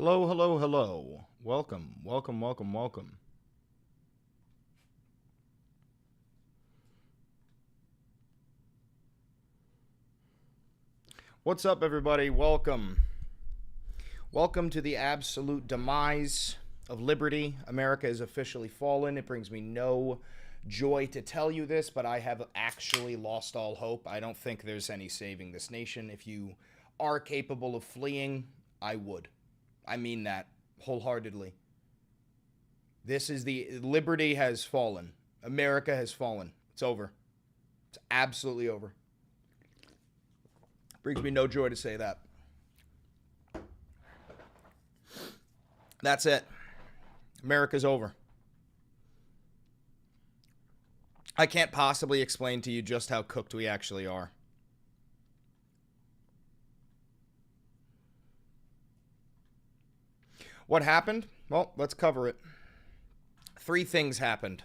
Hello, hello, hello. Welcome, welcome, welcome, welcome. What's up, everybody? Welcome. Welcome to the absolute demise of liberty. America is officially fallen. It brings me no joy to tell you this, but I have actually lost all hope. I don't think there's any saving this nation. If you are capable of fleeing, I would. I mean that wholeheartedly. This is liberty has fallen. America has fallen. It's over. It's absolutely over. Brings me no joy to say that. That's it. America's over. I can't possibly explain to you just how cooked we actually are. What happened? Well, let's cover it. 3 things happened.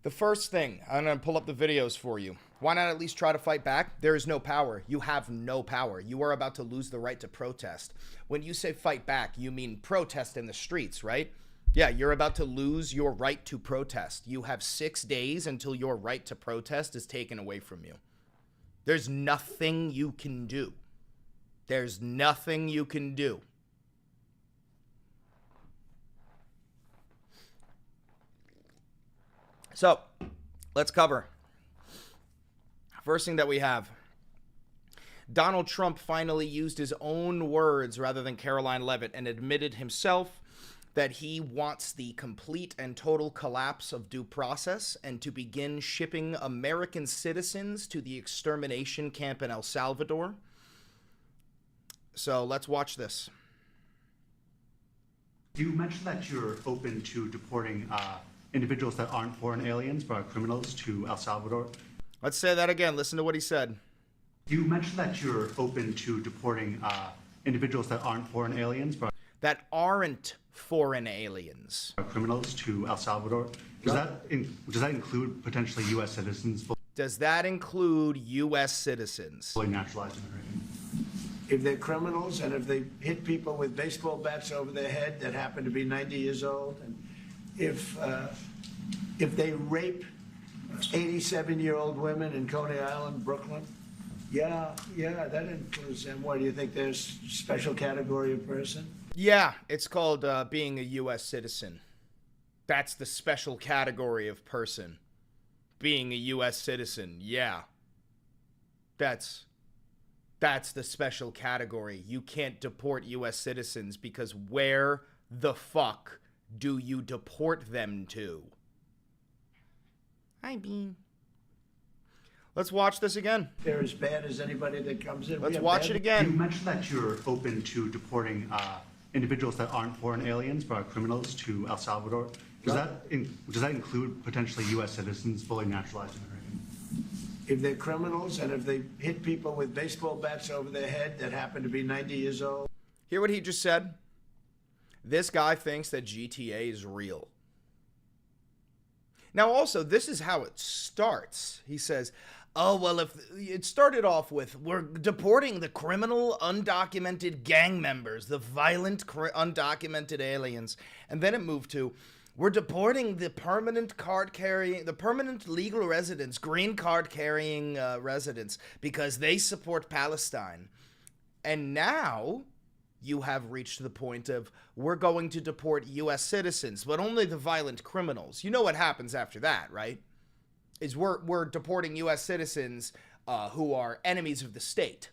The first thing, I'm going to pull up the videos for you. Why not at least try to fight back? There is no power. You have no power. You are about to lose the right to protest. When you say fight back, you mean protest in the streets, right? Yeah, you're about to lose your right to protest. You have 6 days until your right to protest is taken away from you. There's nothing you can do. There's nothing you can do. So, let's cover. First thing that we have. Donald Trump finally used his own words rather than Caroline Leavitt and admitted himself that he wants the complete and total collapse of due process and to begin shipping American citizens to the extermination camp in El Salvador. So, let's watch this. You mentioned that you're open to deporting individuals that aren't foreign aliens but are criminals to El Salvador. Let's say that again. Listen to what he said. You mentioned that you're open to deporting individuals that aren't foreign aliens but aren't foreign aliens are criminals to El Salvador. Does that include potentially U.S. citizens? Does that include U.S. citizens? Fully naturalized American. If they're criminals and if they hit people with baseball bats over their head that happen to be 90 years old, and if they rape 87-year-old women in Coney Island, Brooklyn, yeah, that includes them. What do you think? There's a special category of person? Yeah, it's called being a U.S. citizen. That's the special category of person. Being a U.S. citizen, yeah. That's the special category. You can't deport U.S. citizens because where the fuck do you deport them to? I mean, let's watch this again. They're as bad as anybody that comes in. Let's watch it again. You mentioned that you're open to deporting individuals that aren't foreign aliens but are criminals to El Salvador. Does that include potentially U.S. citizens, fully naturalized American? If they're criminals and if they hit people with baseball bats over their head that happen to be 90 years old. Hear what he just said? This guy thinks that GTA is real. Now, also, this is how it starts. He says, oh, well, if it started off with, we're deporting the criminal undocumented gang members, the violent undocumented aliens. And then it moved to, we're deporting the permanent legal residents, green card carrying residents, because they support Palestine. And now you have reached the point of, we're going to deport U.S. citizens, but only the violent criminals. You know what happens after that, right? Is we're deporting U.S. citizens who are enemies of the state.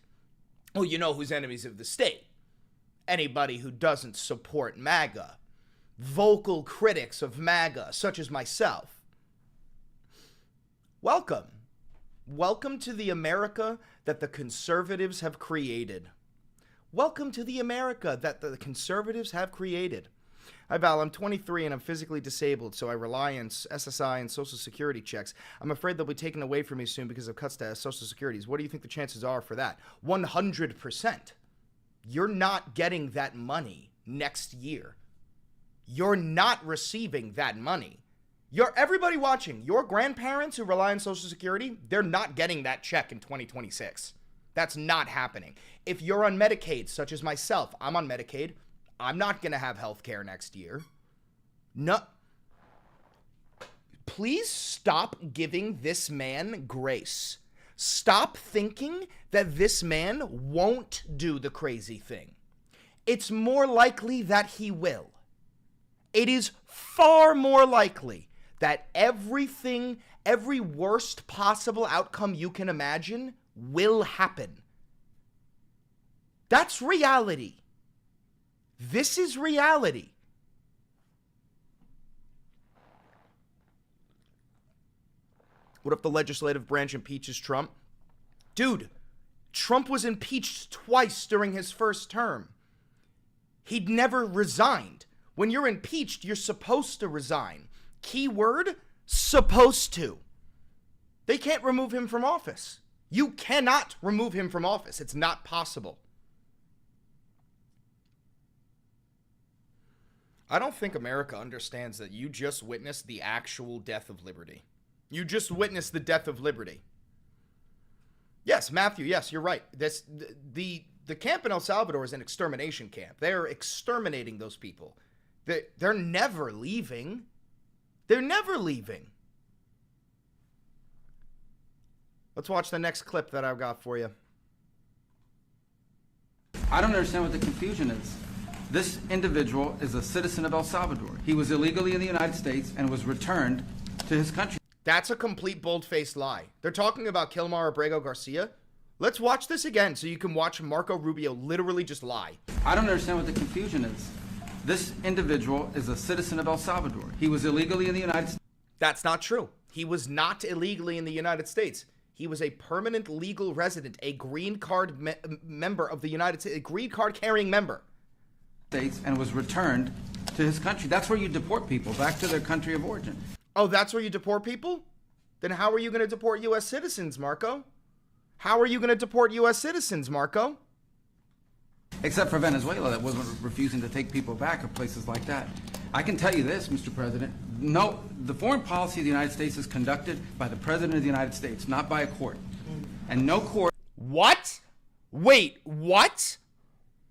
Oh, you know who's enemies of the state? Anybody who doesn't support MAGA. Vocal critics of MAGA, such as myself. Welcome. Welcome to the America that the conservatives have created. Welcome to the America that the conservatives have created. Hi, Val. I'm 23 and I'm physically disabled, so I rely on SSI and Social Security checks. I'm afraid they'll be taken away from me soon because of cuts to Social Securities. What do you think the chances are for that? 100%. You're not getting that money next year. You're not receiving that money. Everybody watching, your grandparents who rely on Social Security, they're not getting that check in 2026. That's not happening. If you're on Medicaid, such as myself, I'm on Medicaid. I'm not going to have health care next year. No. Please stop giving this man grace. Stop thinking that this man won't do the crazy thing. It's more likely that he will. It is far more likely that every worst possible outcome you can imagine will happen. That's reality. This is reality. What if the legislative branch impeaches Trump? Dude, Trump was impeached twice during his first term. He'd never resigned. When you're impeached, you're supposed to resign. Key word, supposed to. They can't remove him from office. You cannot remove him from office. It's not possible. I don't think America understands that you just witnessed the actual death of liberty. You just witnessed the death of liberty. Yes, Matthew, yes, you're right. The camp in El Salvador is an extermination camp. They're exterminating those people. They're never leaving. They're never leaving. Let's watch the next clip that I've got for you. I don't understand what the confusion is. This individual is a citizen of El Salvador. He was illegally in the United States and was returned to his country. That's a complete bold-faced lie. They're talking about Kilmar Abrego Garcia. Let's watch this again so you can watch Marco Rubio literally just lie. I don't understand what the confusion is. This individual is a citizen of El Salvador. He was illegally in the United States. That's not true. He was not illegally in the United States. He was a permanent legal resident, a green card member of the United States, a green card carrying member. And was returned to his country. That's where you deport people, back to their country of origin. Oh, that's where you deport people? Then how are you going to deport U.S. citizens, Marco? How are you going to deport U.S. citizens, Marco? Except for Venezuela, that wasn't refusing to take people back, or places like that. I can tell you this, Mr. President. No, the foreign policy of the United States is conducted by the President of the United States, not by a court. And no court... What? Wait, what?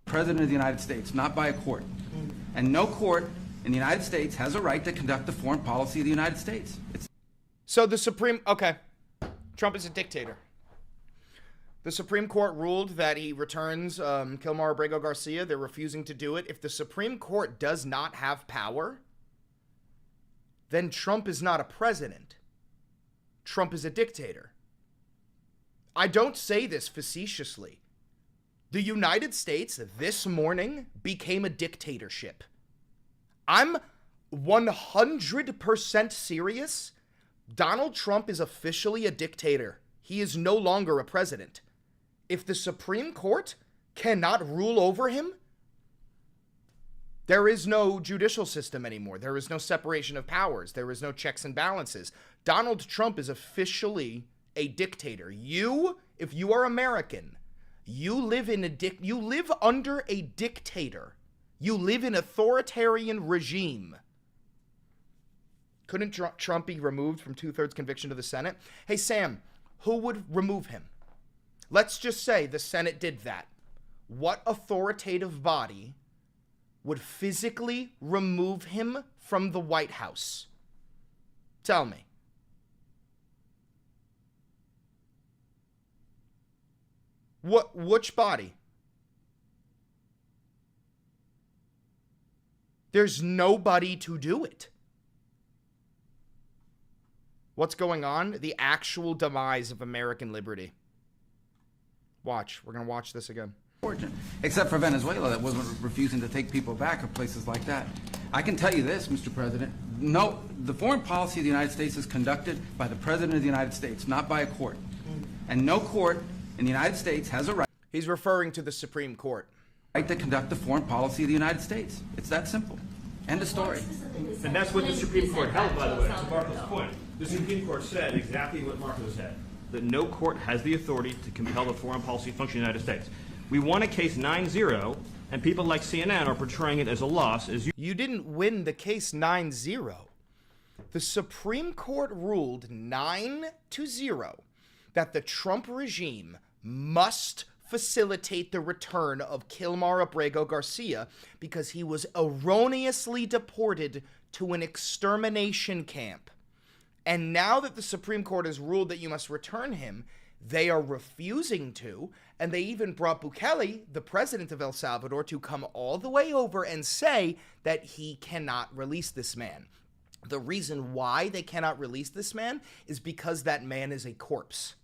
President of the United States, not by a court. And no court in the United States has a right to conduct the foreign policy of the United States. So the Supreme... Okay. Trump is a dictator. The Supreme Court ruled that he returns Kilmar Abrego Garcia. They're refusing to do it. If the Supreme Court does not have power, then Trump is not a president. Trump is a dictator. I don't say this facetiously. The United States this morning became a dictatorship. I'm 100% serious. Donald Trump is officially a dictator. He is no longer a president. If the Supreme Court cannot rule over him, there is no judicial system anymore. There is no separation of powers. There is no checks and balances. Donald Trump is officially a dictator. You, if you are American, you live under a dictator. You live in an authoritarian regime. Couldn't Trump be removed from 2/3 conviction to the Senate? Hey, Sam, who would remove him? Let's just say the Senate did that. What authoritative body would physically remove him from the White House? Tell me. Which body? There's nobody to do it. What's going on? The actual demise of American liberty. Watch. We're going to watch this again. Except for Venezuela, that wasn't refusing to take people back, or places like that. I can tell you this, Mr. President. No, the foreign policy of the United States is conducted by the President of the United States, not by a court. And no court in the United States has a right... He's referring to the Supreme Court. ...right to conduct the foreign policy of the United States. It's that simple. End of story. And that's what the Supreme Court held, by the way, to Marco's point. The Supreme Court said exactly what Marco said, that no court has the authority to compel the foreign policy function of the United States. We won a case 9-0, and people like CNN are portraying it as a loss. You didn't win the case 9-0. The Supreme Court ruled 9-0 that the Trump regime must facilitate the return of Kilmar Abrego Garcia because he was erroneously deported to an extermination camp. And now that the Supreme Court has ruled that you must return him, they are refusing to, and they even brought Bukele, the president of El Salvador, to come all the way over and say that he cannot release this man. The reason why they cannot release this man is because that man is a corpse.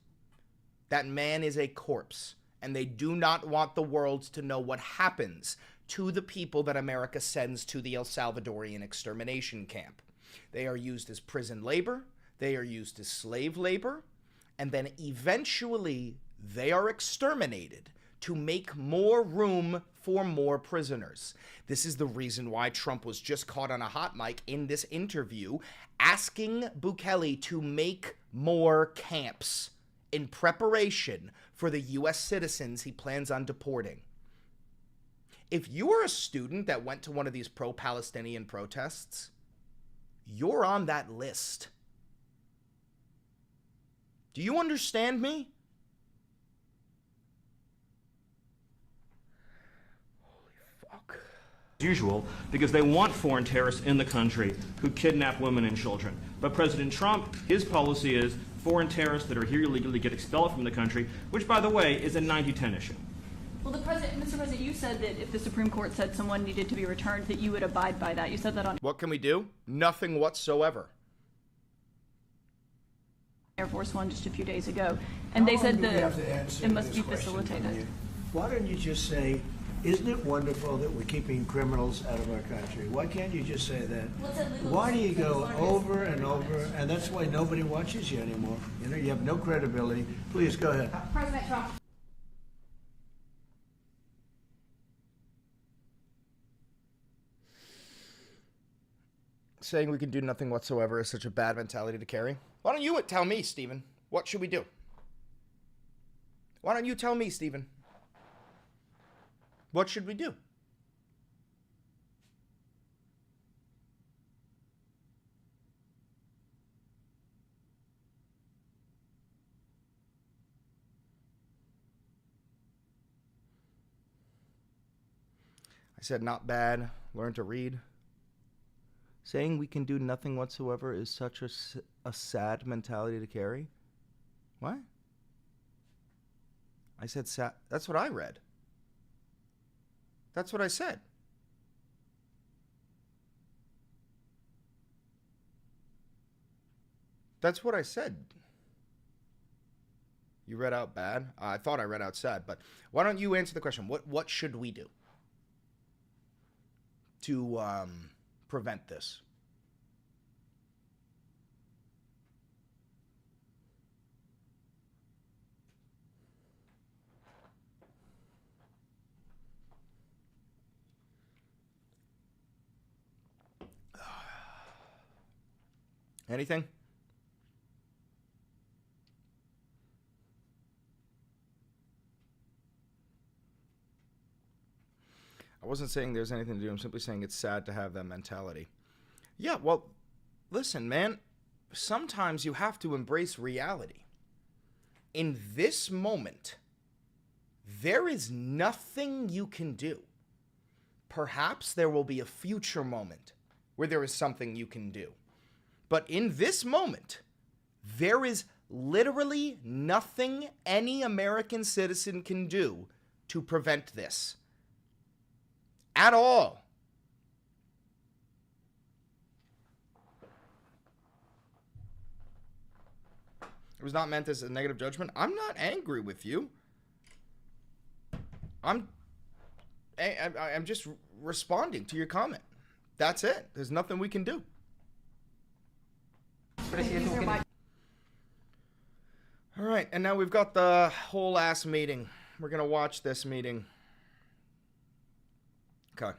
That man is a corpse, and they do not want the world to know what happens to the people that America sends to the El Salvadorian extermination camp. They are used as prison labor, they are used as slave labor, and then eventually they are exterminated to make more room for more prisoners. This is the reason why Trump was just caught on a hot mic in this interview asking Bukele to make more camps in preparation for the U.S. citizens he plans on deporting. If you are a student that went to one of these pro-Palestinian protests, you're on that list. Do you understand me? Holy fuck. As usual, because they want foreign terrorists in the country who kidnap women and children. But President Trump, his policy is foreign terrorists that are here illegally get expelled from the country, which, by the way, is a 90-10 issue. Well, Mr. President, you said that if the Supreme Court said someone needed to be returned, that you would abide by that. You said that on What can we do? Nothing whatsoever. Air Force One just a few days ago, and they said How long do we have that to answer it must this be question from facilitated. you? Why don't you just say, isn't it wonderful that we're keeping criminals out of our country? Why can't you just say that? Why do you go over and over, and that's why nobody watches you anymore? You know, you have no credibility. Please, go ahead. President Trump. Saying we can do nothing whatsoever is such a bad mentality to carry. Why don't you tell me, Stephen? What should we do? Why don't you tell me, Stephen? What should we do? I said not bad. Learn to read. Saying we can do nothing whatsoever is such a sad mentality to carry. What? I said sad. That's what I read. That's what I said. That's what I said. You read out bad? I thought I read out sad, but why don't you answer the question? What should we do to prevent this? Anything? I wasn't saying there's anything to do. I'm simply saying it's sad to have that mentality. Yeah, well, listen, man. Sometimes you have to embrace reality. In this moment, there is nothing you can do. Perhaps there will be a future moment where there is something you can do. But in this moment, there is literally nothing any American citizen can do to prevent this. At all. It was not meant as a negative judgment. I'm not angry with you. I'm just responding to your comment. That's it. There's nothing we can do. All right, and now we've got the whole ass meeting. We're going to watch this meeting. Okay.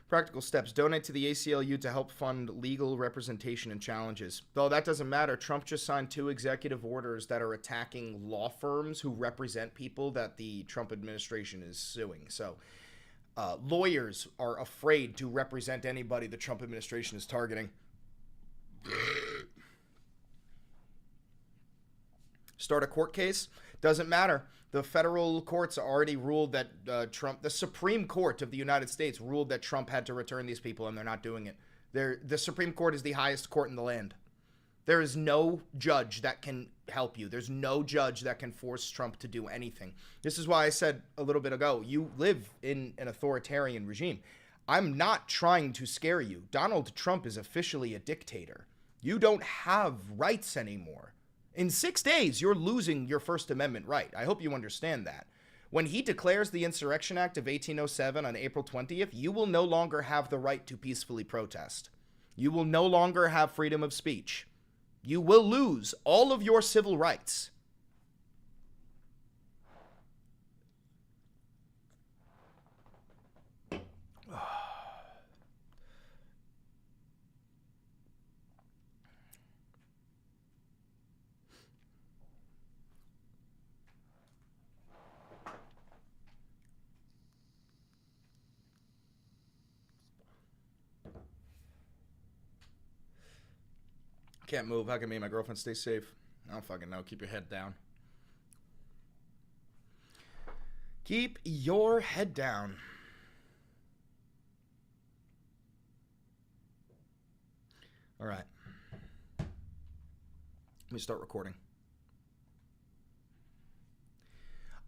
Practical steps. Donate to the ACLU to help fund legal representation and challenges. Though that doesn't matter. Trump just signed 2 executive orders that are attacking law firms who represent people that the Trump administration is suing. So Lawyers are afraid to represent anybody the Trump administration is targeting. Start a court case? Doesn't matter. The federal courts already ruled that the Supreme Court of the United States ruled that Trump had to return these people, and they're not doing it. The Supreme Court is the highest court in the land. There is no judge that can help you. There's no judge that can force Trump to do anything. This is why I said a little bit ago, you live in an authoritarian regime. I'm not trying to scare you. Donald Trump is officially a dictator. You don't have rights anymore. In 6 days, you're losing your First Amendment right. I hope you understand that. When he declares the Insurrection Act of 1807 on April 20th, you will no longer have the right to peacefully protest. You will no longer have freedom of speech. You will lose all of your civil rights. Can't move. How can me and my girlfriend stay safe? I don't fucking know. Keep your head down. Keep your head down. All right. Let me start recording.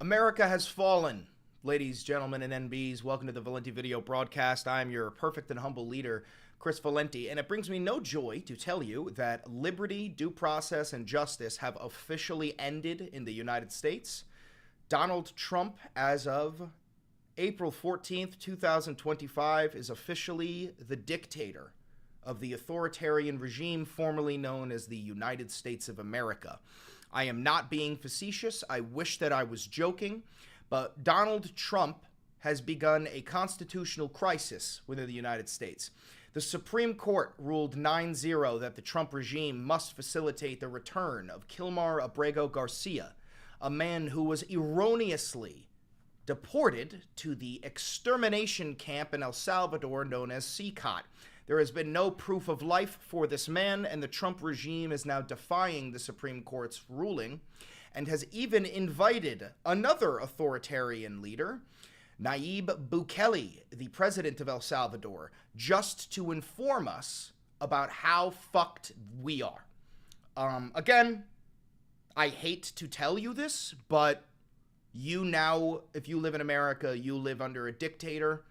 America has fallen. Ladies, gentlemen, and NBs, welcome to the Valenti video broadcast. I am your perfect and humble leader, Chris Valenti, and it brings me no joy to tell you that liberty, due process, and justice have officially ended in the United States. Donald Trump, as of April 14th, 2025, is officially the dictator of the authoritarian regime formerly known as the United States of America. I am not being facetious. I wish that I was joking, but Donald Trump has begun a constitutional crisis within the United States. The Supreme Court ruled 9-0 that the Trump regime must facilitate the return of Kilmar Abrego Garcia, a man who was erroneously deported to the extermination camp in El Salvador known as CCOT. There has been no proof of life for this man, and the Trump regime is now defying the Supreme Court's ruling and has even invited another authoritarian leader, Nayib Bukele, the president of El Salvador, just to inform us about how fucked we are. Again, I hate to tell you this, but you now, if you live in America, you live under a dictator.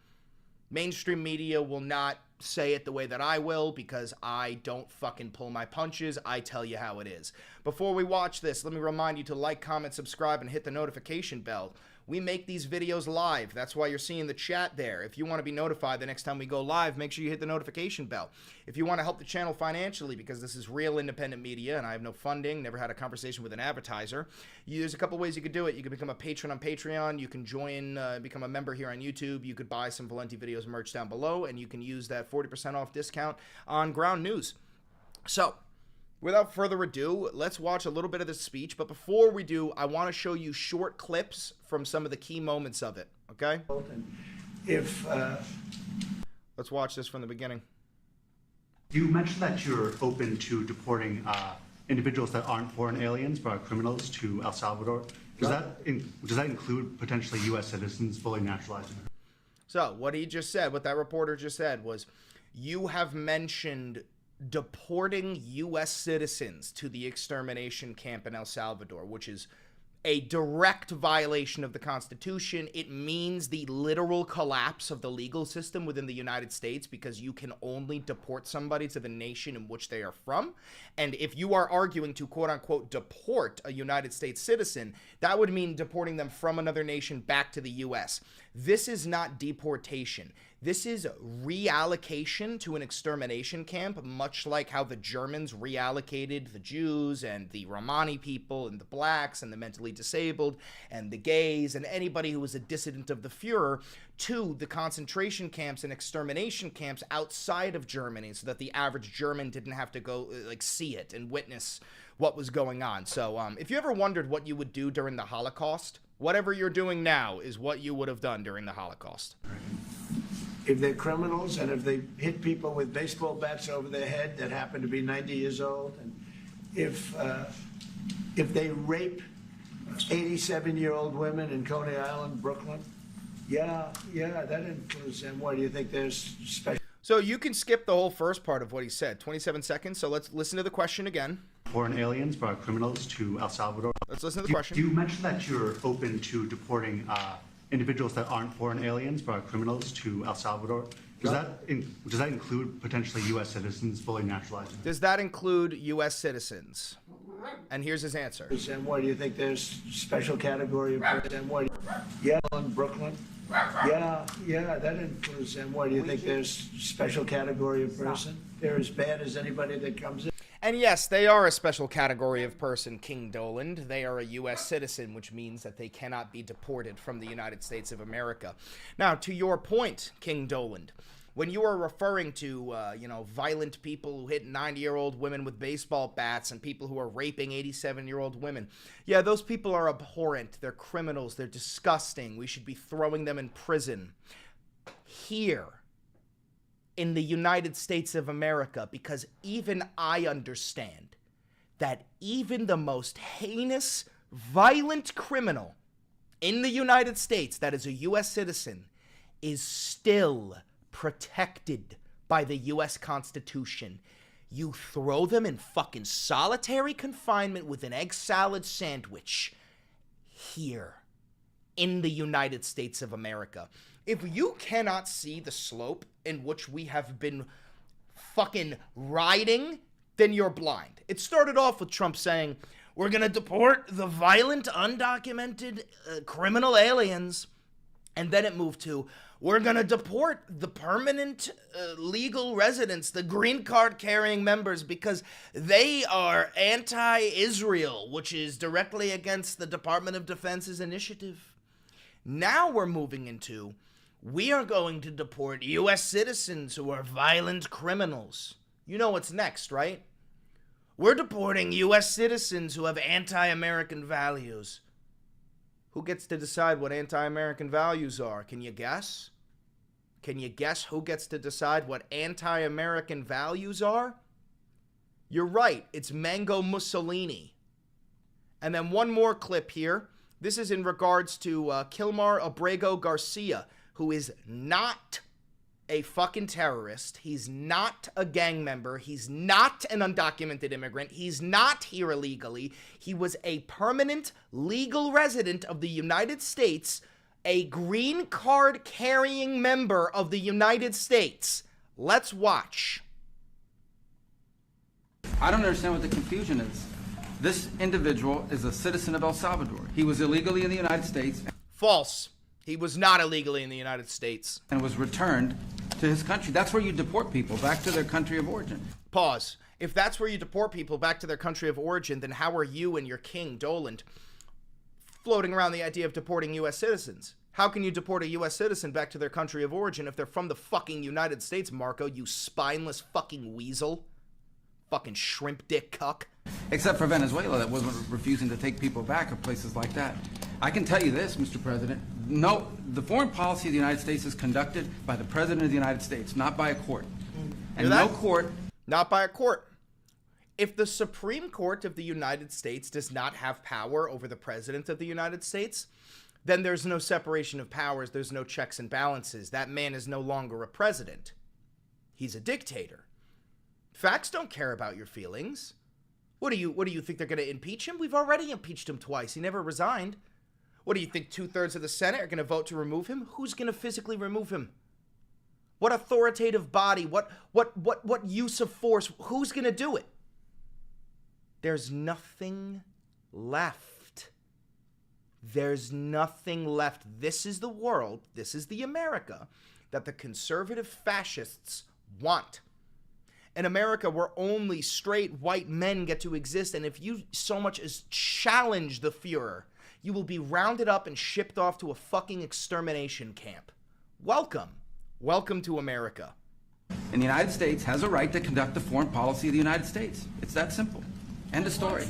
Mainstream media will not say it the way that I will because I don't fucking pull my punches. I tell you how it is. Before we watch this, let me remind you to like, comment, subscribe, and hit the notification bell. We make these videos live. That's why you're seeing the chat there. If you want to be notified the next time we go live, make sure you hit the notification bell. If you want to help the channel financially, because this is real independent media and I have no funding, never had a conversation with an advertiser, there's a couple ways you could do it. You could become a patron on Patreon. You can join, become a member here on YouTube. You could buy some Valenti Videos merch down below, and you can use that 40% off discount on Ground News. So, without further ado, let's watch a little bit of this speech. But before we do, I want to show you short clips from some of the key moments of it, okay? Let's watch this from the beginning. You mentioned that you're open to deporting individuals that aren't foreign aliens but are criminals to El Salvador. Does that include potentially U.S. citizens fully naturalized? So what he just said, what that reporter just said was, you have mentioned deporting U.S. citizens to the extermination camp in El Salvador, which is a direct violation of the Constitution. It means the literal collapse of the legal system within the United States because you can only deport somebody to the nation in which they are from. And if you are arguing to quote-unquote deport a United States citizen, that would mean deporting them from another nation back to the U.S. This is not deportation. This is reallocation to an extermination camp, much like how the Germans reallocated the Jews and the Romani people and the blacks and the mentally disabled and the gays and anybody who was a dissident of the Fuhrer to the concentration camps and extermination camps outside of Germany so that the average German didn't have to go see it and witness what was going on. So if you ever wondered what you would do during the Holocaust, whatever you're doing now is what you would have done during the Holocaust. if they're criminals and if they hit people with baseball bats over their head that happen to be 90 years old, and if they rape 87-year-old women in Coney Island, Brooklyn, yeah, that includes them. What do you think? There's special. So you can skip the whole first part of what he said, 27 seconds. So let's listen to the question again. Foreign aliens brought criminals to El Salvador. Let's listen to the question. You mentioned that you're open to deporting individuals that aren't foreign aliens, but are criminals to El Salvador. Does that include potentially U.S. citizens fully naturalized? Does that include U.S. citizens? And here's his answer. And what do you think? There's special category of person. What? Yeah, in Brooklyn. Yeah, that includes them. What do you think? There's special category of person. They're as bad as anybody that comes in. And yes, they are a special category of person, King Doland. They are a U.S. citizen, which means that they cannot be deported from the United States of America. Now, to your point, King Doland, when you are referring to, violent people who hit 90-year-old women with baseball bats and people who are raping 87-year-old women, yeah, those people are abhorrent. They're criminals. They're disgusting. We should be throwing them in prison. Here, in the United States of America, because even I understand that even the most heinous, violent criminal in the United States that is a U.S. citizen is still protected by the U.S. Constitution. You throw them in fucking solitary confinement with an egg salad sandwich here in the United States of America. If you cannot see the slope in which we have been fucking riding, then you're blind. It started off with Trump saying, we're going to deport the violent, undocumented criminal aliens. And then it moved to, we're going to deport the permanent legal residents, the green card carrying members, because they are anti-Israel, which is directly against the Department of Defense's initiative. Now we're moving into, we are going to deport U.S. citizens who are violent criminals. You know what's next, right? We're deporting U.S. citizens who have anti-American values. Who gets to decide what anti-American values are? Can you guess? Can you guess who gets to decide what anti-American values are? You're right, it's Mango Mussolini. And then one more clip here. This is in regards to Kilmar Abrego Garcia, who is not a fucking terrorist. He's not a gang member. He's not an undocumented immigrant. He's not here illegally. He was a permanent legal resident of the United States, a green card carrying member of the United States. Let's watch. I don't understand what the confusion is. This individual is a citizen of El Salvador. He was illegally in the United States. False. He was not illegally in the United States. And was returned to his country. That's where you deport people, back to their country of origin. Pause. If that's where you deport people back to their country of origin, then how are you and your king, Doland, floating around the idea of deporting U.S. citizens? How can you deport a U.S. citizen back to their country of origin if they're from the fucking United States, Marco, you spineless fucking weasel? Fucking shrimp dick cuck. Except for Venezuela, that wasn't refusing to take people back, or places like that. I can tell you this, Mr. President. No, the foreign policy of the United States is conducted by the President of the United States, not by a court. And no court... Not by a court. If the Supreme Court of the United States does not have power over the President of the United States, then there's no separation of powers, there's no checks and balances. That man is no longer a president. He's a dictator. Facts don't care about your feelings. What do you think they're going to impeach him? We've already impeached him twice. He never resigned. What do you think, 2/3 of the Senate are going to vote to remove him? Who's going to physically remove him? What authoritative body? What use of force? Who's going to do it? There's nothing left. There's nothing left. This is the world, this is the America that the conservative fascists want. In America, where only straight white men get to exist, and if you so much as challenge the Fuhrer, you will be rounded up and shipped off to a fucking extermination camp. Welcome. Welcome to America. And the United States has a right to conduct the foreign policy of the United States. It's that simple. End of story.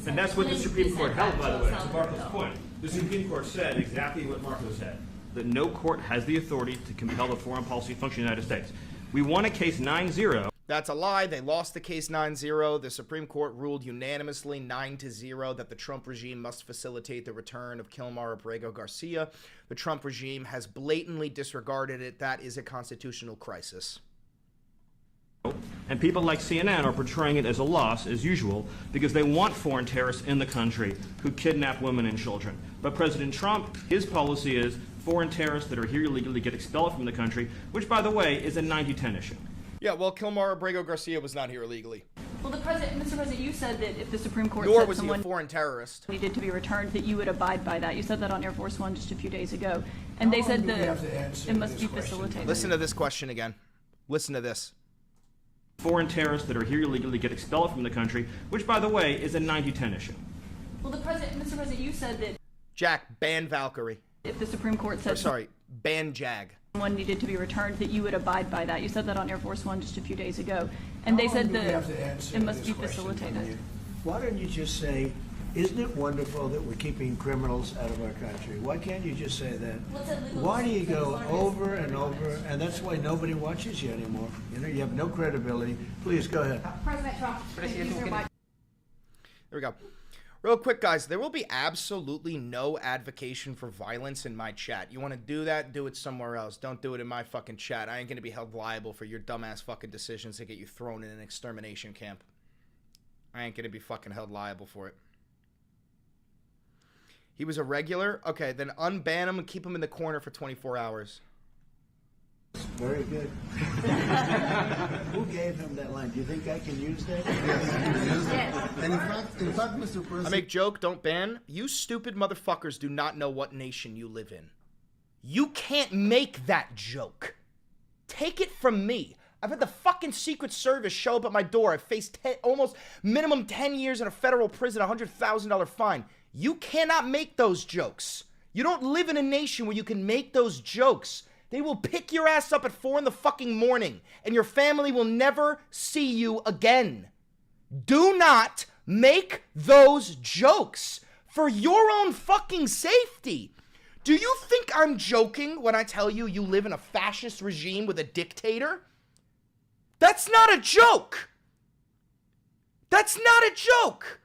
And that's what the Supreme Court held, by the way, to Marco's point. The Supreme Court said exactly what Marco said, that no court has the authority to compel the foreign policy function of the United States. We won a case 9-0. That's a lie. They lost the case 9-0. The Supreme Court ruled unanimously 9-0 that the Trump regime must facilitate the return of Kilmar Abrego Garcia. The Trump regime has blatantly disregarded it. That is a constitutional crisis. And people like CNN are portraying it as a loss, as usual, because they want foreign terrorists in the country who kidnap women and children. But President Trump, his policy is foreign terrorists that are here illegally get expelled from the country, which, by the way, is a 90-10 issue. Yeah, well, Kilmar Abrego Garcia was not here illegally. Well, Mr. President, you said that if the Supreme Court Nor said was he a someone foreign terrorist. needed to be returned, that you would abide by that. You said that on Air Force One just a few days ago. And they said that it must be facilitated. Listen to this question again. Listen to this. Foreign terrorists that are here illegally get expelled from the country, which, by the way, is a 90-10 issue. Well, Mr. President, you said that Jack, ban Valkyrie. if the Supreme Court said ban Jag. someone needed to be returned, that you would abide by that. You said that on Air Force One just a few days ago. And they said that it must be facilitated. Why don't you just say, isn't it wonderful that we're keeping criminals out of our country? Why can't you just say that? Why do you go over and over? And that's why nobody watches you anymore. You know, you have no credibility. Please, go ahead. President Trump, thank you very much. There we go. Real quick, guys, there will be absolutely no advocation for violence in my chat. You want to do that? Do it somewhere else. Don't do it in my fucking chat. I ain't going to be held liable for your dumbass fucking decisions to get you thrown in an extermination camp. I ain't going to be fucking held liable for it. He was a regular? Okay, then unban him and keep him in the corner for 24 hours. Very good. Who gave him that line? Do you think I can use that? Yes. And in fact, Mr. President, I make joke, don't ban. You stupid motherfuckers do not know what nation you live in. You can't make that joke. Take it from me. I've had the fucking Secret Service show up at my door. I've faced almost minimum 10 years in a federal prison, $100,000 fine. You cannot make those jokes. You don't live in a nation where you can make those jokes. They will pick your ass up at 4 in the fucking morning, and your family will never see you again. Do not make those jokes for your own fucking safety. Do you think I'm joking when I tell you you live in a fascist regime with a dictator? That's not a joke. That's not a joke.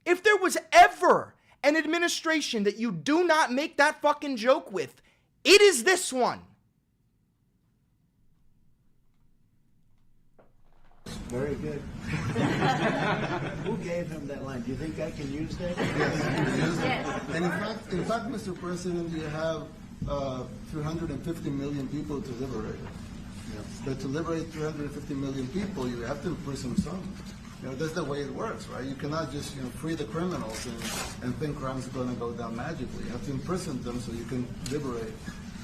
If there was ever an administration that you do not make that fucking joke with, it is this one. Very good. Who gave him that line? Do you think I can use that? Yes. and in fact, Mr. President, you have 350 million people to liberate. Yes. But to liberate 350 million people, you have to imprison some. You know, that's the way it works, right? You cannot just, free the criminals and think crime's going to go down magically. You have to imprison them so you can liberate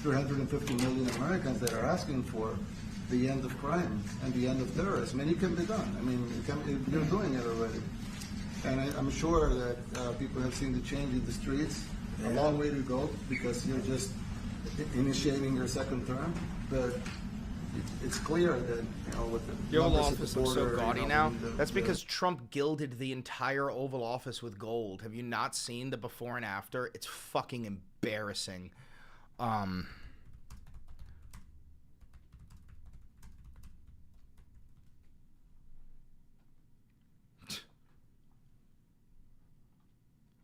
350 million Americans that are asking for the end of crime and the end of terrorism. And it can be done. I mean, you're doing it already. And I'm sure that people have seen the change in the streets. A long way to go because you're just initiating your second term. But it's clear that, with the The Oval numbers at the Office looks so border, gaudy now. That's the- because Trump gilded the entire Oval Office with gold. Have you not seen the before and after? It's fucking embarrassing. Let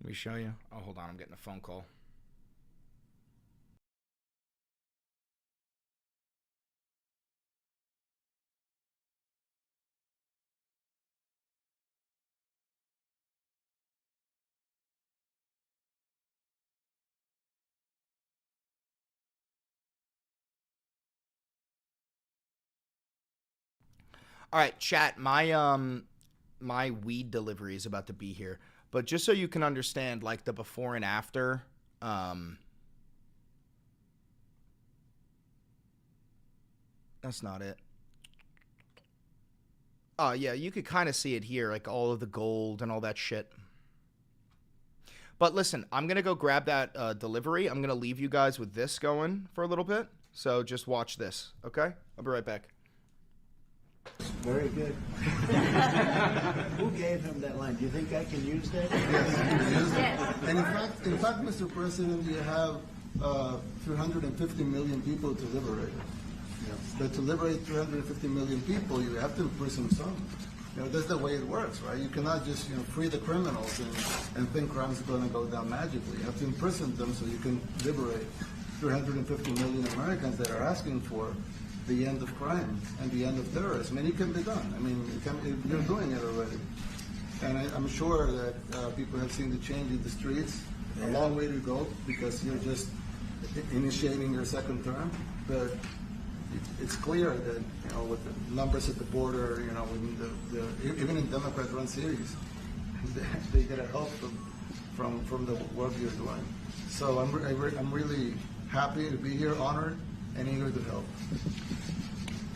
me show you. Oh, hold on. I'm getting a phone call. All right, chat. My weed delivery is about to be here, but just so you can understand, like the before and after. That's not it. Oh yeah, you could kind of see it here, like all of the gold and all that shit. But listen, I'm gonna go grab that delivery. I'm gonna leave you guys with this going for a little bit. So just watch this, okay? I'll be right back. Very good. Who gave him that line? Do you think I can use that? Yes. And in fact, Mr. President, you have 350 million people to liberate. But to liberate 350 million people, you have to imprison some. That's the way it works, right? You cannot just free the criminals and think crime's going to go down magically. You have to imprison them so you can liberate 350 million Americans that are asking for the end of crime and the end of terrorism. And it can be done. I mean, you're doing it already. And I'm sure that people have seen the change in the streets. A long way to go because you're just initiating your second term. But it's clear that with the numbers at the border, when even in Democrat-run cities, they get a help from the work you're doing. So I'm really happy to be here, honored, and eager to help.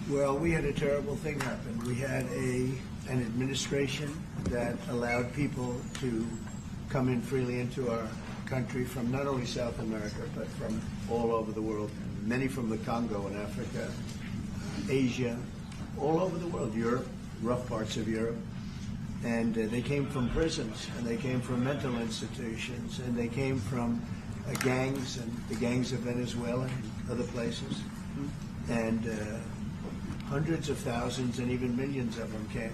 Well, we had a terrible thing happen. We had an administration that allowed people to come in freely into our country from not only South America, but from all over the world. Many from the Congo in Africa, Asia, all over the world, Europe, rough parts of Europe. And they came from prisons, and they came from mental institutions, and they came from gangs, and the gangs of Venezuela and other places. And hundreds of thousands and even millions of them came.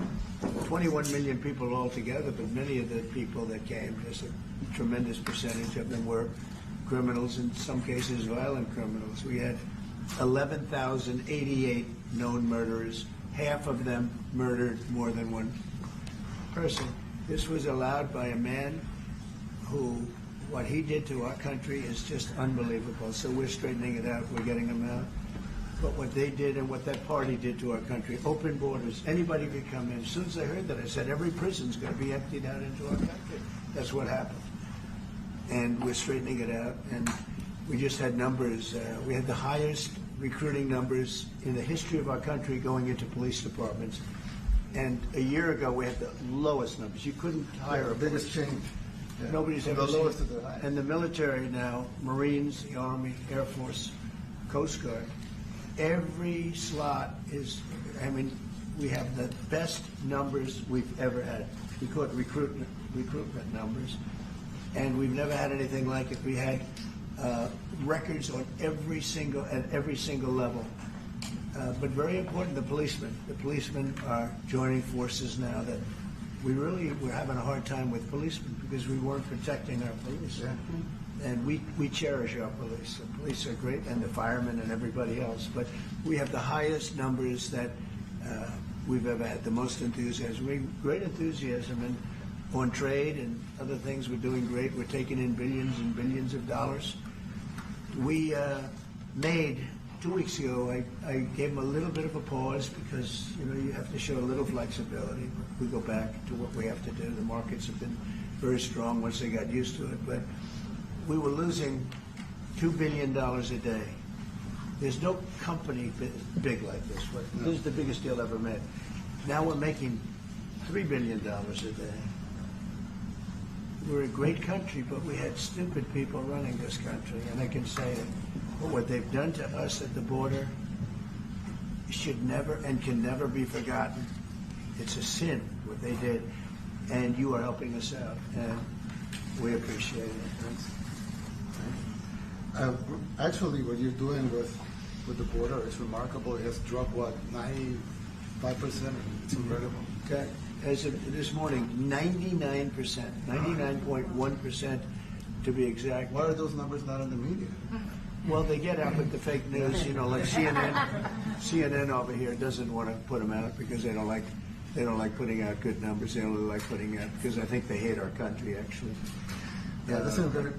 21 million people altogether, but many of the people that came, just a tremendous percentage of them were criminals, in some cases violent criminals. We had 11,088 known murderers. Half of them murdered more than one person. This was allowed by a man who, what he did to our country is just unbelievable. So we're straightening it out. We're getting them out. But what they did and what that party did to our country, open borders, anybody could come in. As soon as I heard that, I said, every prison's going to be emptied out into our country. That's what happened. And we're straightening it out. And we just had numbers. We had the highest recruiting numbers in the history of our country going into police departments. And a year ago, we had the lowest numbers. You couldn't hire a biggest police. change. Yeah. Nobody's From ever the seen. lowest to the highest. And the military now, Marines, the Army, Air Force, Coast Guard, every slot is, I mean, we have the best numbers we've ever had. We call it recruitment numbers. And we've never had anything like it. We had records on at every single level. But very important, the policemen. The policemen are joining forces now that we're having a hard time with policemen because we weren't protecting our police. Yeah. And we cherish our police. The police are great, and the firemen and everybody else. But we have the highest numbers that we've ever had, the most enthusiasm. Great enthusiasm on trade and other things. We're doing great. We're taking in billions and billions of dollars. We made, 2 weeks ago, I gave them a little bit of a pause because, you have to show a little flexibility. We go back to what we have to do. The markets have been very strong once they got used to it. But we were losing $2 billion a day. There's no company big like this. This is the biggest deal ever made. Now we're making $3 billion a day. We're a great country, but we had stupid people running this country, and I can say it. But what they've done to us at the border should never and can never be forgotten. It's a sin, what they did, and you are helping us out, and we appreciate it. Actually, what you're doing with the border is remarkable. It has dropped, 95%? It's incredible. Okay. As of this morning, 99%, 99.1% to be exact. Why are those numbers not in the media? Well, they get out with the fake news, like CNN over here doesn't want to put them out because they don't like putting out good numbers. They only like putting out because I think they hate our country, actually. Yeah,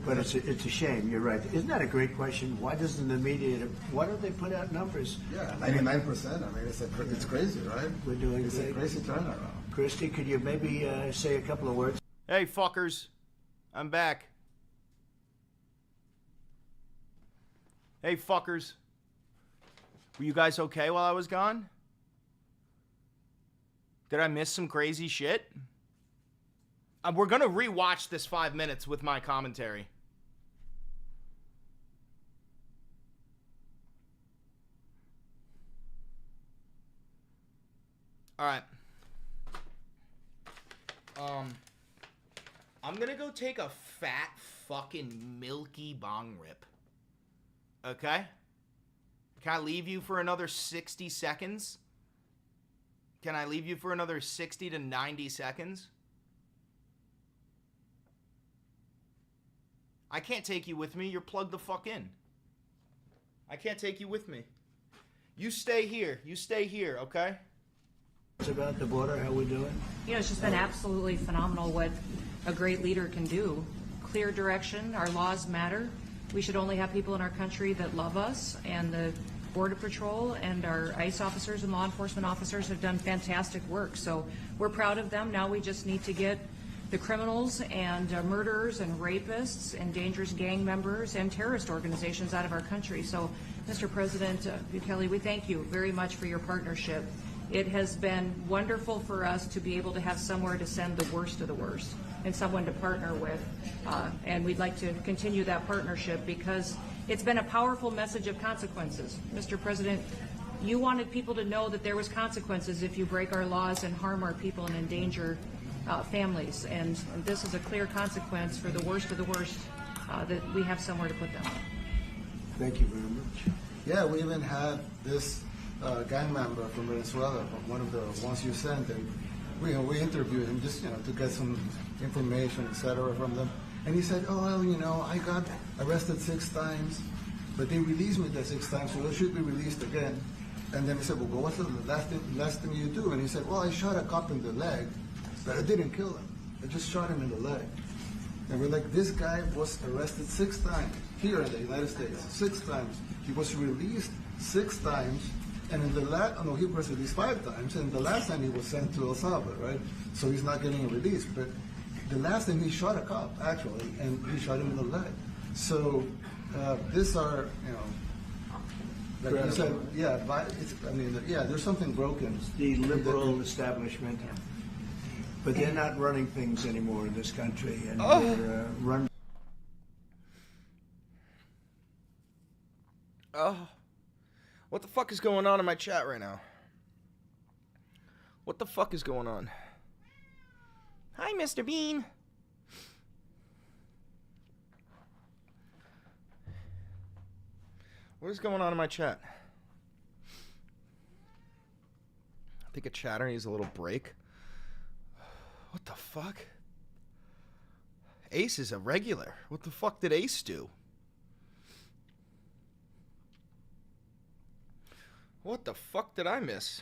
But it's a shame. You're right. Isn't that a great question? Why doesn't the media? Why don't they put out numbers? Yeah, 99%. I mean, it's crazy, right? We're doing It's great. a crazy turnaround. Christy, could you maybe say a couple of words? Hey, fuckers. I'm back. Hey, fuckers. Were you guys okay while I was gone? Did I miss some crazy shit? We're gonna rewatch this 5 minutes with my commentary. All right. I'm gonna go take a fat fucking milky bong rip. Okay? Can I leave you for another 60 seconds? Can I leave you for another 60 to 90 seconds? I can't take you with me. You're plugged the fuck in. I can't take you with me. You stay here. You stay here, okay? It's about the border, how we're doing. You know, it's just been absolutely phenomenal what a great leader can do. Clear direction, our laws matter. We should only have people in our country that love us, and the Border Patrol and our ICE officers and law enforcement officers have done fantastic work. So we're proud of them. Now we just need to get the criminals and murderers and rapists and dangerous gang members and terrorist organizations out of our country. So, Mr. President Bukele, we thank you very much for your partnership. It has been wonderful for us to be able to have somewhere to send the worst of the worst and someone to partner with. And we'd like to continue that partnership because it's been a powerful message of consequences. Mr. President, you wanted people to know that there was consequences if you break our laws and harm our people and endanger families. And this is a clear consequence for the worst of the worst, that we have somewhere to put them. Thank you very much. Yeah, we even had this gang member from Venezuela, one of the ones you sent, and we interviewed him just to get some information, etc. from them. And he said, "Oh well, I got arrested 6 times, but they released me the 6 times, so I should be released again." And then he said, "Well, what's the last thing you do?" And he said, "Well, I shot a cop in the leg, but I didn't kill him. I just shot him in the leg." And we're like, this guy was arrested 6 times here in the United States, 6 times. He was released 6 times, and in the he was released 5 times, and the last time he was sent to El Salvador, right? So he's not getting released. But the last time he shot a cop, actually, and he shot him in the leg. So these are, like you said, there's something broken. The liberal establishment. But they're not running things anymore in this country, and they're run. Oh, what the fuck is going on in my chat right now? What the fuck is going on? Hi, Mr. Bean. What is going on in my chat? I think a chatter needs a little break. What the fuck? Ace is a regular. What the fuck did Ace do? What the fuck did I miss?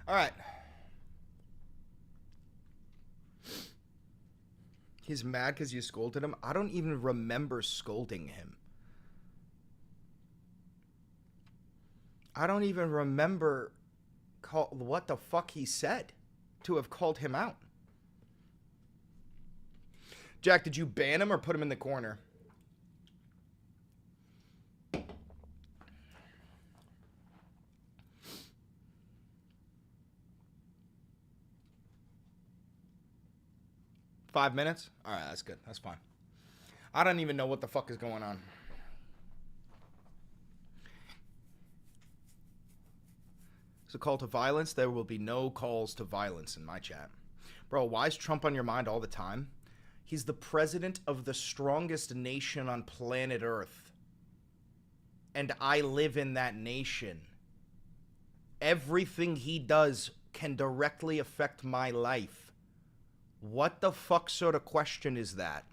All right. He's mad because you scolded him. I don't even remember scolding him. I don't even remember what the fuck he said to have called him out. Jack, did you ban him or put him in the corner? Five minutes? All right, that's good. That's fine. I don't even know what the fuck is going on. It's a call to violence. There will be no calls to violence in my chat. Bro, why is Trump on your mind all the time? He's the president of the strongest nation on planet Earth. And I live in that nation. Everything he does can directly affect my life. What the fuck sort of question is that?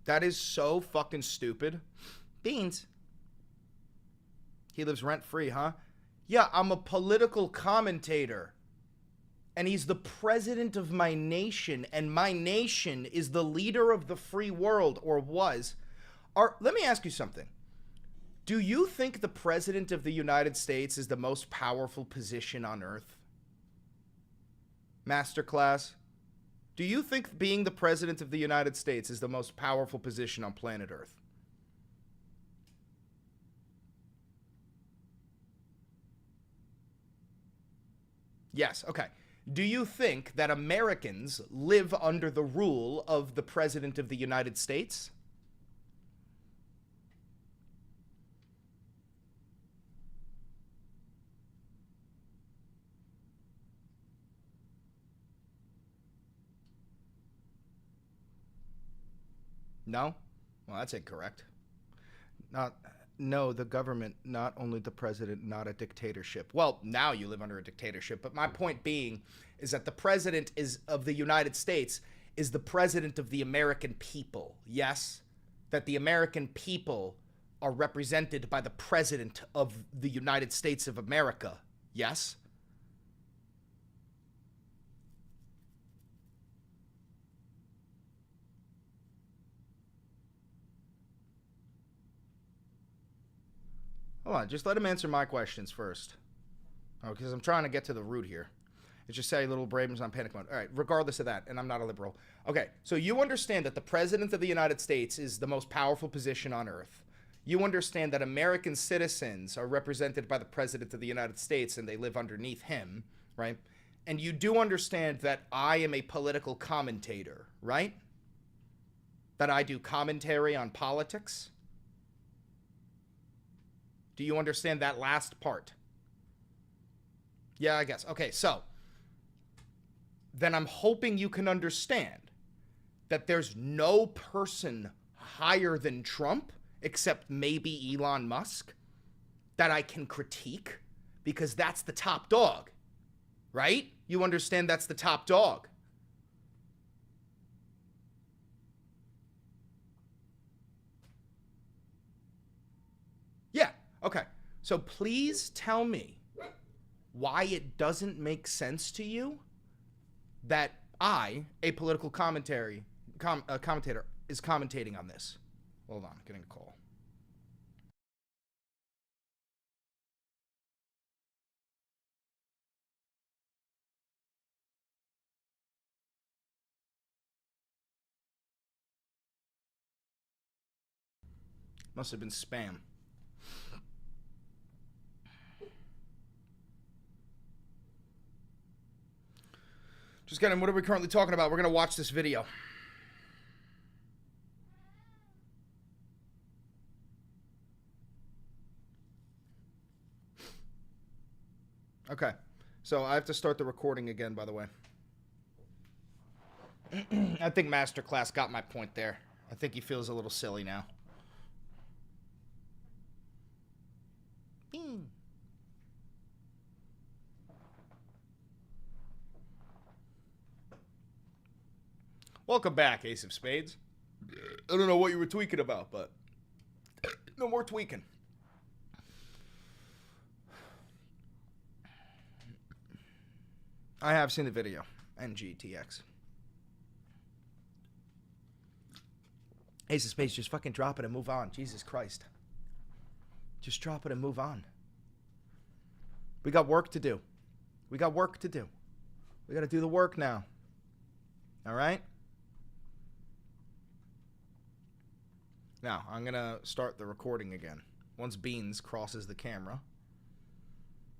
That is so fucking stupid. Beans. He lives rent-free, huh? Yeah, I'm a political commentator. And he's the president of my nation, and my nation is the leader of the free world, or was. Let me ask you something. Do you think the president of the United States is the most powerful position on earth? Masterclass. Do you think being the president of the United States is the most powerful position on planet Earth? Yes, okay. Do you think that Americans live under the rule of the president of the United States? No? Well, that's incorrect. No, the government, not only the president, not a dictatorship. Well, now you live under a dictatorship, but my point being is that the president of the United States is the president of the American people. Yes? That the American people are represented by the president of the United States of America. Yes? Hold on, just let him answer my questions first. Oh, because I'm trying to get to the root here. It's just say little Braden's on panic mode. All right, regardless of that, and I'm not a liberal. Okay, so you understand that the president of the United States is the most powerful position on earth. You understand that American citizens are represented by the president of the United States and they live underneath him, right? And you do understand that I am a political commentator, right? That I do commentary on politics. Do you understand that last part? Yeah, I guess. Okay, so then I'm hoping you can understand that there's no person higher than Trump, except maybe Elon Musk, that I can critique, because that's the top dog, right? You understand that's the top dog. Yeah, okay. So please tell me why it doesn't make sense to you that I, a political commentator, is commentating on this. Hold on, getting a call. Must have been spam. Just kidding, what are we currently talking about? We're going to watch this video. Okay, so I have to start the recording again, by the way. I think Masterclass got my point there. I think he feels a little silly now. Welcome back, Ace of Spades. I don't know what you were tweaking about, but no more tweaking. I have seen the video. NGTX. Ace of Spades, just fucking drop it and move on. Jesus Christ. Just drop it and move on. We got work to do. We got work to do. We got to do the work now. All right? Now, I'm going to start the recording again. Once Beans crosses the camera.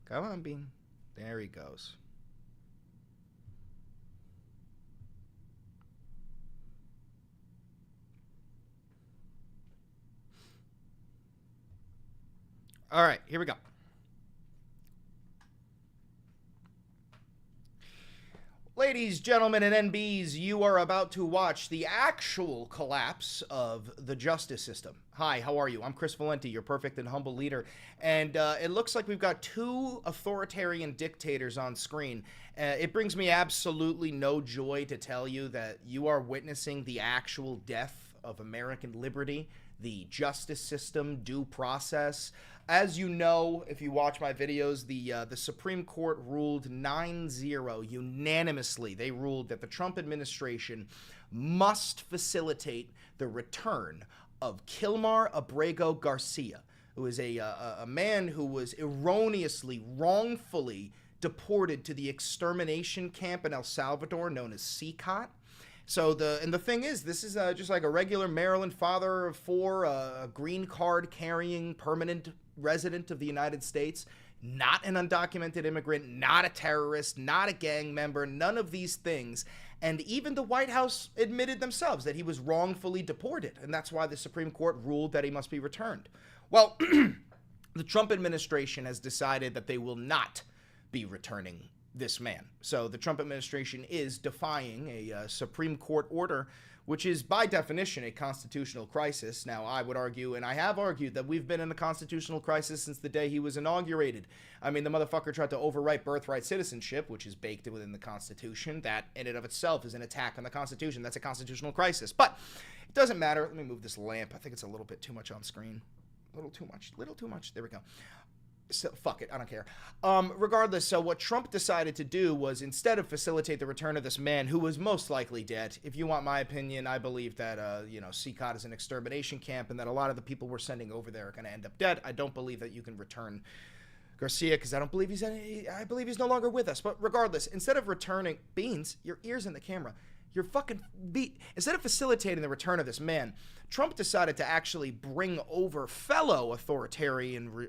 Come on, Bean. There he goes. All right, here we go. Ladies, gentlemen, and NBs, you are about to watch the actual collapse of the justice system. Hi, how are you? I'm Chris Valenti, your perfect and humble leader. And it looks like we've got two authoritarian dictators on screen. It brings me absolutely no joy to tell you that you are witnessing the actual death of American liberty, the justice system, due process. As you know, if you watch my videos, the Supreme Court ruled 9-0 unanimously. They ruled that the Trump administration must facilitate the return of Kilmar Abrego Garcia, who is a man who was erroneously, wrongfully deported to the extermination camp in El Salvador known as CCOT. So the thing is, this is just like a regular Maryland father of four, a green card carrying permanent resident of the United States, not an undocumented immigrant, not a terrorist, not a gang member, none of these things. And even the White House admitted themselves that he was wrongfully deported, and that's why the Supreme Court ruled that he must be returned. Well, the Trump administration has decided that they will not be returning this man. So the Trump administration is defying a Supreme Court order which is by definition a constitutional crisis. Now, I would argue, and I have argued, that we've been in a constitutional crisis since the day he was inaugurated. I mean, the motherfucker tried to overwrite birthright citizenship, which is baked within the Constitution. That, in and of itself, is an attack on the Constitution. That's a constitutional crisis. But it doesn't matter. Let me move this lamp. I think it's a little bit too much on screen. A little too much. There we go. So, fuck it, I don't care. Regardless, so what Trump decided to do was, instead of facilitate the return of this man who was most likely dead, if you want my opinion, I believe that, CCOT is an extermination camp and that a lot of the people we're sending over there are going to end up dead. I don't believe that you can return Garcia because I believe he's no longer with us. But regardless, instead of returning, Beans, your ear's in the camera. Instead of facilitating the return of this man, Trump decided to actually bring over fellow authoritarian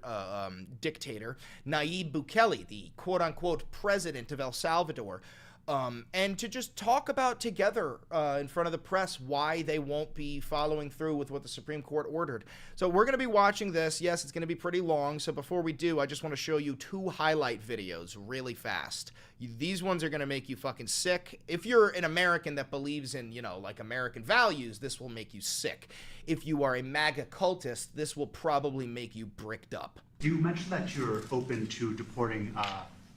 dictator Nayib Bukele, the quote-unquote president of El Salvador, and to just talk about together in front of the press why they won't be following through with what the Supreme Court ordered. So we're going to be watching this. Yes, it's going to be pretty long. So before we do, I just want to show you 2 highlight videos really fast. These ones are going to make you fucking sick. If you're an American that believes in, like American values, this will make you sick. If you are a MAGA cultist, this will probably make you bricked up. You mentioned that you're open to deporting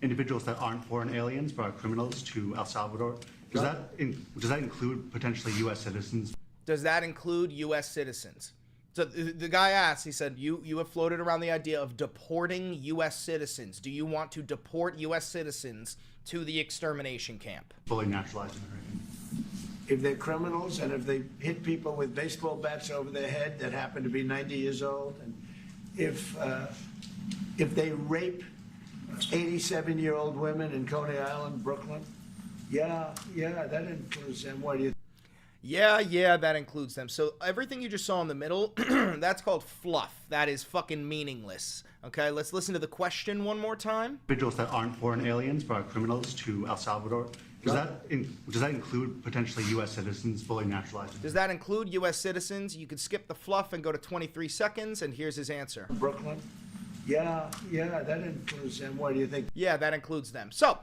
individuals that aren't foreign aliens but are criminals to El Salvador. Does that include potentially U.S. citizens? Does that include U.S. citizens? So the guy asked, he said, you have floated around the idea of deporting U.S. citizens. Do you want to deport U.S. citizens to the extermination camp? Fully naturalized American. If they're criminals and if they hit people with baseball bats over their head that happen to be 90 years old, and if they rape 87-year-old women in Coney Island, Brooklyn, yeah, that includes them. What do you? Yeah, that includes them. So everything you just saw in the middle, that's called fluff. That is fucking meaningless. Okay, let's listen to the question one more time. Individuals that aren't foreign aliens but are criminals to El Salvador. Does that include potentially U.S. citizens fully naturalized? Does that include U.S. citizens? You could skip the fluff and go to 23 seconds, and here's his answer. Brooklyn. Yeah, that includes them. What do you think? Yeah, that includes them. So,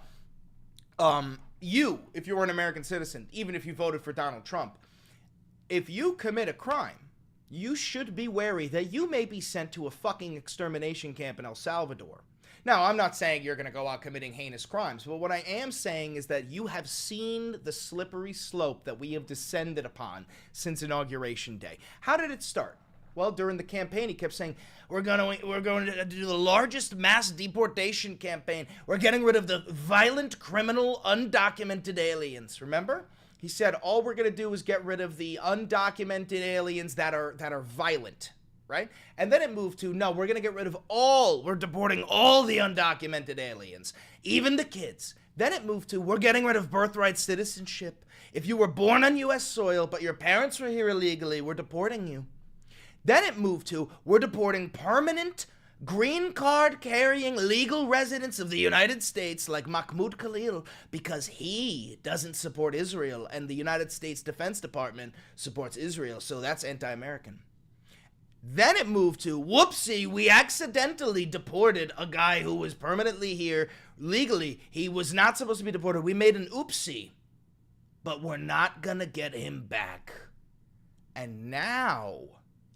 if you were an American citizen, even if you voted for Donald Trump, if you commit a crime, you should be wary that you may be sent to a fucking extermination camp in El Salvador. Now, I'm not saying you're going to go out committing heinous crimes, but what I am saying is that you have seen the slippery slope that we have descended upon since Inauguration Day. How did it start? Well, during the campaign, he kept saying, we're going to do the largest mass deportation campaign. We're getting rid of the violent, criminal, undocumented aliens. Remember? He said, all we're going to do is get rid of the undocumented aliens that are violent, right? And then it moved to, no, we're going to get rid of we're deporting all the undocumented aliens, even the kids. Then it moved to, we're getting rid of birthright citizenship. If you were born on U.S. soil, but your parents were here illegally, we're deporting you. Then it moved to, we're deporting permanent, green card carrying legal residents of the United States like Mahmoud Khalil because he doesn't support Israel and the United States Defense Department supports Israel, so that's anti-American. Then it moved to, whoopsie, we accidentally deported a guy who was permanently here legally. He was not supposed to be deported. We made an oopsie, but we're not gonna get him back. And now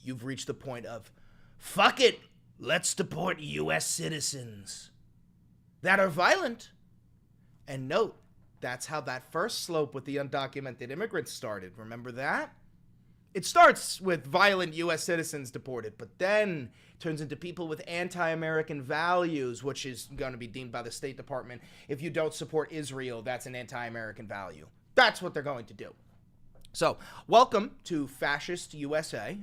you've reached the point of, fuck it, let's deport U.S. citizens that are violent. And note, that's how that first slope with the undocumented immigrants started. Remember that? It starts with violent U.S. citizens deported, but then turns into people with anti-American values, which is going to be deemed by the State Department. If you don't support Israel, that's an anti-American value. That's what they're going to do. So, welcome to Fascist USA.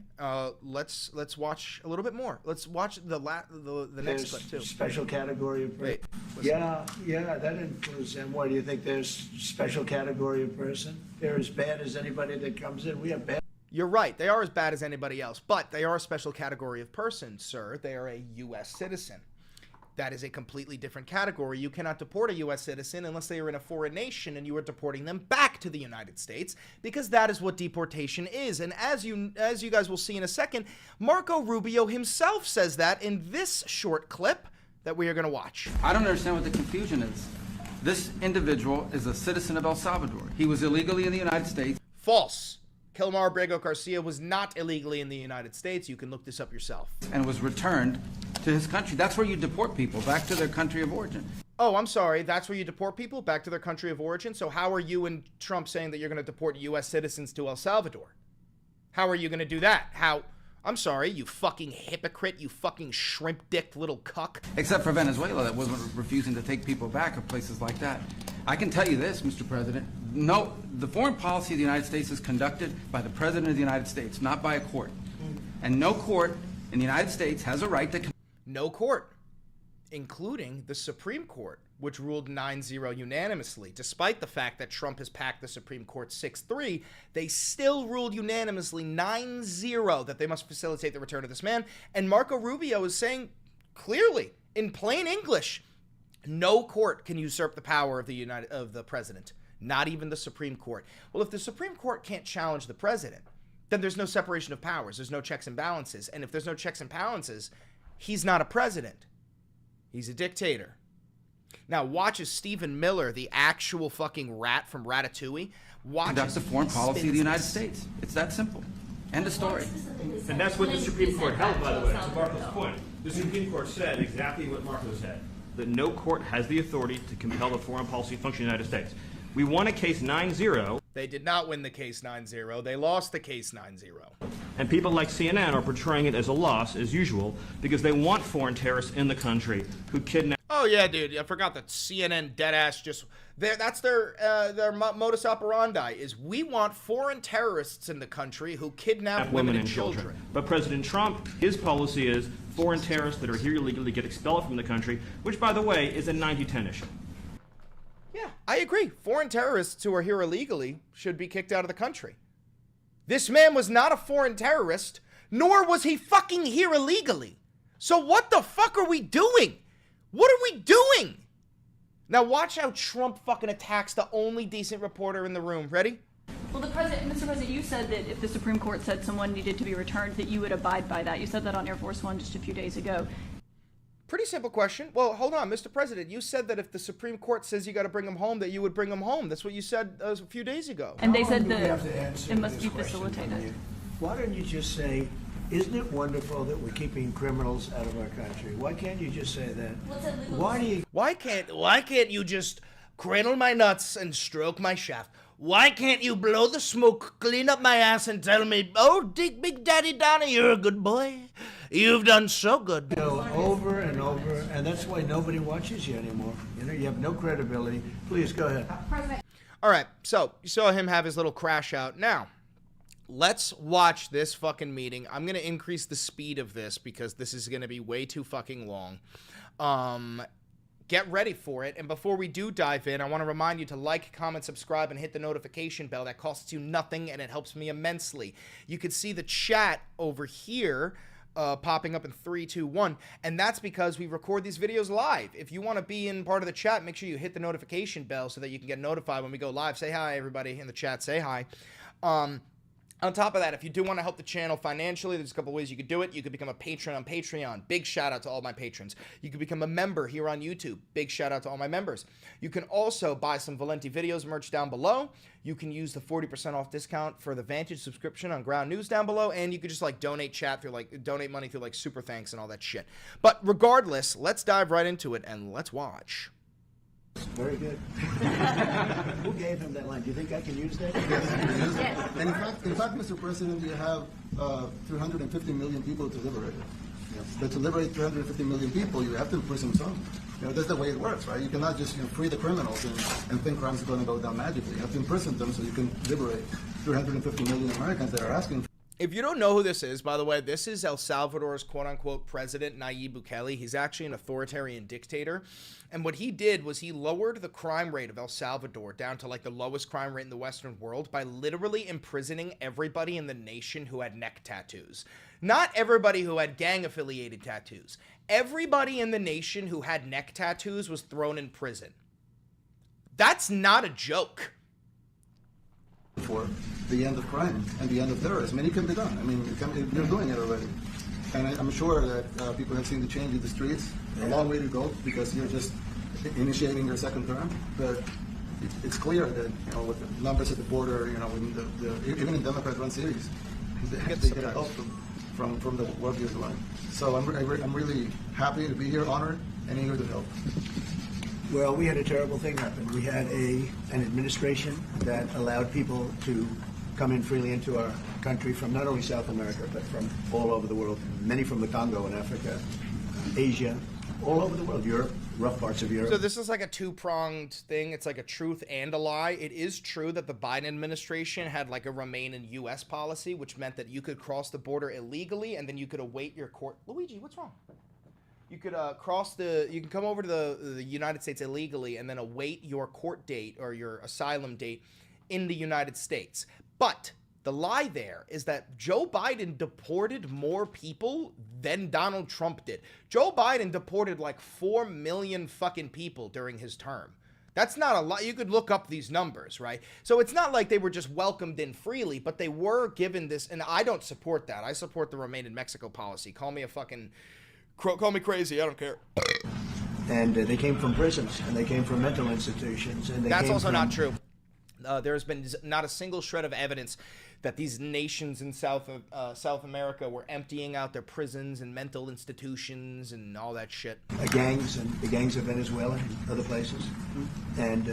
Let's watch a little bit more. Let's watch the next clip too. Special category of person. Yeah, that includes them. What do you think? There's special category of person. They're as bad as anybody that comes in. We have bad. You're right. They are as bad as anybody else, but they are a special category of person, sir. They are a U.S. citizen. That is a completely different category. You cannot deport a U.S. citizen unless they are in a foreign nation and you are deporting them back to the United States, because that is what deportation is. And as you guys will see in a second, Marco Rubio himself says that in this short clip that we are going to watch. I don't understand what the confusion is. This individual is a citizen of El Salvador. He was illegally in the United States. False. Kilmar Abrego Garcia was not illegally in the United States. You can look this up yourself. And was returned to his country. That's where you deport people, back to their country of origin. Oh, I'm sorry. That's where you deport people back to their country of origin? So how are you and Trump saying that you're going to deport U.S. citizens to El Salvador? How are you going to do that? How? I'm sorry, you fucking hypocrite, you fucking shrimp-dicked little cuck. Except for Venezuela, that wasn't refusing to take people back, or places like that. I can tell you this, Mr. President. No, the foreign policy of the United States is conducted by the President of the United States, not by a court. And no court in the United States has a right to... No court, including the Supreme Court, which ruled 9-0 unanimously. Despite the fact that Trump has packed the Supreme Court 6-3, they still ruled unanimously 9-0 that they must facilitate the return of this man. And Marco Rubio is saying clearly, in plain English, no court can usurp the power of the president, not even the Supreme Court. Well, if the Supreme Court can't challenge the president, then there's no separation of powers. There's no checks and balances. And if there's no checks and balances, he's not a president. He's a dictator. Now, watch as Stephen Miller, the actual fucking rat from Ratatouille, conduct the foreign policy of the United States. It's that simple. End of story. And that's what the Supreme Court held, by the way, to Marco's point. The Supreme Court said exactly what Marco said, that no court has the authority to compel the foreign policy function of the United States. We won a case 9-0. They did not win the case 9-0. They lost the case 9-0. And people like CNN are portraying it as a loss, as usual, because they want foreign terrorists in the country who kidnap... Oh, yeah, dude. I forgot that CNN deadass just... That's their modus operandi, is we want foreign terrorists in the country who kidnap women and children. But President Trump, his policy is foreign terrorists that are here illegally get expelled from the country, which, by the way, is a 90-10 issue. Yeah, I agree. Foreign terrorists who are here illegally should be kicked out of the country. This man was not a foreign terrorist, nor was he fucking here illegally. So what the fuck are we doing? What are we doing? Now watch how Trump fucking attacks the only decent reporter in the room. Ready? Well, Mr. President, you said that if the Supreme Court said someone needed to be returned, that you would abide by that. You said that on Air Force One just a few days ago. Pretty simple question. Well, hold on, Mr. President. You said that if the Supreme Court says you got to bring them home, that you would bring them home. That's what you said a few days ago. And they said that it must be facilitated. Why don't you just say, isn't it wonderful that we're keeping criminals out of our country? Why can't you just say that? Why do you... Why can't you just cradle my nuts and stroke my shaft? Why can't you blow the smoke, clean up my ass, and tell me, oh, Big Daddy Donnie, you're a good boy. You've done so good. Over and over, and that's why nobody watches you anymore. You know, you have no credibility. Please, go ahead. All right, so you saw him have his little crash out. Now, let's watch this fucking meeting. I'm going to increase the speed of this because this is going to be way too fucking long. Get ready for it. And before we do dive in, I want to remind you to like, comment, subscribe, and hit the notification bell. That costs you nothing, and it helps me immensely. You can see the chat over here popping up in 3, 2, 1, and that's because we record these videos live. If you want to be in part of the chat, make sure you hit the notification bell so that you can get notified when we go live. Say hi, everybody in the chat. Say hi. On top of that, if you do want to help the channel financially, there's a couple ways you could do it. You could become a patron on Patreon. Big shout out to all my patrons. You could become a member here on YouTube. Big shout out to all my members. You can also buy some Valenti Videos merch down below. You can use the 40% off discount for the Vantage subscription on Ground News down below, and you could just like donate money through like Super Thanks and all that shit. But regardless, let's dive right into it and let's watch. Very good. Who gave him that line? Do you think I can use that? Yes. And in fact, Mr. President, you have 350 million people to liberate. Yes. But to liberate 350 million people, you have to imprison some. You know, that's the way it works, right? You cannot just free the criminals and think crimes are going to go down magically. You have to imprison them so you can liberate 350 million Americans that are asking for. If you don't know who this is, by the way, this is El Salvador's quote-unquote president, Nayib Bukele. He's actually an authoritarian dictator. And what he did was he lowered the crime rate of El Salvador down to like the lowest crime rate in the Western world by literally imprisoning everybody in the nation who had neck tattoos. Not everybody who had gang-affiliated tattoos. Everybody in the nation who had neck tattoos was thrown in prison. That's not a joke. For the end of crime and the end of terrorism. And it can be done. I mean, you're doing it already. And I'm sure that people have seen the change in the streets. A long way to go because you're just initiating your second term. But it's clear that, with the numbers at the border, when even in Democrat-run cities, they get help from the wealthiest line. So I'm really happy to be here, honored, and eager to help. Well, we had a terrible thing happen. We had an administration that allowed people to come in freely into our country from not only South America, but from all over the world, many from the Congo in Africa, Asia, all over the world, Europe, rough parts of Europe. So this is like a two-pronged thing. It's like a truth and a lie. It is true that the Biden administration had like a remain in U.S. policy, which meant that you could cross the border illegally and then you could await your court. Luigi, what's wrong? You could you can come over to the United States illegally and then await your court date or your asylum date in the United States. But the lie there is that Joe Biden deported more people than Donald Trump did. Joe Biden deported like 4 million fucking people during his term. That's not a lot. You could look up these numbers, right? So it's not like they were just welcomed in freely, but they were given this, and I don't support that. I support the Remain in Mexico policy. Call me crazy, I don't care. And they came from prisons, and they came from mental institutions. And that's also not true. There's been not a single shred of evidence that these nations in South America were emptying out their prisons and mental institutions and all that shit. The gangs of Venezuela and other places, and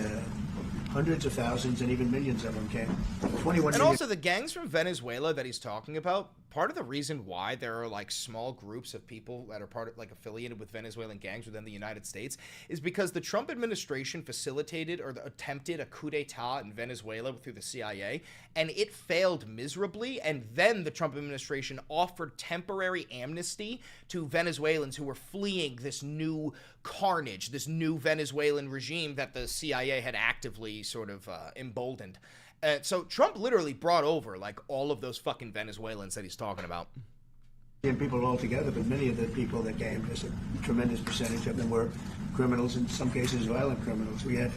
hundreds of thousands and even millions of them came. 21 and also the gangs from Venezuela that he's talking about, part of the reason why there are like small groups of people that are part of like affiliated with Venezuelan gangs within the United States is because the Trump administration facilitated or attempted a coup d'etat in Venezuela through the CIA, and it failed miserably, and then the Trump administration offered temporary amnesty to Venezuelans who were fleeing this new carnage, this new Venezuelan regime that the CIA had actively sort of emboldened. So Trump literally brought over like all of those fucking Venezuelans that he's talking about. People all together, but many of the people that came, just a tremendous percentage of them were criminals, in some cases violent criminals. We had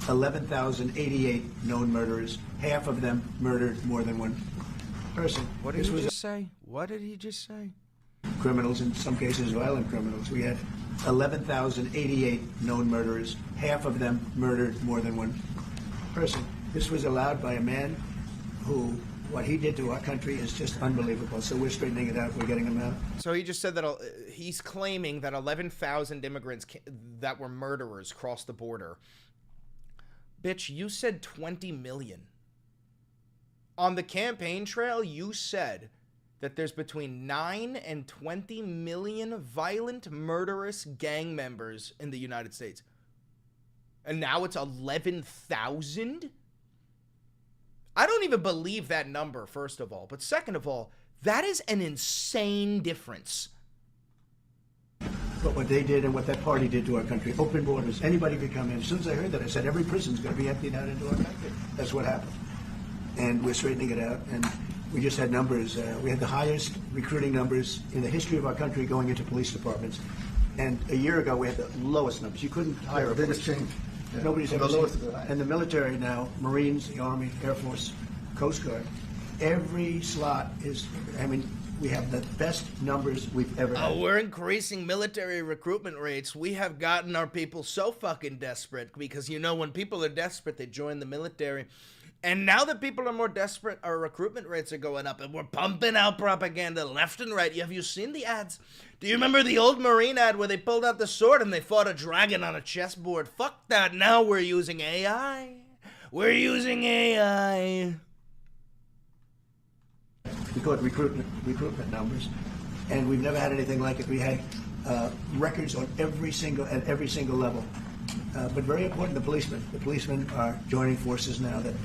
11,088 known murderers. Half of them murdered more than one person. What did he just say? What did he just say? Criminals, in some cases violent criminals. We had 11,088 known murderers. Half of them murdered more than one person. This was allowed by a man who, what he did to our country is just unbelievable. So we're straightening it out. We're getting him out. So he just said that he's claiming that 11,000 immigrants that were murderers crossed the border. Bitch, you said 20 million. On the campaign trail, you said that there's between 9 and 20 million violent, murderous gang members in the United States. And now it's 11,000? I don't even believe that number, first of all. But second of all, that is an insane difference. But what they did and what that party did to our country, open borders, anybody could come in. As soon as I heard that, I said, every prison's going to be emptied out into our country. That's what happened. And we're straightening it out. And we just had numbers. We had the highest recruiting numbers in the history of our country going into police departments. And a year ago, we had the lowest numbers. You couldn't hire a police chief. Yeah. Nobody's ever seen. And the military now, Marines, the Army, Air Force, Coast Guard, every slot is, we have the best numbers we've ever had. We're increasing military recruitment rates. We have gotten our people so fucking desperate because, when people are desperate, they join the military. And now that people are more desperate, our recruitment rates are going up, and we're pumping out propaganda left and right. Have you seen the ads? Do you remember the old Marine ad where they pulled out the sword and they fought a dragon on a chessboard? Fuck that. Now we're using AI. We're using AI. We call it recruitment numbers, and we've never had anything like it. We had records on at every single level. But very important, the policemen. The policemen are joining forces now. That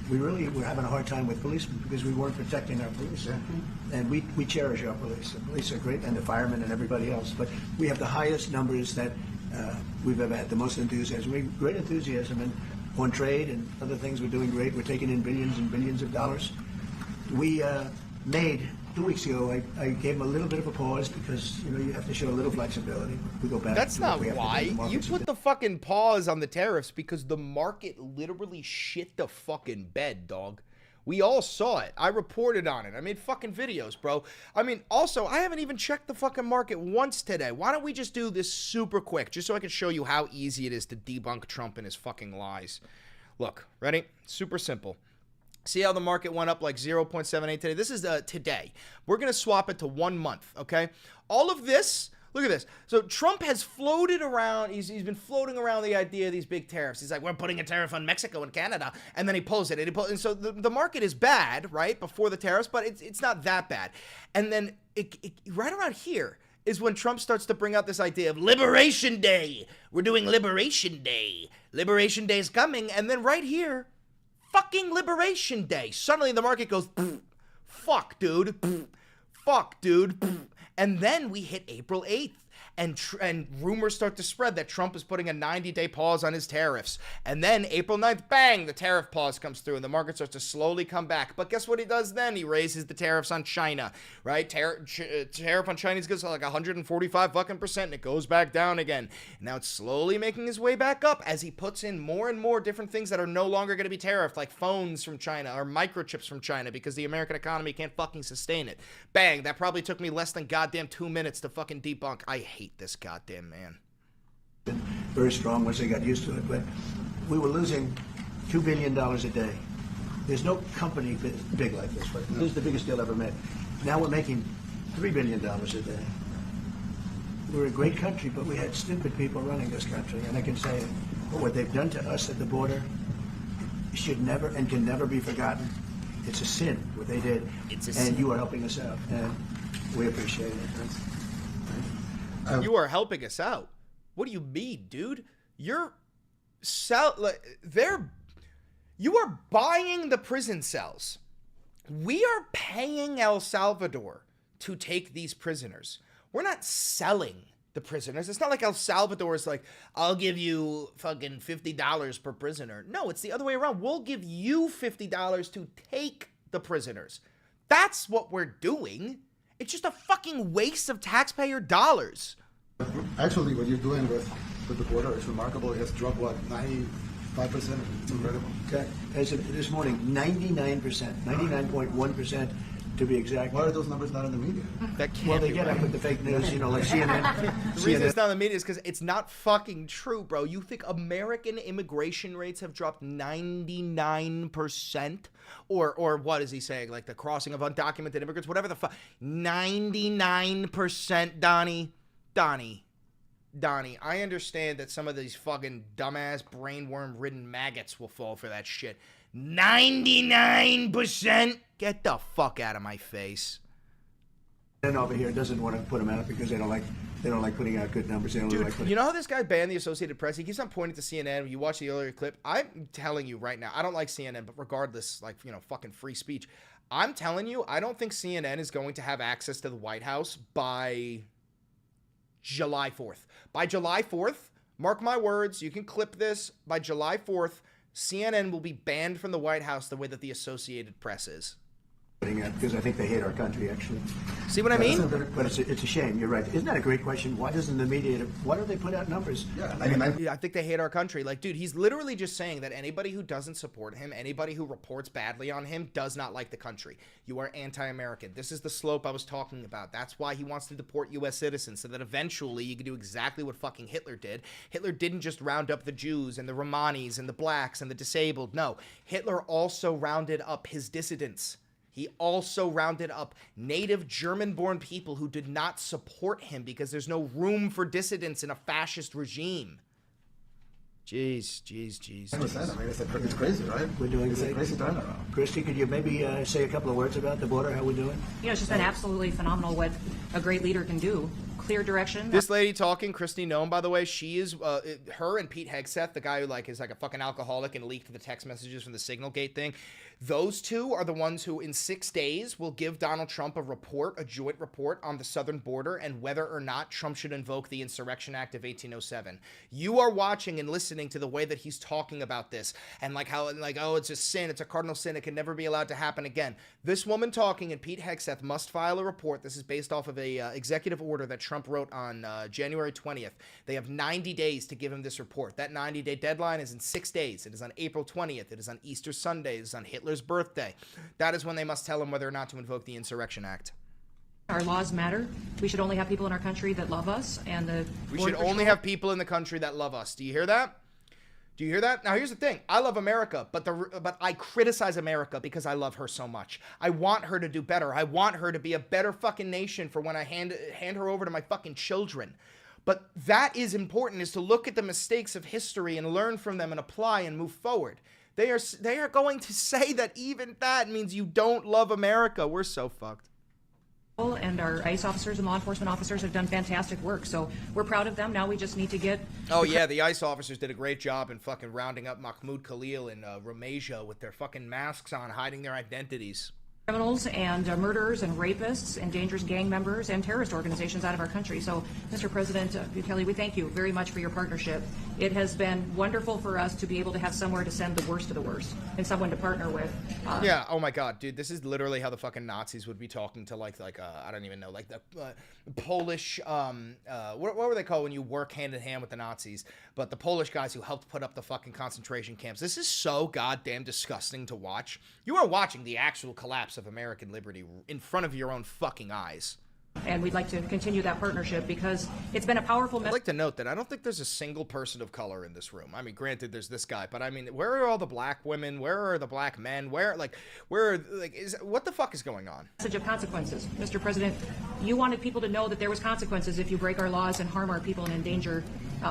we're having a hard time with policemen because we weren't protecting our police. And we cherish our police. The police are great, and the firemen and everybody else. But we have the highest numbers that we've ever had, the most enthusiasm. We have great enthusiasm and on trade and other things. We're doing great. We're taking in billions and billions of dollars. We made 2 weeks ago. I gave them a little bit of a pause because you have to show a little flexibility. We go back. That's not why you put the fucking pause on the tariffs because the market literally shit the fucking bed, dog. We all saw it. I reported on it. I made fucking videos, bro. Also, I haven't even checked the fucking market once today. Why don't we just do this super quick, just so I can show you how easy it is to debunk Trump and his fucking lies. Look, ready? Super simple. See how the market went up like 0.78 today? This is today. We're going to swap it to 1 month, okay? All of this, look at this. So Trump has floated around, he's been floating around the idea of these big tariffs. He's like, we're putting a tariff on Mexico and Canada, and then he pulls it. And so the market is bad, right, before the tariffs, but it's not that bad. And then right around here is when Trump starts to bring out this idea of Liberation Day. We're doing Liberation Day. Liberation Day is coming. And then right here, fucking Liberation Day. Suddenly the market goes, fuck, dude. Fuck, dude. And then we hit April 8th. And rumors start to spread that Trump is putting a 90-day pause on his tariffs. And then April 9th, bang, the tariff pause comes through, and the market starts to slowly come back. But guess what he does then? He raises the tariffs on China, right? Tariff on Chinese goods like 145%, and it goes back down again. Now it's slowly making his way back up as he puts in more and more different things that are no longer going to be tariffed, like phones from China or microchips from China, because the American economy can't fucking sustain it. Bang, that probably took me less than goddamn 2 minutes to fucking debunk. I hate this goddamn man. Very strong once they got used to it, but we were losing $2 billion a day. There's no company big like this, but this is the biggest deal ever made. Now we're making $3 billion a day. We're a great country, but we had stupid people running this country, and I can say what they've done to us at the border should never and can never be forgotten. It's a sin, what they did. It's a sin. And you are helping us out, and we appreciate it. You are helping us out. What do you mean, dude? You are buying the prison cells. We are paying El Salvador to take these prisoners. We're not selling the prisoners. It's not like El Salvador is like, I'll give you fucking $50 per prisoner. No, it's the other way around. We'll give you $50 to take the prisoners. That's what we're doing. It's just a fucking waste of taxpayer dollars. Actually, what you're doing with the border is remarkable. It has dropped, what, 95%? It's incredible. Okay. As of this morning, 99%, 99.1% to be exact. Why are those numbers not in the media? That can't Well, they be get right. up with the fake news, like CNN. The reason it's not in the media is because it's not fucking true, bro. You think American immigration rates have dropped 99%? Or what is he saying? Like the crossing of undocumented immigrants? Whatever the fuck. 99%, Donnie, I understand that some of these fucking dumbass brainworm-ridden maggots will fall for that shit. 99%? Get the fuck out of my face. And over here doesn't want to put them out because they don't like putting out good numbers. They don't Dude, like putting... you know how this guy banned the Associated Press? He keeps on pointing to CNN. You watch the earlier clip. I'm telling you right now, I don't like CNN, but regardless, fucking free speech. I'm telling you, I don't think CNN is going to have access to the White House by July 4th. By July 4th, mark my words, you can clip this. By July 4th, CNN will be banned from the White House the way that the Associated Press is. Because I think they hate our country, actually. See what I mean? But it's a shame. You're right. Isn't that a great question? Why doesn't the media? Why don't they put out numbers? Yeah, I think they hate our country. Like, dude, he's literally just saying that anybody who doesn't support him, anybody who reports badly on him, does not like the country. You are anti-American. This is the slope I was talking about. That's why he wants to deport U.S. citizens, so that eventually you can do exactly what fucking Hitler did. Hitler didn't just round up the Jews and the Romanis and the blacks and the disabled. No, Hitler also rounded up his dissidents. He also rounded up native German-born people who did not support him because there's no room for dissidents in a fascist regime. Jeez. I mean, it's crazy, right? We're doing it's great. a crazy turnaround. Christy, could you maybe say a couple of words about the border, how we're doing? It's just been absolutely phenomenal what a great leader can do. Clear direction. This lady talking, Christy Noem, by the way, she is, her and Pete Hegseth, the guy who is a fucking alcoholic and leaked the text messages from the Signalgate thing. Those two are the ones who in 6 days will give Donald Trump a joint report on the southern border and whether or not Trump should invoke the Insurrection Act of 1807. You are watching and listening to the way that he's talking about this and oh, it's a sin, it's a cardinal sin, it can never be allowed to happen again. This woman talking and Pete Hegseth must file a report. This is based off of a executive order that Trump wrote on January 20th. They have 90 days to give him this report. That 90-day deadline is in 6 days. It is on April 20th. It is on Easter Sunday. It is on Hitler's birthday. That is when they must tell him whether or not to invoke the Insurrection Act. Our laws matter. We should only have people in our country that love us, and we should only have people in the country that love us. Do you hear that? Do you hear that? Now, here's the thing. I love America, but I criticize America because I love her so much. I want her to do better. I want her to be a better fucking nation for when I hand her over to my fucking children. But that is important, is to look at the mistakes of history and learn from them and apply and move forward. They are going to say that even that means you don't love America. We're so fucked. And our ICE officers and law enforcement officers have done fantastic work, so we're proud of them. Now we just need to get... Oh yeah, the ICE officers did a great job in fucking rounding up Mahmoud Khalil and Romesia with their fucking masks on, hiding their identities. Criminals and murderers and rapists and dangerous gang members and terrorist organizations out of our country. So, Mr. President Bukele, we thank you very much for your partnership. It has been wonderful for us to be able to have somewhere to send the worst of the worst and someone to partner with. Yeah, oh my God, dude, this is literally how the fucking Nazis would be talking to like I don't even know, like the Polish, what were they called when you work hand in hand with the Nazis? But the Polish guys who helped put up the fucking concentration camps. This is so goddamn disgusting to watch. You are watching the actual collapse of American liberty in front of your own fucking eyes. And we'd like to continue that partnership because it's been a powerful message. I'd like to note that I don't think there's a single person of color in this room. I mean, granted, there's this guy, but I mean, where are all the black women? Where are the black men? What the fuck is going on? Message of consequences. Mr. President, you wanted people to know that there was consequences if you break our laws and harm our people and endanger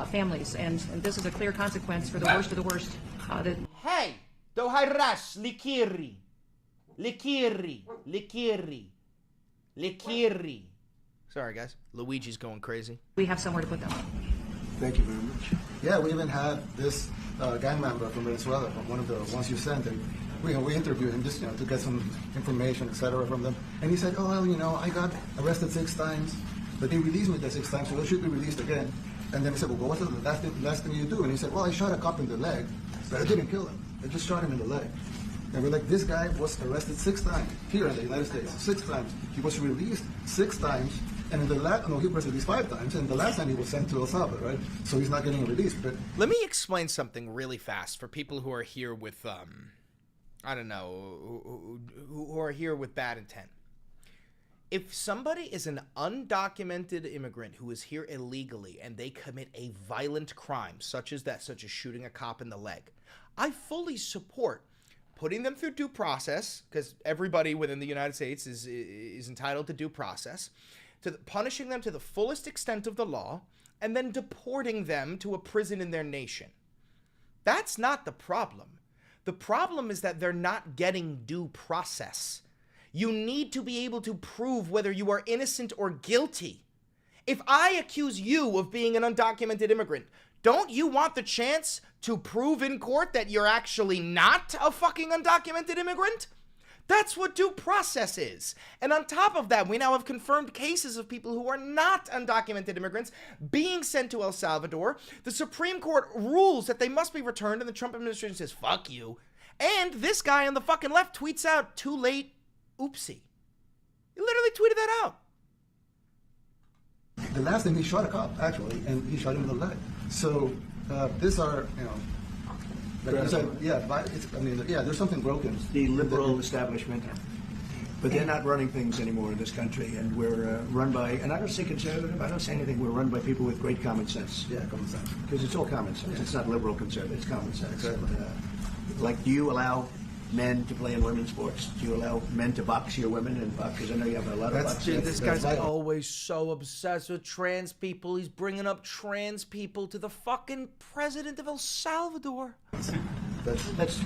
families. And this is a clear consequence for the worst of the worst. Hey, do harass, likiri. Likiri. Likiri. Likiri. Sorry, guys. Luigi's going crazy. We have somewhere to put them. Thank you very much. Yeah, we even had this gang member from Venezuela, one of the ones you sent, and we interviewed him just to get some information, etc. from them. And he said, oh, well, I got arrested 6 times, but they released me the 6 times, so I should be released again. And then he said, well, what's the last thing you do? And he said, well, I shot a cop in the leg, but I didn't kill him. I just shot him in the leg. And we're like, this guy was arrested 6 times here in the United States, 6 times. He was released 6 times. And in the he was released 5 times, and the last time he was sent to El Salvador, right? So he's not getting released. But let me explain something really fast for people who are here with, I don't know, who are here with bad intent. If somebody is an undocumented immigrant who is here illegally and they commit a violent crime, such as shooting a cop in the leg, I fully support putting them through due process, because everybody within the United States is entitled to due process, to punishing them to the fullest extent of the law, and then deporting them to a prison in their nation. That's not the problem. The problem is that they're not getting due process. You need to be able to prove whether you are innocent or guilty. If I accuse you of being an undocumented immigrant, don't you want the chance to prove in court that you're actually not a fucking undocumented immigrant? That's what due process is. And on top of that, we now have confirmed cases of people who are not undocumented immigrants being sent to El Salvador. The Supreme Court rules that they must be returned, and the Trump administration says, fuck you. And this guy on the fucking left tweets out, too late, oopsie. He literally tweeted that out. the last time he shot a cop, actually, and he shot him in the leg. So these are, like you said, there's something broken. The liberal establishment, but they're not running things anymore in this country, and we're run by, and I don't say conservative, I don't say anything, we're run by people with great common sense. Yeah, common sense. Because it's all common sense. Yeah. It's not liberal conservative, it's common sense. Exactly. Like, do you allow men to play in women's sports? Do you allow men to box your women and box? Because I know you have a lot of boxing. Dude, this guy's always so obsessed with trans people. He's bringing up trans people to the fucking president of El Salvador. That's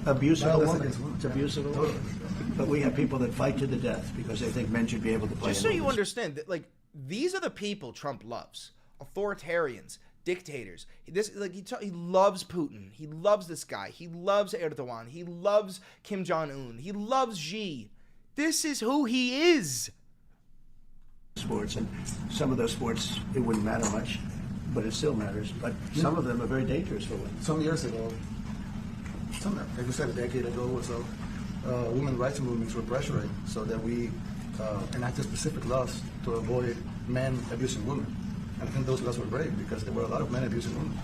abuse of a woman. It's abuse of a woman. But we have people that fight to the death because they think men should be able to play. Just so you understand, that, like, these are the people Trump loves: authoritarians, dictators. He loves Putin. He loves this guy. He loves Erdogan. He loves Kim Jong-un. He loves Xi. This is who he is. Sports, and some of those sports, it wouldn't matter much, but it still matters. But some of them are very dangerous for women. Some years ago, like you said, a decade ago or so, women's rights movements were pressuring so that we enacted specific laws to avoid men abusing women. And I think those laws were brave because there were a lot of men abusing women.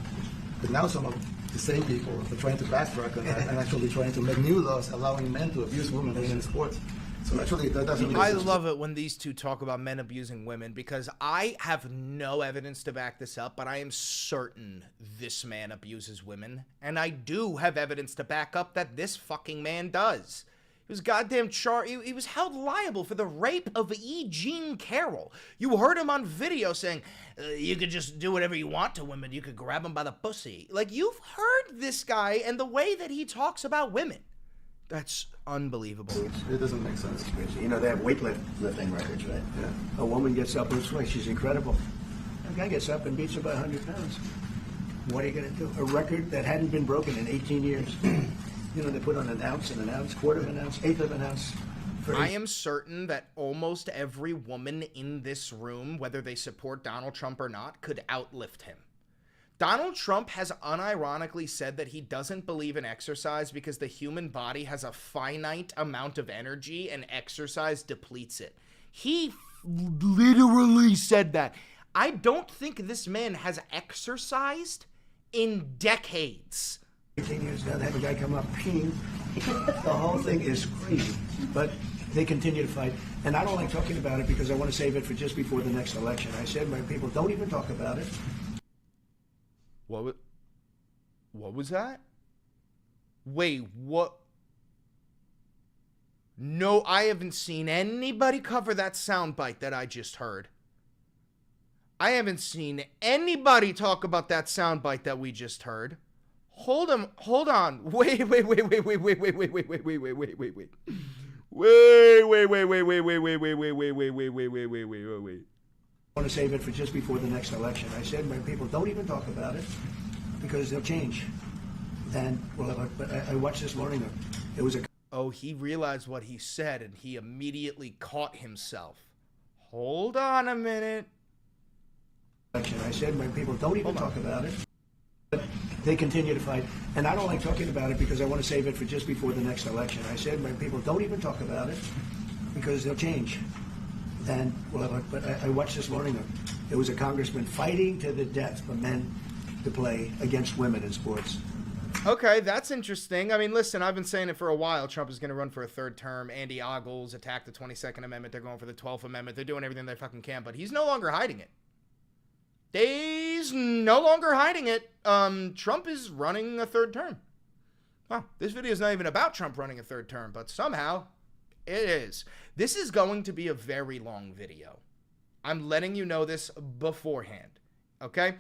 But now some of the same people are trying to backtrack on that and actually trying to make new laws allowing men to abuse women in sports. So actually, that doesn't make I sense. love it when these two talk about men abusing women because I have no evidence to back this up, but I am certain this man abuses women. And I do have evidence to back up that this fucking man does. He was goddamn he was held liable for the rape of E. Jean Carroll. You heard him on video saying, you could just do whatever you want to women. You could grab them by the pussy. Like, you've heard this guy and the way that he talks about women. That's unbelievable. It doesn't make sense. You know, they have weightlifting records, right? Yeah. A woman gets up and swings. She's incredible. A guy gets up and beats her by 100 pounds. What are you going to do? A record that hadn't been broken in 18 years. You know, they put on an ounce, quarter of an ounce, eighth of an ounce. I am certain that almost every woman in this room, whether they support Donald Trump or not, could outlift him. Donald Trump has unironically said that he doesn't believe in exercise because the human body has a finite amount of energy and exercise depletes it. He literally said that. I don't think this man has exercised in decades. 18 years now, they have a guy come up peeing. The whole thing is crazy. But they continue to fight. And I don't like talking about it because I want to save it for just before the next election. I said, my people, don't even talk about it. What was that? Wait, what? No, I haven't seen anybody cover that soundbite that I just heard. I haven't seen anybody talk about that soundbite that we just heard. Hold on. Wait. I want to save it for just before the next election. I said, my people, don't even talk about it because they'll change. And well, but I watched this morning. It was a. Oh, he realized what he said and he immediately caught himself. Hold on a minute. I said, my people, don't even talk about it. But they continue to fight. And I don't like talking about it because I want to save it for just before the next election. I said, my people, don't even talk about it because they'll change. And well, but I watched this morning. There was a congressman fighting to the death for men to play against women in sports. Okay, that's interesting. I mean, listen, I've been saying it for a while. Trump is going to run for a third term. Andy Ogles attacked the 22nd Amendment. They're going for the 12th Amendment. They're doing everything they fucking can, but he's no longer hiding it. He's no longer hiding it. Trump is running a third term. Well, this video is not even about Trump running a third term, but somehow it is. This is going to be a very long video. I'm letting you know this beforehand, okay?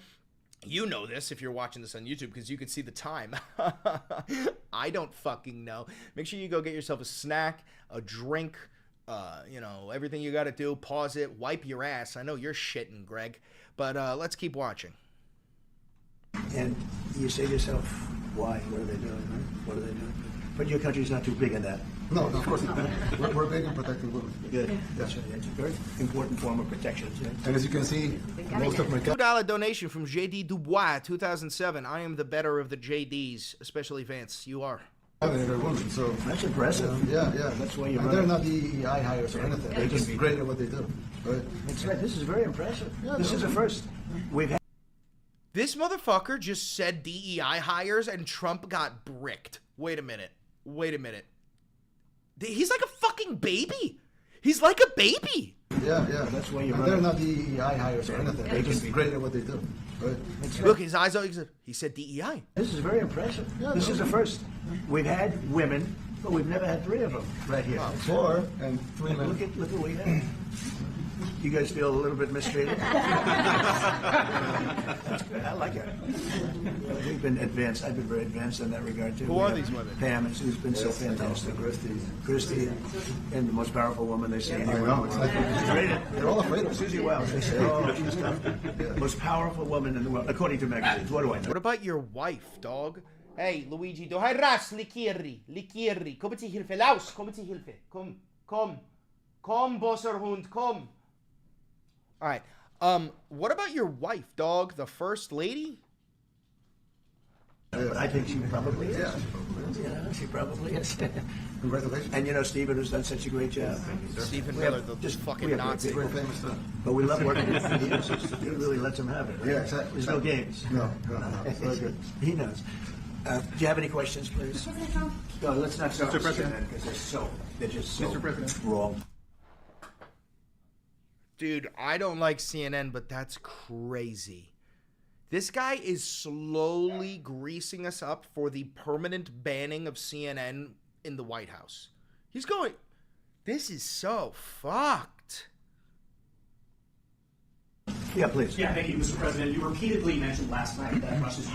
You know this if you're watching this on YouTube because you can see the time. I don't fucking know. Make sure you go get yourself a snack, a drink, everything you got to do. Pause it, wipe your ass. I know you're shitting, Greg, but let's keep watching. And you say to yourself, why? What are they doing? Right? What are they doing? But your country's not too big in that. No, of course not. We're big in protecting women. Good. Yeah. That's a very important form of protection. Yeah. And as you can see, most of my $2 donation from JD Dubois, 2007. I am the better of the JDs, especially Vance. You are. every woman, so That's impressive. yeah. That's why you're And they're not DEI hires or anything. They're can just be. great at what they do. Right? That's right. This is very impressive. Yeah, This no. is a first. We've had This motherfucker just said DEI hires and Trump got bricked. Wait a minute. He's like a fucking baby. He's like a baby. Yeah. That's why you're And they're not DEI hires or anything. They're can just be. great at what they do. Right? That's right. Look, his eyes are, he said DEI. This is very impressive. Yeah, This no. is a first. We've had women, but we've never had three of them right here. 4 and 3 men. Look at what we have. You guys feel a little bit mistreated? That's good. I like it. We've been advanced. I've been very advanced in that regard too. Who We are have these women? Pam, who's been so fantastic. Christy, and the most powerful woman they say anywhere. know, exactly. They're all afraid of her. Susie Wells. They say, oh, she's tough. Most powerful woman in the world, according to magazines. What do I know? What about your wife, dog? Hey, Luigi, du har ras, likirri. Kom till Hilfe, Laus, kom till Hilfe. Kom, bosserhund, kom. All right. What about your wife, dog? The first lady? But I think she probably is. Yeah. Yeah, she probably is. Congratulations. And Stephen, who's done such a great job. Stephen We Miller, have the just- fucking we have Nazi. Very famous stuff. But we love working with him. He really lets him have it. Right? Yeah, exactly. There's no games. No. It's very good. He knows. Do you have any questions, please? No, let's not start because they're so They're just so Mr. President. wrong. Dude, I don't like CNN, but that's crazy. This guy is slowly greasing us up for the permanent banning of CNN in the White House. He's going, this is so fucked. Yeah, please. Yeah, thank you, Mr. President. You repeatedly mentioned last night that Russia's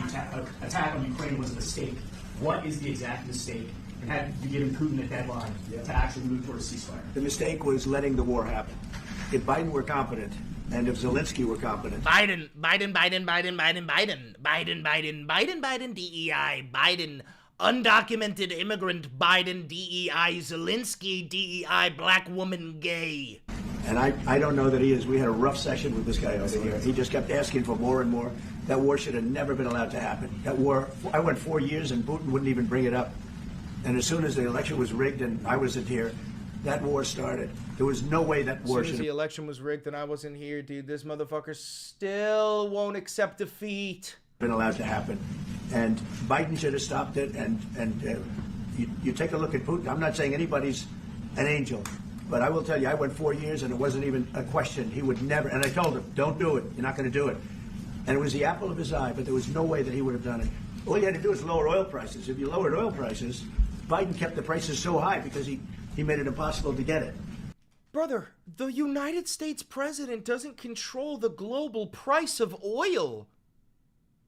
attack on Ukraine was a mistake. What is the exact mistake? And have you given Putin a deadline to actually move toward a ceasefire? The mistake was letting the war happen. If Biden were competent, and if Zelensky were competent, Biden, DEI, Biden, undocumented immigrant, Biden, DEI, Zelensky, DEI, black woman, gay. and I don't know that he is. We had a rough session with this guy over here. He just kept asking for more and more. That war should have never been allowed to happen. That war, I went 4 years and Putin wouldn't even bring it up. And as soon as the election was rigged and I wasn't here, that war started. There was no way that war As soon as should the election was rigged and I wasn't here, dude, this motherfucker still won't accept defeat. have been allowed to happen. And Biden should have stopped it. You take a look at Putin. I'm not saying anybody's an angel, but I will tell you, I went 4 years and it wasn't even a question. He would never, and I told him, don't do it. You're not going to do it. And it was the apple of his eye, but there was no way that he would have done it. All you had to do was lower oil prices. If you lowered oil prices, Biden kept the prices so high because he made it impossible to get it. Brother, the United States president doesn't control the global price of oil.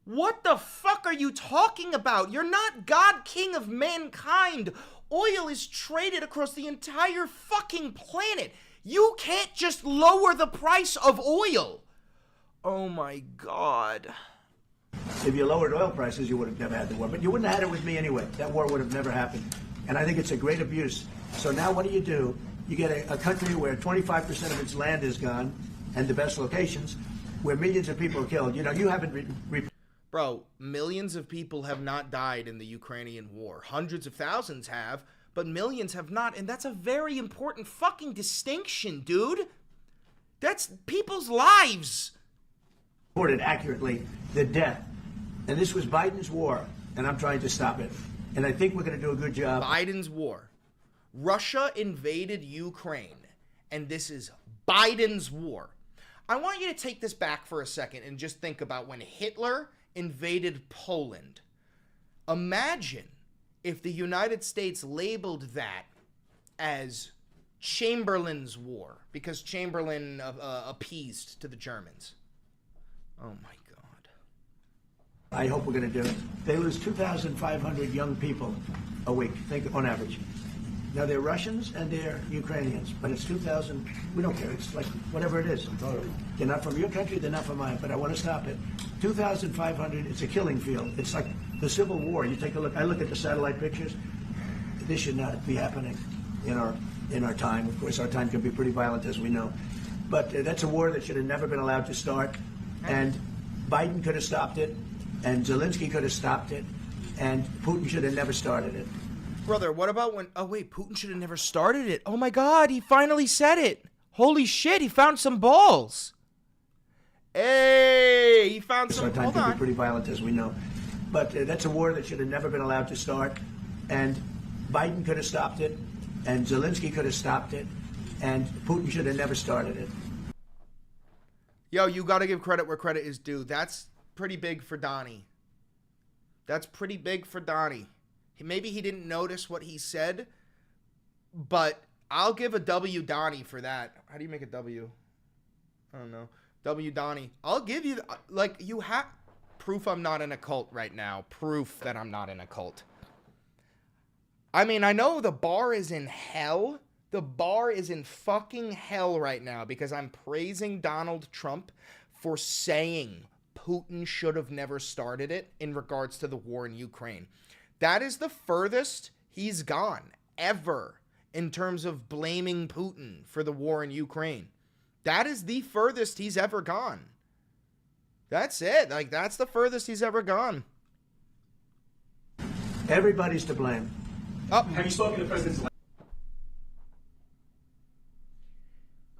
What the fuck are you talking about? You're not God King of mankind. Oil is traded across the entire fucking planet. You can't just lower the price of oil. Oh my God. If you lowered oil prices, you would have never had the war. But you wouldn't have had it with me anyway. That war would have never happened. And I think it's a great abuse. So now what do? You get a country where 25% of its land is gone, and the best locations, where millions of people are killed. You know, you haven't... Bro, millions of people have not died in the Ukrainian war. Hundreds of thousands have, but millions have not. And that's a very important fucking distinction, dude. That's people's lives. Reported accurately the death. And this was Biden's war, and I'm trying to stop it. And I think we're going to do a good job. Biden's war. Russia invaded Ukraine, and this is Biden's war. I want you to take this back for a second and just think about when Hitler invaded Poland. Imagine if the United States labeled that as Chamberlain's war, because Chamberlain appeased to the Germans. Oh my God. I hope we're going to do it. They lose 2,500 young people a week, think on average. Now they're Russians and they're Ukrainians, but it's 2,000. We don't care. It's like whatever it is. They're not from your country. They're not from mine. But I want to stop it. 2,500. It's a killing field. It's like the Civil War. You take a look. I look at the satellite pictures. This should not be happening in our time. Of course, our time can be pretty violent, as we know. But that's a war that should have never been allowed to start. And Biden could have stopped it, and Zelensky could have stopped it, and Putin should have never started it. Brother, what about when... Oh, wait, Putin should have never started it. Oh, my God, he finally said it. Holy shit, he found some balls. Hey, he found some... Our time Hold can on. be pretty violent, as we know. But that's a war that should have never been allowed to start. And Biden could have stopped it, and Zelensky could have stopped it, and Putin should have never started it. Yo, you got to give credit where credit is due. That's pretty big for Donnie. That's pretty big for Donnie. Maybe he didn't notice what he said, but I'll give a W Donnie for that. How do you make a W? I don't know. W Donnie. I'll give you, like, you have proof I'm not in a cult right now. Proof that I'm not in a cult. I mean, I know the bar is in hell. The bar is in fucking hell right now because I'm praising Donald Trump for saying Putin should have never started it in regards to the war in Ukraine. That is the furthest he's gone ever in terms of blaming Putin for the war in Ukraine. That is the furthest he's ever gone. That's it. Like, that's the furthest he's ever gone. Everybody's to blame. Oh. Have you spoken to President Zelensky?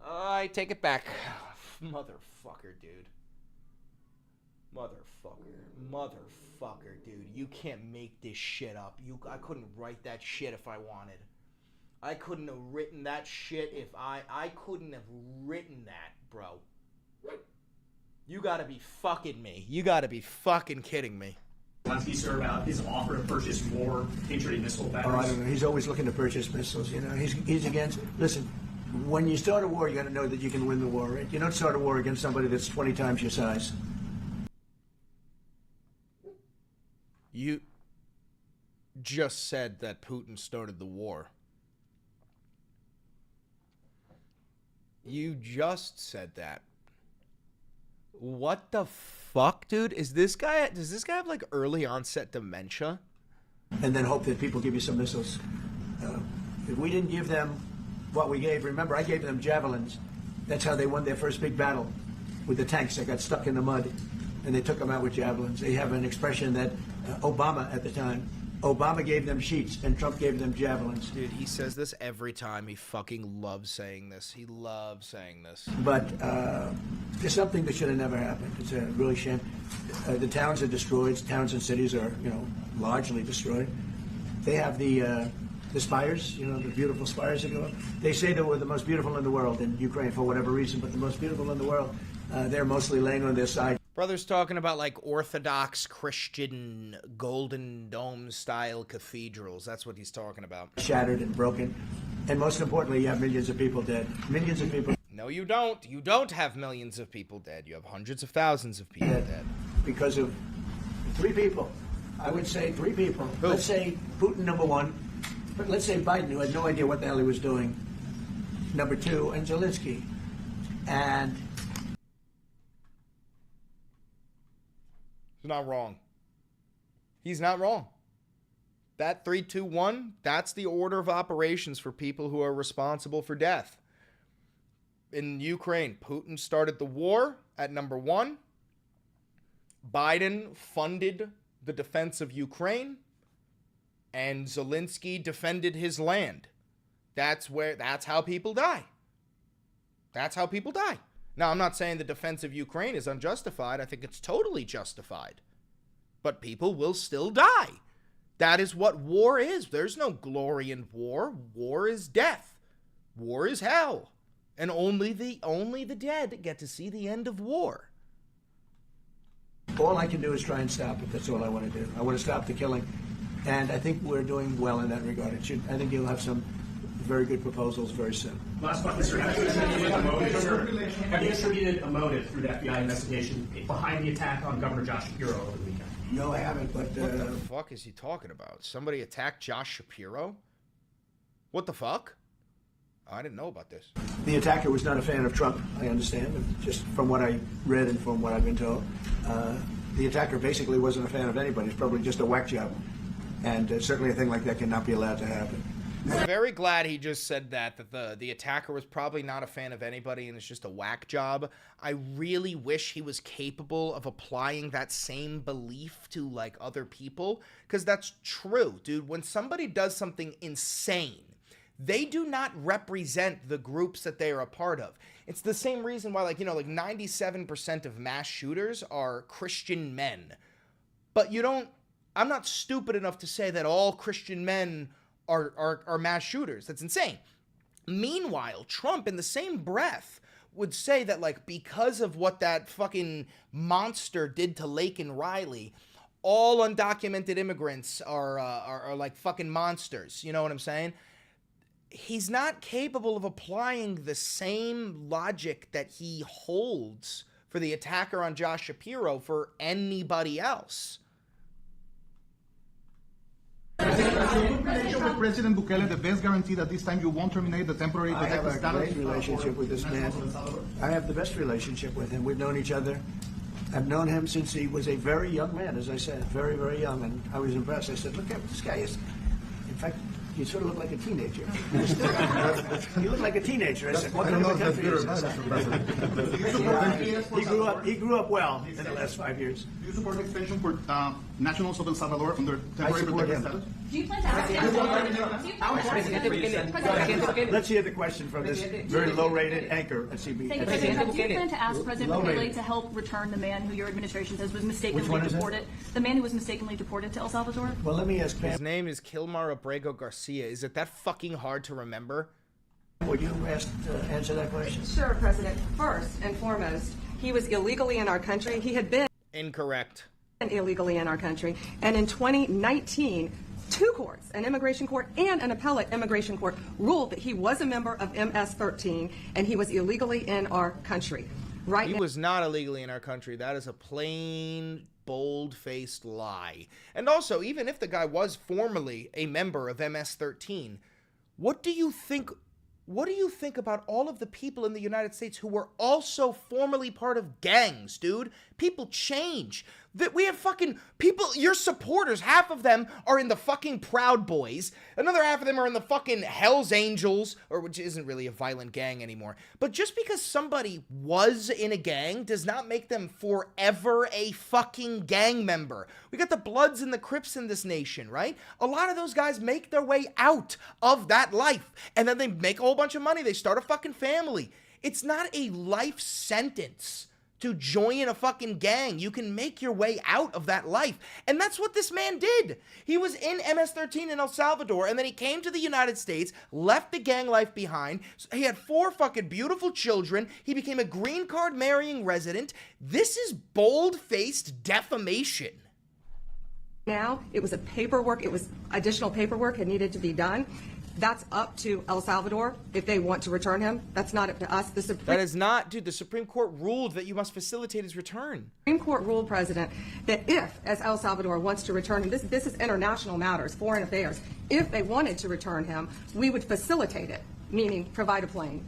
I take it back. Motherfucker, dude. Motherfucker, dude. You can't make this shit up. I couldn't write that shit if I wanted. I couldn't have written that shit if I couldn't have written that, bro. You gotta be fucking me. You gotta be fucking kidding me. Zelensky, sir, about his offer to purchase more Patriot missile batteries? Oh, I don't know. He's always looking to purchase missiles. You know, he's against. Listen, when you start a war, you got to know that you can win the war. Right? You don't start a war against somebody that's 20 times your size. You just said that Putin started the war. You just said that. What the fuck, dude? Does this guy have like early onset dementia? And then hope that people give you some missiles. If we didn't give them what we gave, remember I gave them javelins. That's how they won their first big battle with the tanks that got stuck in the mud, and they took them out with javelins. They have an expression that Obama at the time, Obama gave them sheets and Trump gave them javelins. Dude, he says this every time. He fucking loves saying this. He loves saying this. But there's something that should have never happened. It's a really shame. The towns are destroyed. Towns and cities are, largely destroyed. They have the spires, the beautiful spires that go up. They say that we're the most beautiful in the world in Ukraine for whatever reason, but the most beautiful in the world. They're mostly laying on their side. Brother's talking about like Orthodox Christian Golden Dome style cathedrals. That's what he's talking about. Shattered and broken. And most importantly, you have millions of people dead. Millions of people. No, you don't. You don't have millions of people dead. You have hundreds of thousands of people dead. Because of 3 people. I would say 3 people. Who? Let's say Putin, number 1. But let's say Biden, who had no idea what the hell he was doing, number 2, and Zelensky. And he's not wrong. He's not wrong. That 3, 2, 1, that's the order of operations for people who are responsible for death. In Ukraine, Putin started the war at number 1. Biden funded the defense of Ukraine, and Zelensky defended his land. That's how people die. That's how people die. Now, I'm not saying the defense of Ukraine is unjustified. I think it's totally justified. But people will still die. That is what war is. There's no glory in war. War is death. War is hell. And only the dead get to see the end of war. all I can do is try and stop it. That's all I want to do. I want to stop the killing. And I think we're doing well in that regard. I think you'll have some very good proposals very soon. Last question, sir. Have you attributed a motive, sir? Have you attributed a motive through the FBI investigation behind the attack on Governor Josh Shapiro over the weekend? No, I haven't, but... What the fuck is he talking about? Somebody attacked Josh Shapiro? What the fuck? I didn't know about this. The attacker was not a fan of Trump, I understand, just from what I read and from what I've been told. The attacker basically wasn't a fan of anybody. It's probably just a whack job. And certainly a thing like that cannot be allowed to happen. I'm very glad he just said that the attacker was probably not a fan of anybody and it's just a whack job. I really wish he was capable of applying that same belief to, like, other people, because that's true, dude. When somebody does something insane, they do not represent the groups that they are a part of. It's the same reason why, like 97% of mass shooters are Christian men. But I'm not stupid enough to say that all Christian men are mass shooters. That's insane. Meanwhile, Trump, in the same breath, would say that, like, because of what that fucking monster did to Laken Riley, all undocumented immigrants are like fucking monsters. You know what I'm saying? He's not capable of applying the same logic that he holds for the attacker on Josh Shapiro for anybody else. With President Bukele, the best guarantee that this time you won't terminate the temporary protected status? I have a great relationship with this man. I have the best relationship with him. We've known each other. I've known him since he was a very young man, as I said, very, very young, and I was impressed. I said, look at this guy. In fact, you sort of look like a teenager. You look like a teenager. I said, what kind of a country is this? He grew up well in the last 5 years. Do you support the extension for nationals of El Salvador under temporary protected status? Do you plan to ask Let's hear the question from this very low-rated anchor at CB. Thank you, President. Do you plan to ask President Bukele to help return the man who your administration says was mistakenly deported? The man who was mistakenly deported to El Salvador? Well, let me ask Pam. His name is Kilmar Abrego Garcia. Is it that fucking hard to remember? Would you answer that question? Sure, President. First and foremost, he was illegally in our country. He had been Incorrect. illegally in our country. And in 2019, two courts, an immigration court and an appellate immigration court, ruled that he was a member of MS-13 and he was illegally in our country. Right He now, was not illegally in our country. That is a plain, bold-faced lie. And also, even if the guy was formerly a member of MS-13, what do you think about all of the people in the United States who were also formerly part of gangs, dude? People change. That we have fucking people, your supporters, half of them are in the fucking Proud Boys. Another half of them are in the fucking Hells Angels, or which isn't really a violent gang anymore. But just because somebody was in a gang does not make them forever a fucking gang member. We got the Bloods and the Crips in this nation, right? A lot of those guys make their way out of that life, and then they make a whole bunch of money. They start a fucking family. It's not a life sentence to join a fucking gang. You can make your way out of that life. And that's what this man did. He was in MS-13 in El Salvador, and then he came to the United States, left the gang life behind. He had 4 fucking beautiful children. He became a green card marrying resident. This is bold-faced defamation. now it was it was additional paperwork that needed to be done. That's up to El Salvador if they want to return him. That's not up to us. That is not, dude, the Supreme Court ruled that you must facilitate his return. Supreme Court ruled, President, that if, as El Salvador wants to return him, this is international matters, foreign affairs, if they wanted to return him, we would facilitate it, meaning provide a plane.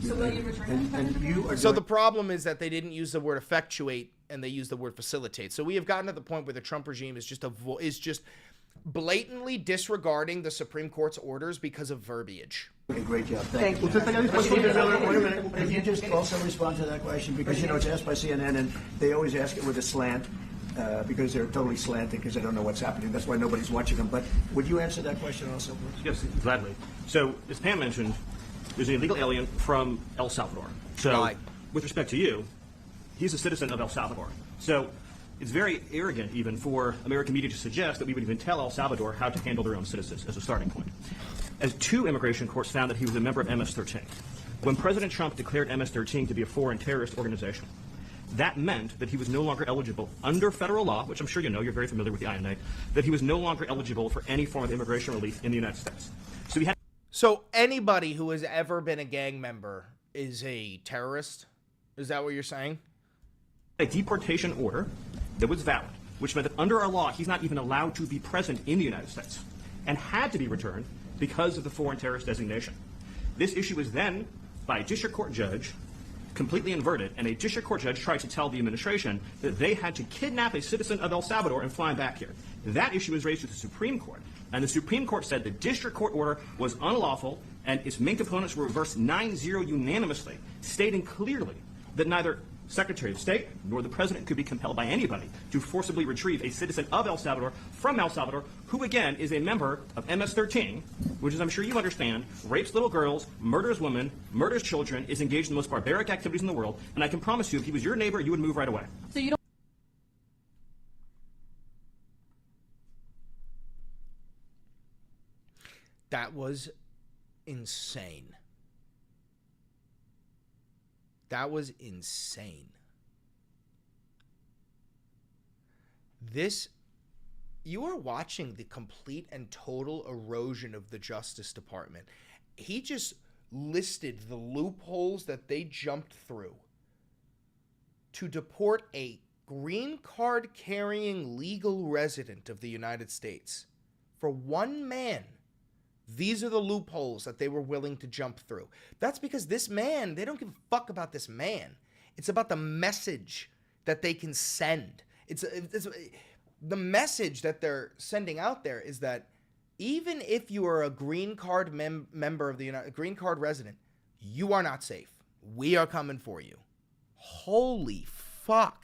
So will you return him? So the problem is that they didn't use the word effectuate and they used the word facilitate. So we have gotten to the point where the Trump regime is just blatantly disregarding the Supreme Court's orders because of verbiage. Okay, great job. Thank you. Stephen Miller, wait a minute. Can you just also respond to that question? Because, it's asked by CNN, and they always ask it with a slant, because they're totally slanted, because they don't know what's happening. That's why nobody's watching them. But would you answer that question also, please? Yes, gladly. So, as Pam mentioned, there's an illegal alien from El Salvador. So, with respect to you, he's a citizen of El Salvador. So, it's very arrogant, even, for American media to suggest that we would even tell El Salvador how to handle their own citizens as a starting point. As 2 immigration courts found that he was a member of MS-13. When President Trump declared MS-13 to be a foreign terrorist organization, that meant that he was no longer eligible under federal law, which I'm sure you know, you're very familiar with the INA, that he was no longer eligible for any form of immigration relief in the United States. So anybody who has ever been a gang member is a terrorist? Is that what you're saying? A deportation order that was valid, which meant that under our law, he's not even allowed to be present in the United States and had to be returned because of the foreign terrorist designation. This issue was then, by a district court judge, completely inverted, and a district court judge tried to tell the administration that they had to kidnap a citizen of El Salvador and fly him back here. That issue was raised to the Supreme Court, and the Supreme Court said the district court order was unlawful, and its main components were reversed 9-0 unanimously, stating clearly that neither Secretary of State nor the President could be compelled by anybody to forcibly retrieve a citizen of El Salvador from El Salvador, who again is a member of MS-13, which, as I'm sure you understand, rapes little girls, murders women, murders children, is engaged in the most barbaric activities in the world, and I can promise you, if he was your neighbor, you would move right away. So you don't. That was insane. That was insane. You are watching the complete and total erosion of the Justice Department. He just listed the loopholes that they jumped through to deport a green card carrying legal resident of the United States. For one man, these are the loopholes that they were willing to jump through. That's because this man, they don't give a fuck about this man. It's about the message that they can send. It's the message that they're sending out there is that even if you are a green card member of the green card resident, you are not safe. We are coming for you. Holy fuck.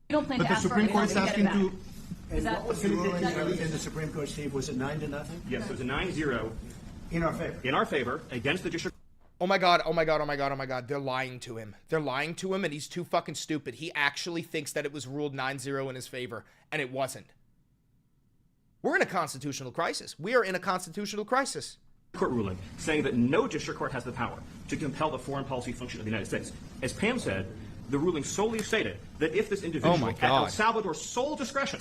You don't plan But to the ask for Supreme Court is anything to get it asking back. And that- what was the ruling in the Supreme Court, Steve? Was it 9-0? Yes, it was a 9-0 In our favor. in our favor against the district. Oh my god, oh my god, oh my god, oh my god. They're lying to him. They're lying to him, and he's too fucking stupid. He actually thinks that it was ruled 9-0 in his favor, and it wasn't. We're in a constitutional crisis. We are in a constitutional crisis. Court ruling saying that no district court has the power to compel the foreign policy function of the United States. As Pam said, the ruling solely stated that if this individual at El Salvador's sole discretion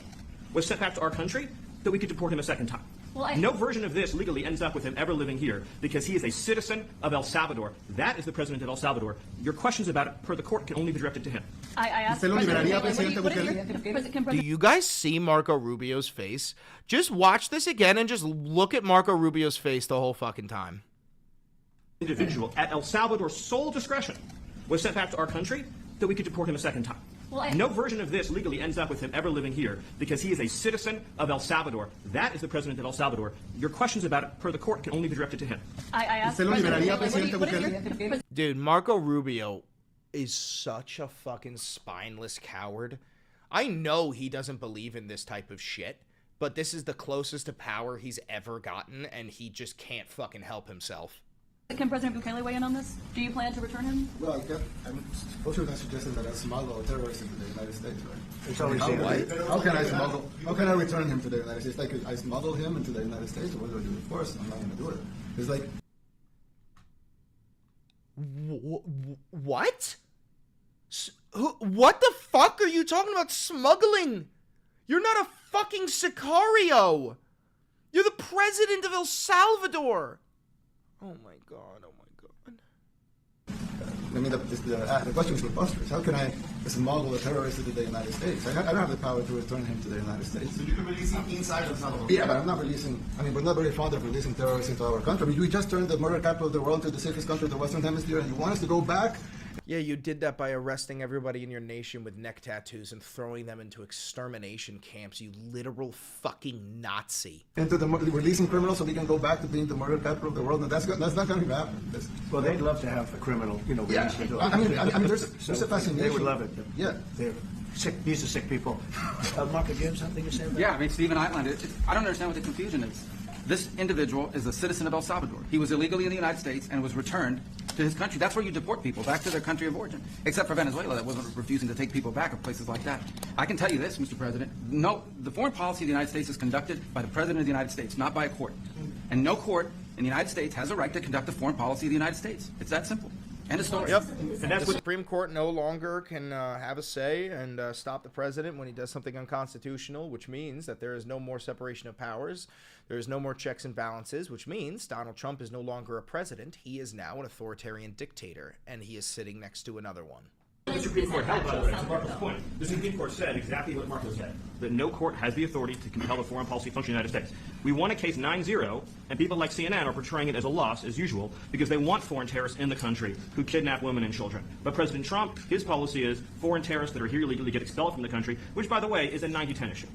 was sent back to our country, that we could deport him a second time. Well, no version of this legally ends up with him ever living here because he is a citizen of El Salvador. That is the president of El Salvador. Your questions about it, per the court, can only be directed to him. I asked Do you guys see Marco Rubio's face? Just watch this again and just look at Marco Rubio's face the whole fucking time. Individual at El Salvador's sole discretion was sent back to our country, that we could deport him a second time. No version of this legally ends up with him ever living here because he is a citizen of El Salvador. That is the president of El Salvador. Your questions about it, per the court, can only be directed to him. I asked Dude, Marco Rubio is such a fucking spineless coward. I know he doesn't believe in this type of shit, but this is the closest to power he's ever gotten, and he just can't fucking help himself. Can President Bukele weigh in on this? Do you plan to return him? Well, I'm supposed to suggesting that I smuggle terrorists into the United States, right? It's always How can I return him to the United States? Like, I smuggle him into the United States, or what do I do with force? I'm not going to do it. It's like... What? What the fuck are you talking about smuggling? You're not a fucking Sicario. You're the president of El Salvador. Oh my god, oh my god. I mean, the question is preposterous. How can I smuggle a terrorist into the United States? I don't have the power to return him to the United States. So you can release him inside of Salvador? Yeah, but I'm not releasing... I mean, we're not very fond of releasing terrorists into our country. I mean, we just turned the murder capital of the world to the safest country of the Western Hemisphere, and you want us to go back? Yeah, you did that by arresting everybody in your nation with neck tattoos and throwing them into extermination camps, you literal fucking Nazi. Into the releasing criminals so we can go back to being the murder capital of the world. And that's not going to happen. Well, they'd love to have a criminal, yeah. I mean, there's a fascination. They would love it. Yeah. They're sick. These are sick people. Marco, do you have something to say about that? Yeah, I mean, Stephen Island, I don't understand what the confusion is. This individual is a citizen of El Salvador. He was illegally in the United States and was returned to his country. That's where you deport people, back to their country of origin. Except for Venezuela, that wasn't refusing to take people back, or places like that. I can tell you this, Mr. President. No, the foreign policy of the United States is conducted by the President of the United States, not by a court. And no court in the United States has a right to conduct the foreign policy of the United States. It's that simple. End of story. Yep. And that's the Supreme Court no longer can have a say and stop the president when he does something unconstitutional, which means that there is no more separation of powers. There is no more checks and balances, which means Donald Trump is no longer a president. He is now an authoritarian dictator, and he is sitting next to another one. The Supreme Court held, by the way, to Marco's point. The Supreme Court said exactly what Marco said, that no court has the authority to compel the foreign policy function of the United States. We won a case 9-0, and people like CNN are portraying it as a loss, as usual, because they want foreign terrorists in the country who kidnap women and children. But President Trump, his policy is foreign terrorists that are here illegally get expelled from the country, which, by the way, is a 90-10 issue.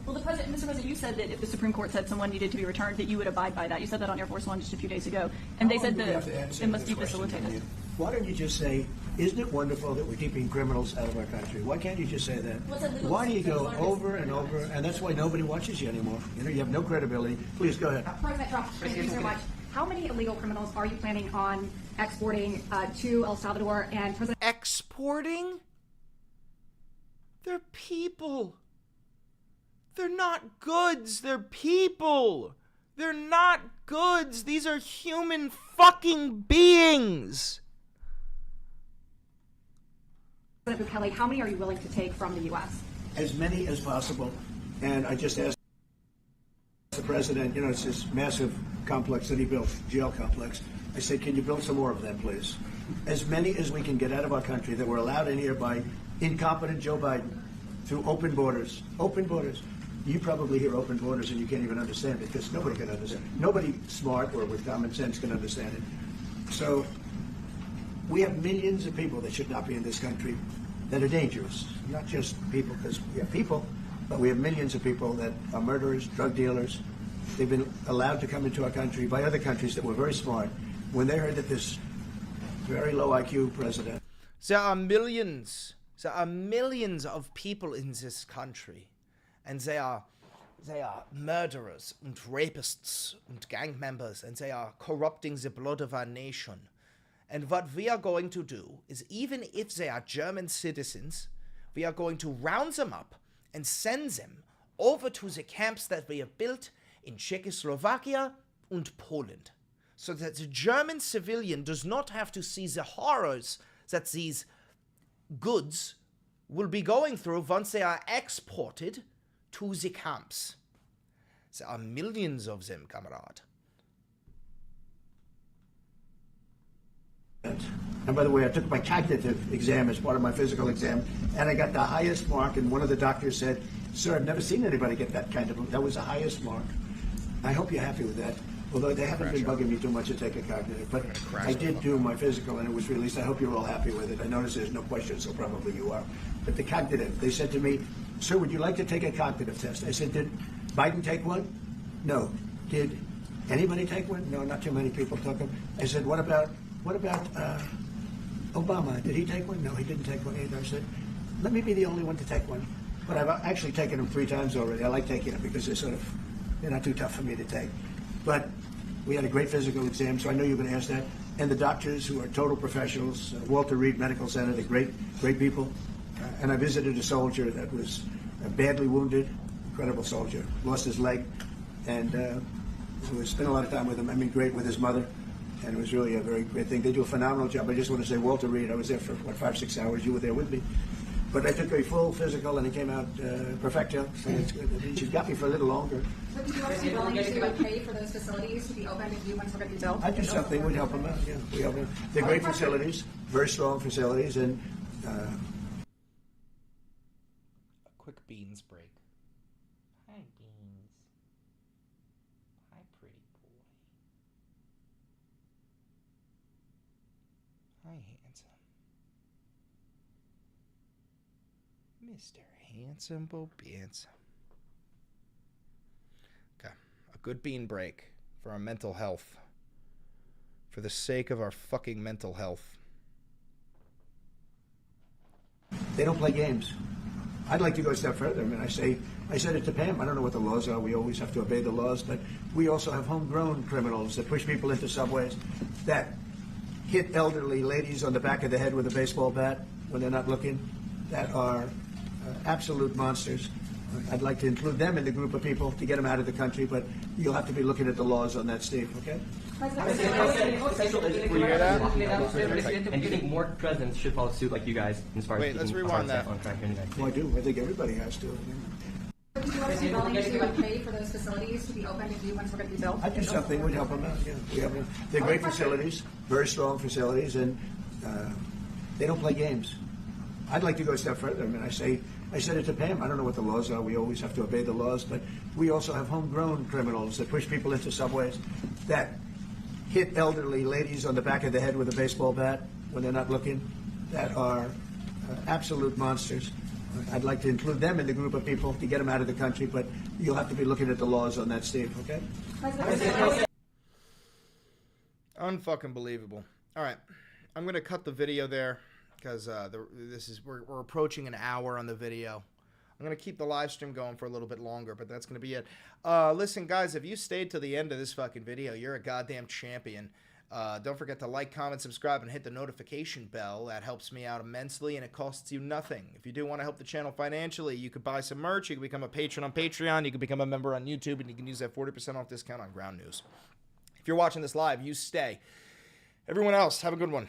Well, Mr. President, you said that if the Supreme Court said someone needed to be returned, that you would abide by that. You said that on Air Force One just a few days ago, and they said that it must be facilitated. Why don't you just say, isn't it wonderful that we're keeping criminals out of our country? Why can't you just say that? Why do you go over and over, and that's why nobody watches you anymore. You know, you have no credibility. Please, go ahead. President Trump, thank you so much. How many illegal criminals are you planning on exporting to El Salvador? And President... Exporting? They're people. They're not goods. They're people. They're not goods. These are human fucking beings. President Bukele, how many are you willing to take from the U.S.? As many as possible. And I just asked the president, you know, it's this massive complex that he built, jail complex. I said, can you build some more of them, please? As many as we can get out of our country that were allowed in here by incompetent Joe Biden through open borders. Open borders. You probably hear open borders and you can't even understand it because nobody can understand it. Nobody smart or with common sense can understand it. So we have millions of people that should not be in this country that are dangerous. Not just people, because we have people, but we have millions of people that are murderers, drug dealers. They've been allowed to come into our country by other countries that were very smart. When they heard that this very low IQ president... There are millions of people in this country. and they are murderers and rapists and gang members, and they are corrupting the blood of our nation. And what we are going to do is, even if they are German citizens, we are going to round them up and send them over to the camps that we have built in Czechoslovakia and Poland, so that the German civilian does not have to see the horrors that these goods will be going through once they are exported to the camps. There are millions of them, comrade. And by the way, I took my cognitive exam as part of my physical exam, and I got the highest mark, and one of the doctors said, "Sir, I've never seen anybody get that kind of, that was the highest mark." I hope you're happy with that, although they haven't been bugging me too much to take a cognitive, but I did do my physical, and it was released. I hope you're all happy with it. I notice there's no question, so probably you are. But the cognitive, they said to me, "Sir, would you like to take a cognitive test?" I said, "Did Biden take one?" "No." "Did anybody take one?" "No, not too many people took them." I said, what about Obama? Did he take one?" "No, he didn't take one either." I said, "Let me be the only one to take one." But I've actually taken them 3 times already. I like taking them because they're not too tough for me to take. But we had a great physical exam, so I know you're going to ask that. And the doctors, who are total professionals, Walter Reed Medical Center, they're great people. And I visited a soldier that was badly wounded, incredible soldier, lost his leg, and we spent a lot of time with him. I mean, great with his mother, and it was really a very great thing. They do a phenomenal job. I just want to say, Walter Reed, I was there for, 5-6 hours. You were there with me. But I took a full physical, and it came out perfecto, so it's good. She's got me for a little longer. So would you also be willing to pay for those facilities to be open if you once we're going to be built? I do something. We'd help them out, yeah. We help them. They're great facilities, very strong facilities, and... A quick beans break. Hi, Beans. Hi, pretty boy. Hi, handsome. Mr. Handsome Bobandsome. Okay, a good bean break for our mental health. For the sake of our fucking mental health. They don't play games. I'd like to go a step further. I mean, I said it to Pam. I don't know what the laws are. We always have to obey the laws, but we also have homegrown criminals that push people into subways, that hit elderly ladies on the back of the head with a baseball bat when they're not looking, that are absolute monsters. I'd like to include them in the group of people to get them out of the country, but you'll have to be looking at the laws on that, Steve, okay? And do you think more presidents should follow suit like you guys as far as let's rewind that. on track anyway? Well, I do. I think everybody has to. Would you also be willing to pay for those facilities to be open if you once we're going to be built? I do something. We'd help them out, yeah. We have them. They're great facilities, very strong facilities, and they don't play games. I'd like to go a step further. I mean, I said it to Pam. I don't know what the laws are. We always have to obey the laws, but we also have homegrown criminals that push people into subways, that hit elderly ladies on the back of the head with a baseball bat when they're not looking, that are absolute monsters. I'd like to include them in the group of people to get them out of the country, but you'll have to be looking at the laws on that, Steve, okay? Unfucking believable. All right, I'm gonna cut the video there because we're approaching an hour on the video. I'm gonna keep the live stream going for a little bit longer, but that's gonna be it. Listen, guys, if you stayed to the end of this fucking video, you're a goddamn champion. Don't forget to like, comment, subscribe, and hit the notification bell. That helps me out immensely, and it costs you nothing. If you do want to help the channel financially, you could buy some merch. You can become a patron on Patreon. You can become a member on YouTube, and you can use that 40% off discount on Ground News. If you're watching this live, you stay. Everyone else, have a good one.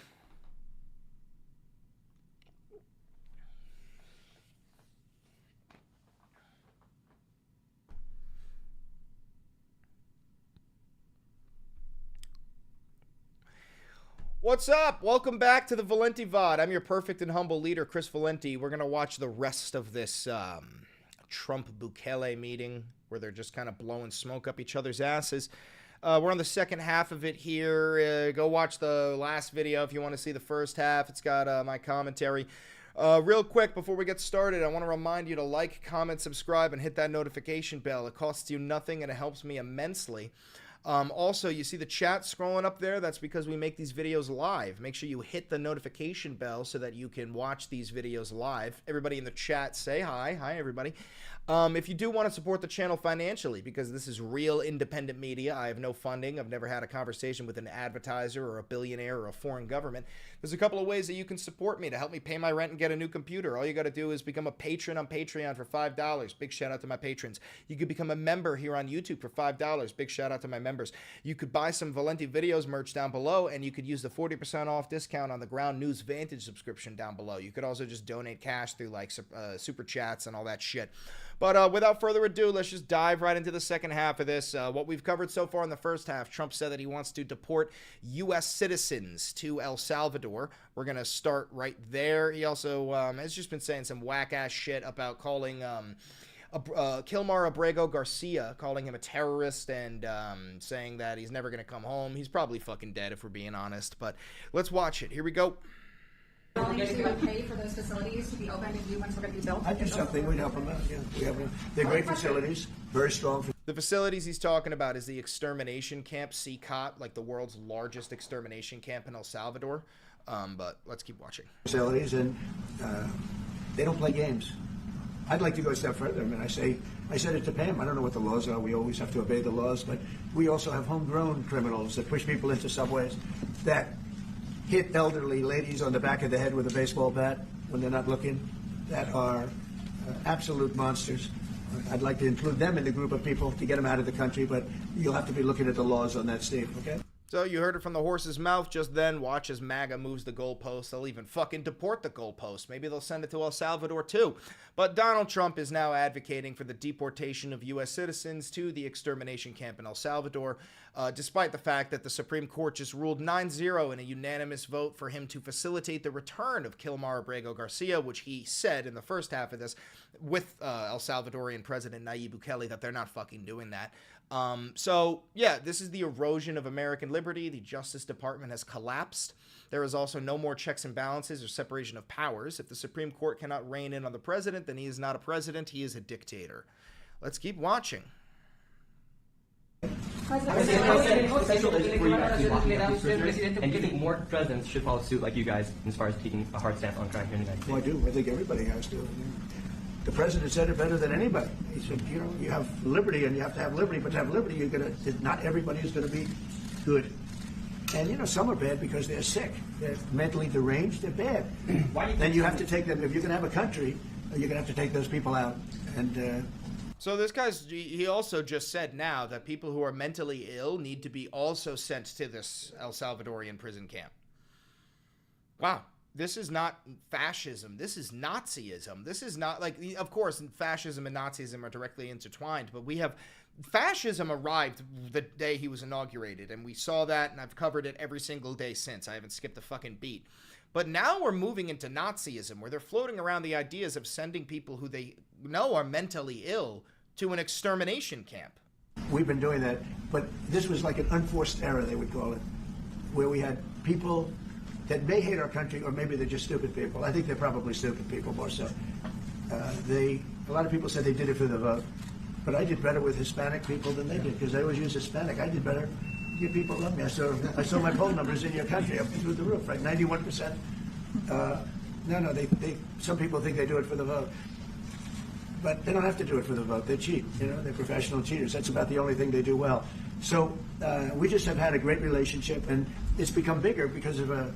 What's up? Welcome back to the Valenti VOD. I'm your perfect and humble leader, Chris Valenti. We're going to watch the rest of this Trump-Bukele meeting where they're just kind of blowing smoke up each other's asses. We're on the second half of it here. Go watch the last video if you want to see the first half. It's got my commentary. Real quick, before we get started, I want to remind you to like, comment, subscribe, and hit that notification bell. It costs you nothing, and it helps me immensely. Also, you see the chat scrolling up there? That's because we make these videos live. Make sure you hit the notification bell so that you can watch these videos live. Everybody in the chat, say hi. Hi, everybody. If you do want to support the channel financially, because this is real independent media, I have no funding. I've never had a conversation with an advertiser or a billionaire or a foreign government. There's a couple of ways that you can support me to help me pay my rent and get a new computer. All you got to do is become a patron on Patreon for $5. Big shout out to my patrons. You could become a member here on YouTube for $5. Big shout out to my members. You could buy some Valenti Videos merch down below, and you could use the 40% off discount on the Ground News Vantage subscription down below. You could also just donate cash through like super chats and all that shit. But without further ado, let's just dive right into the second half of this. What we've covered so far in the first half, Trump said that he wants to deport U.S. citizens to El Salvador. We're going to start right there. He also has just been saying some whack-ass shit about calling Kilmar Abrego Garcia, calling him a terrorist and saying that he's never going to come home. He's probably fucking dead if we're being honest. But let's watch it. Here we go. Willing to pay for those facilities to be open to you once we're going to be built? I do something, we'd help them out, yeah. They're great facilities, very strong. The facilities he's talking about is the extermination camp, CCOT, like the world's largest extermination camp in El Salvador. But let's keep watching. Facilities, and they don't play games. I'd like to go a step further. I mean, I said it to Pam, I don't know what the laws are. We always have to obey the laws, but we also have homegrown criminals that push people into subways, that hit elderly ladies on the back of the head with a baseball bat when they're not looking, that are absolute monsters. I'd like to include them in the group of people to get them out of the country, but you'll have to be looking at the laws on that, Steve, okay? So you heard it from the horse's mouth just then. Watch as MAGA moves the goalpost. They'll even fucking deport the goalpost. Maybe they'll send it to El Salvador too. But Donald Trump is now advocating for the deportation of U.S. citizens to the extermination camp in El Salvador, despite the fact that the Supreme Court just ruled 9-0 in a unanimous vote for him to facilitate the return of Kilmar Abrego Garcia, which he said in the first half of this with El Salvadorian President Nayib Bukele that they're not fucking doing that. So, yeah, this is the erosion of American liberty. The Justice Department has collapsed. There is also no more checks and balances or separation of powers. If the Supreme Court cannot rein in on the president, then he is not a president. He is a dictator. Let's keep watching. And do you think more presidents should follow suit like you guys as far as taking a hard stance on crime here in the United States? Well, I do. I think everybody has to. The president said it better than anybody. He said, you know, you have liberty and you have to have liberty, but to have liberty, not everybody is going to be good. And, you know, some are bad because they're sick. They're mentally deranged. They're bad. Then you have to take them. If you're going to have a country, you're going to have to take those people out. And so this he also just said now that people who are mentally ill need to be also sent to this El Salvadorian prison camp. Wow. This is not fascism. This is Nazism. This is not like, of course, fascism and Nazism are directly intertwined, but we have fascism arrived the day he was inaugurated, and we saw that, and I've covered it every single day since. I haven't skipped a fucking beat. But now we're moving into Nazism, where they're floating around the ideas of sending people who they know are mentally ill to an extermination camp. We've been doing that, but this was like an unforced error, they would call it, where we had people that may hate our country, or maybe they're just stupid people. I think they're probably stupid people more so. A lot of people said they did it for the vote, but I did better with Hispanic people than they did, because they always use Hispanic. I did better. You people love me. I saw my poll numbers in your country up through the roof, right? 91%. Some people think they do it for the vote. But they don't have to do it for the vote. They cheat. You know, they're professional cheaters. That's about the only thing they do well. So we just have had a great relationship, and it's become bigger because of a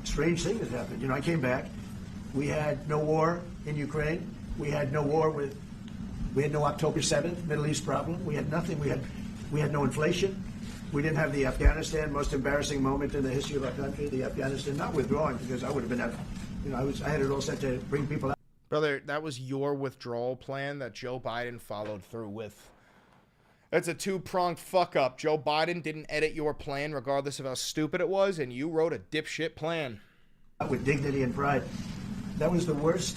strange thing that happened. You know, I came back. We had no war in Ukraine. We had no October 7th Middle East problem. We had nothing. We had no inflation. We didn't have the Afghanistan, most embarrassing moment in the history of our country. The Afghanistan not withdrawing, because I would have been, you know, I had it all set to bring people out. Brother, that was your withdrawal plan that Joe Biden followed through with. That's a two-pronged fuck-up. Joe Biden didn't edit your plan regardless of how stupid it was, and you wrote a dipshit plan. With dignity and pride. That was the worst,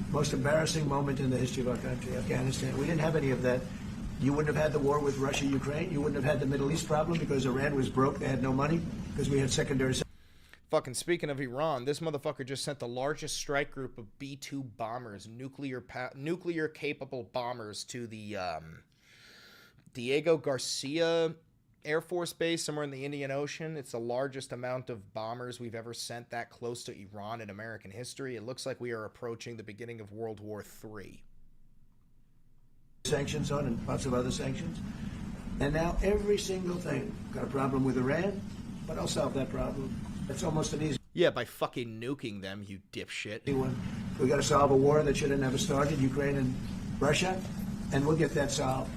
most embarrassing moment in the history of our country, Afghanistan. We didn't have any of that. You wouldn't have had the war with Russia, Ukraine. You wouldn't have had the Middle East problem because Iran was broke. They had no money because we had secondary. Fucking speaking of Iran, this motherfucker just sent the largest strike group of B-2 bombers, nuclear-capable bombers to the Diego Garcia Air Force base somewhere in the Indian Ocean. It's the largest amount of bombers we've ever sent that close to Iran in American history. It looks like we are approaching the beginning of World War III. Sanctions on and lots of other sanctions. And now every single thing. Got a problem with Iran, but I'll solve that problem. It's almost an easy Yeah, by fucking nuking them, you dipshit. one. We got to solve a war that should have never started, Ukraine and Russia, and we'll get that solved.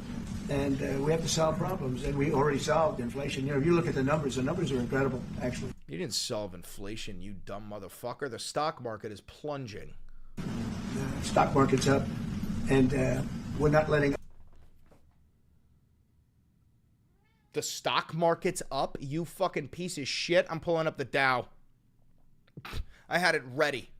And we have to solve problems, and we already solved inflation. You know, if you look at the numbers are incredible, actually. You didn't solve inflation, you dumb motherfucker. The stock market is plunging. The stock market's up, and we're not letting... The stock market's up? You fucking piece of shit. I'm pulling up the Dow. I had it ready.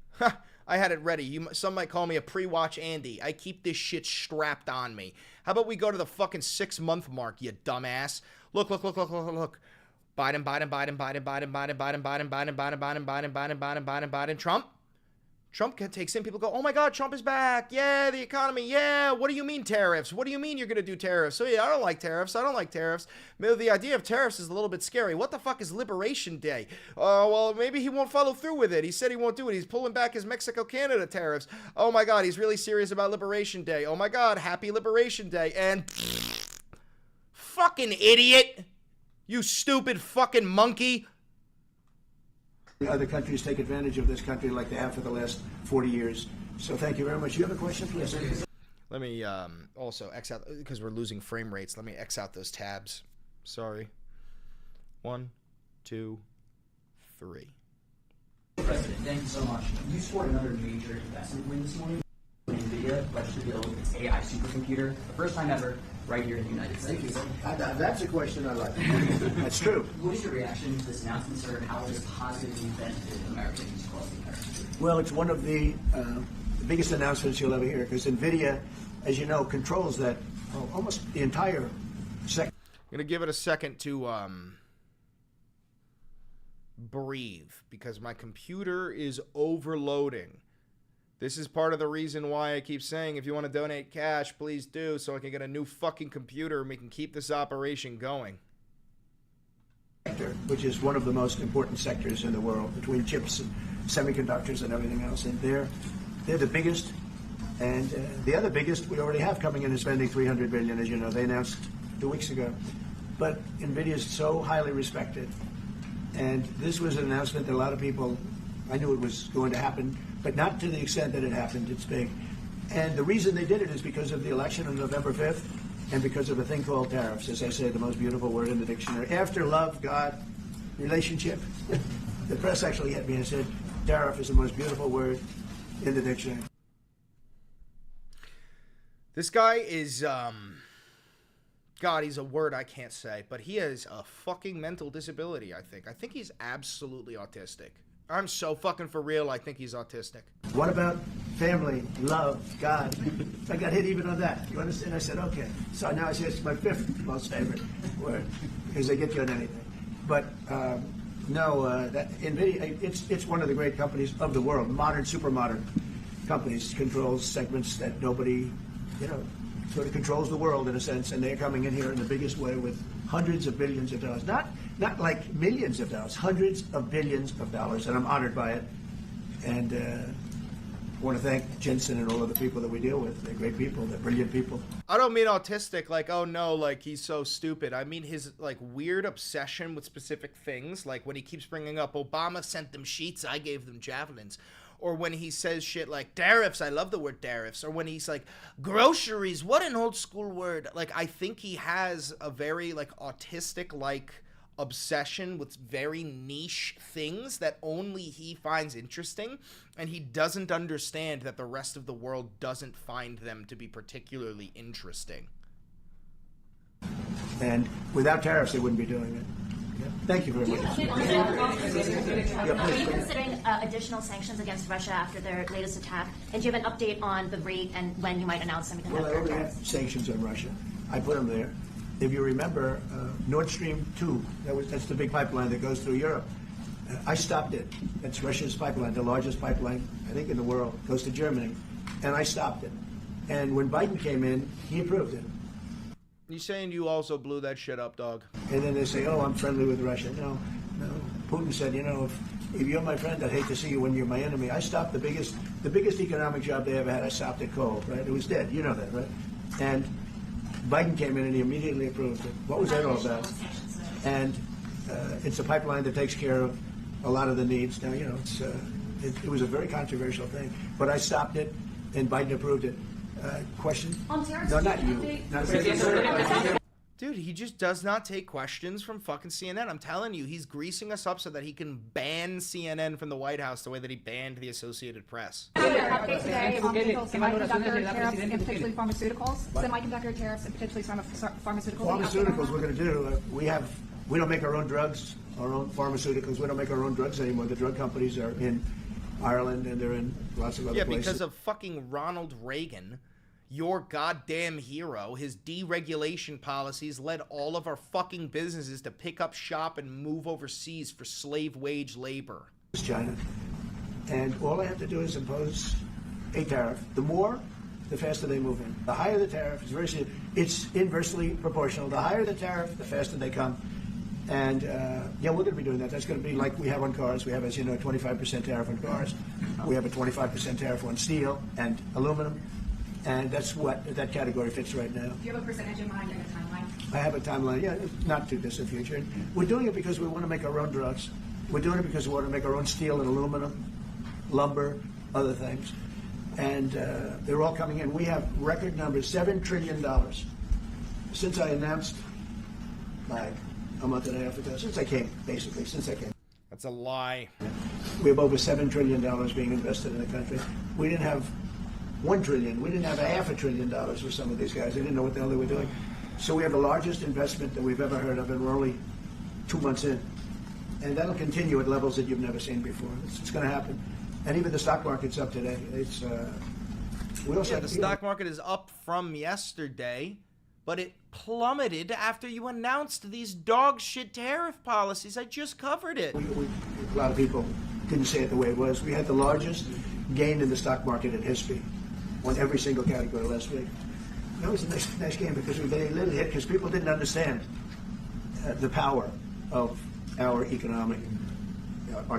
I had it ready. Some might call me a pre-watch Andy. I keep this shit strapped on me. How about we go to the fucking 6-month mark, you dumbass? Look. Biden, Trump. Trump takes in, people go, oh my God, Trump is back. Yeah, the economy. Yeah, what do you mean tariffs? What do you mean you're going to do tariffs? So yeah, I don't like tariffs. The idea of tariffs is a little bit scary. What the fuck is Liberation Day? Well, maybe he won't follow through with it. He said he won't do it. He's pulling back his Mexico-Canada tariffs. Oh my God, he's really serious about Liberation Day. Oh my God, happy Liberation Day. And fucking idiot. You stupid fucking monkey. Other countries take advantage of this country like they have for the last 40 years. So thank you very much. You have a question, please? Let me also X out, because we're losing frame rates. Let me X out those tabs. Sorry. 1, 2, 3. President, thank you so much. You scored another major investment win this morning. NVIDIA pledged to build its AI supercomputer, the first time ever, right here in the United States. Thank you. That's a question I like. That's true. What is your reaction to this announcement, sir, and how it has positively benefited Americans across the entire country? Well, it's one of the biggest announcements you'll ever hear, because NVIDIA, as you know, controls that almost the entire sector. I'm going to give it a second to breathe, because my computer is overloading. This is part of the reason why I keep saying, if you want to donate cash, please do, so I can get a new fucking computer and we can keep this operation going. Which is one of the most important sectors in the world, between chips and semiconductors and everything else. And they're the biggest. And the other biggest we already have coming in is spending $300 billion, as you know. They announced 2 weeks ago. But NVIDIA is so highly respected. And this was an announcement that a lot of people, I knew it was going to happen, but not to the extent that it happened. It's big. And the reason they did it is because of the election on November 5th and because of a thing called tariffs. As I say, the most beautiful word in the dictionary. After love, God, relationship. The press actually hit me and said, tariff is the most beautiful word in the dictionary. This guy is, God, he's a word I can't say, but he has a fucking mental disability, I think. I think he's absolutely autistic. I'm so fucking for real, I think he's autistic. What about family, love, God? I got hit even on that. You understand? I said, okay. So now I say it's my 5th most favorite word, because they get you on anything. But that NVIDIA, it's one of the great companies of the world. Modern, super modern companies, controls segments that nobody, sort of controls the world in a sense, and they're coming in here in the biggest way with hundreds of billions of dollars. Not like millions of dollars, hundreds of billions of dollars, and I'm honored by it. And I want to thank Jensen and all of the people that we deal with. They're great people. They're brilliant people. I don't mean autistic, like, oh no, like he's so stupid. I mean his like weird obsession with specific things, like when he keeps bringing up Obama sent them sheets, I gave them javelins. Or when he says shit like tariffs, I love the word tariffs. Or when he's like, groceries, what an old school word. Like, I think he has a very like autistic like obsession with very niche things that only he finds interesting, and he doesn't understand that the rest of the world doesn't find them to be particularly interesting. And without tariffs, they wouldn't be doing it. Thank you very much. Are you considering additional sanctions against Russia after their latest attack? And do you have an update on the rate and when you might announce semiconductor Well, I already have tariffs? sanctions on Russia. I put them there. If you remember, Nord Stream 2, that's the big pipeline that goes through Europe. I stopped it. That's Russia's pipeline, the largest pipeline, I think, in the world. It goes to Germany. And I stopped it. And when Biden came in, he approved it. You saying you also blew that shit up, dog? And then they say, oh, I'm friendly with Russia. No. Putin said, if you're my friend, I'd hate to see you when you're my enemy. I stopped the biggest economic job they ever had. I stopped it cold, right? It was dead. You know that, right? And Biden came in and he immediately approved it. What was that all about? And it's a pipeline that takes care of a lot of the needs. Now, it was a very controversial thing, but I stopped it, and Biden approved it. Question? No, not you. Dude, he just does not take questions from fucking CNN. I'm telling you, he's greasing us up so that he can ban CNN from the White House the way that he banned the Associated Press. Update today on potential semiconductor tariffs and potentially pharmaceuticals. Semiconductor tariffs and potentially pharmaceuticals. Pharmaceuticals, we're going to do. We don't make our own drugs, our own pharmaceuticals. We don't make our own drugs anymore. The drug companies are in Ireland and they're in lots of other places. Yeah, because of fucking Ronald Reagan, your goddamn hero. His deregulation policies led all of our fucking businesses to pick up shop and move overseas for slave wage labor. China. And all I have to do is impose a tariff. The more, the faster they move in. The higher the tariff, it's inversely proportional. The higher the tariff, the faster they come. And, we're going to be doing that. That's going to be like we have on cars. We have, as you know, a 25% tariff on cars. We have a 25% tariff on steel and aluminum. And that's what that category fits right now. Do you have a percentage in mind and a timeline? I have a timeline, not too distant future. And we're doing it because we want to make our own drugs. We're doing it because we want to make our own steel and aluminum, lumber, other things. And they're all coming in. We have record numbers, $7 trillion. Since I announced, like a month and a half ago, since I came. That's a lie. We have over $7 trillion being invested in the country. We didn't have $1 trillion. We didn't have $500 billion for some of these guys. They didn't know what the hell they were doing. So we have the largest investment that we've ever heard of, and we're only 2 months in. And that'll continue at levels that you've never seen before. It's going to happen. And even the stock market's up today. The stock market is up from yesterday, but it plummeted after you announced these dog shit tariff policies. I just covered it. A lot of people didn't say it the way it was. We had the largest gain in the stock market in history on every single category last week. That was a nice game because they let it hit because people didn't understand the power of our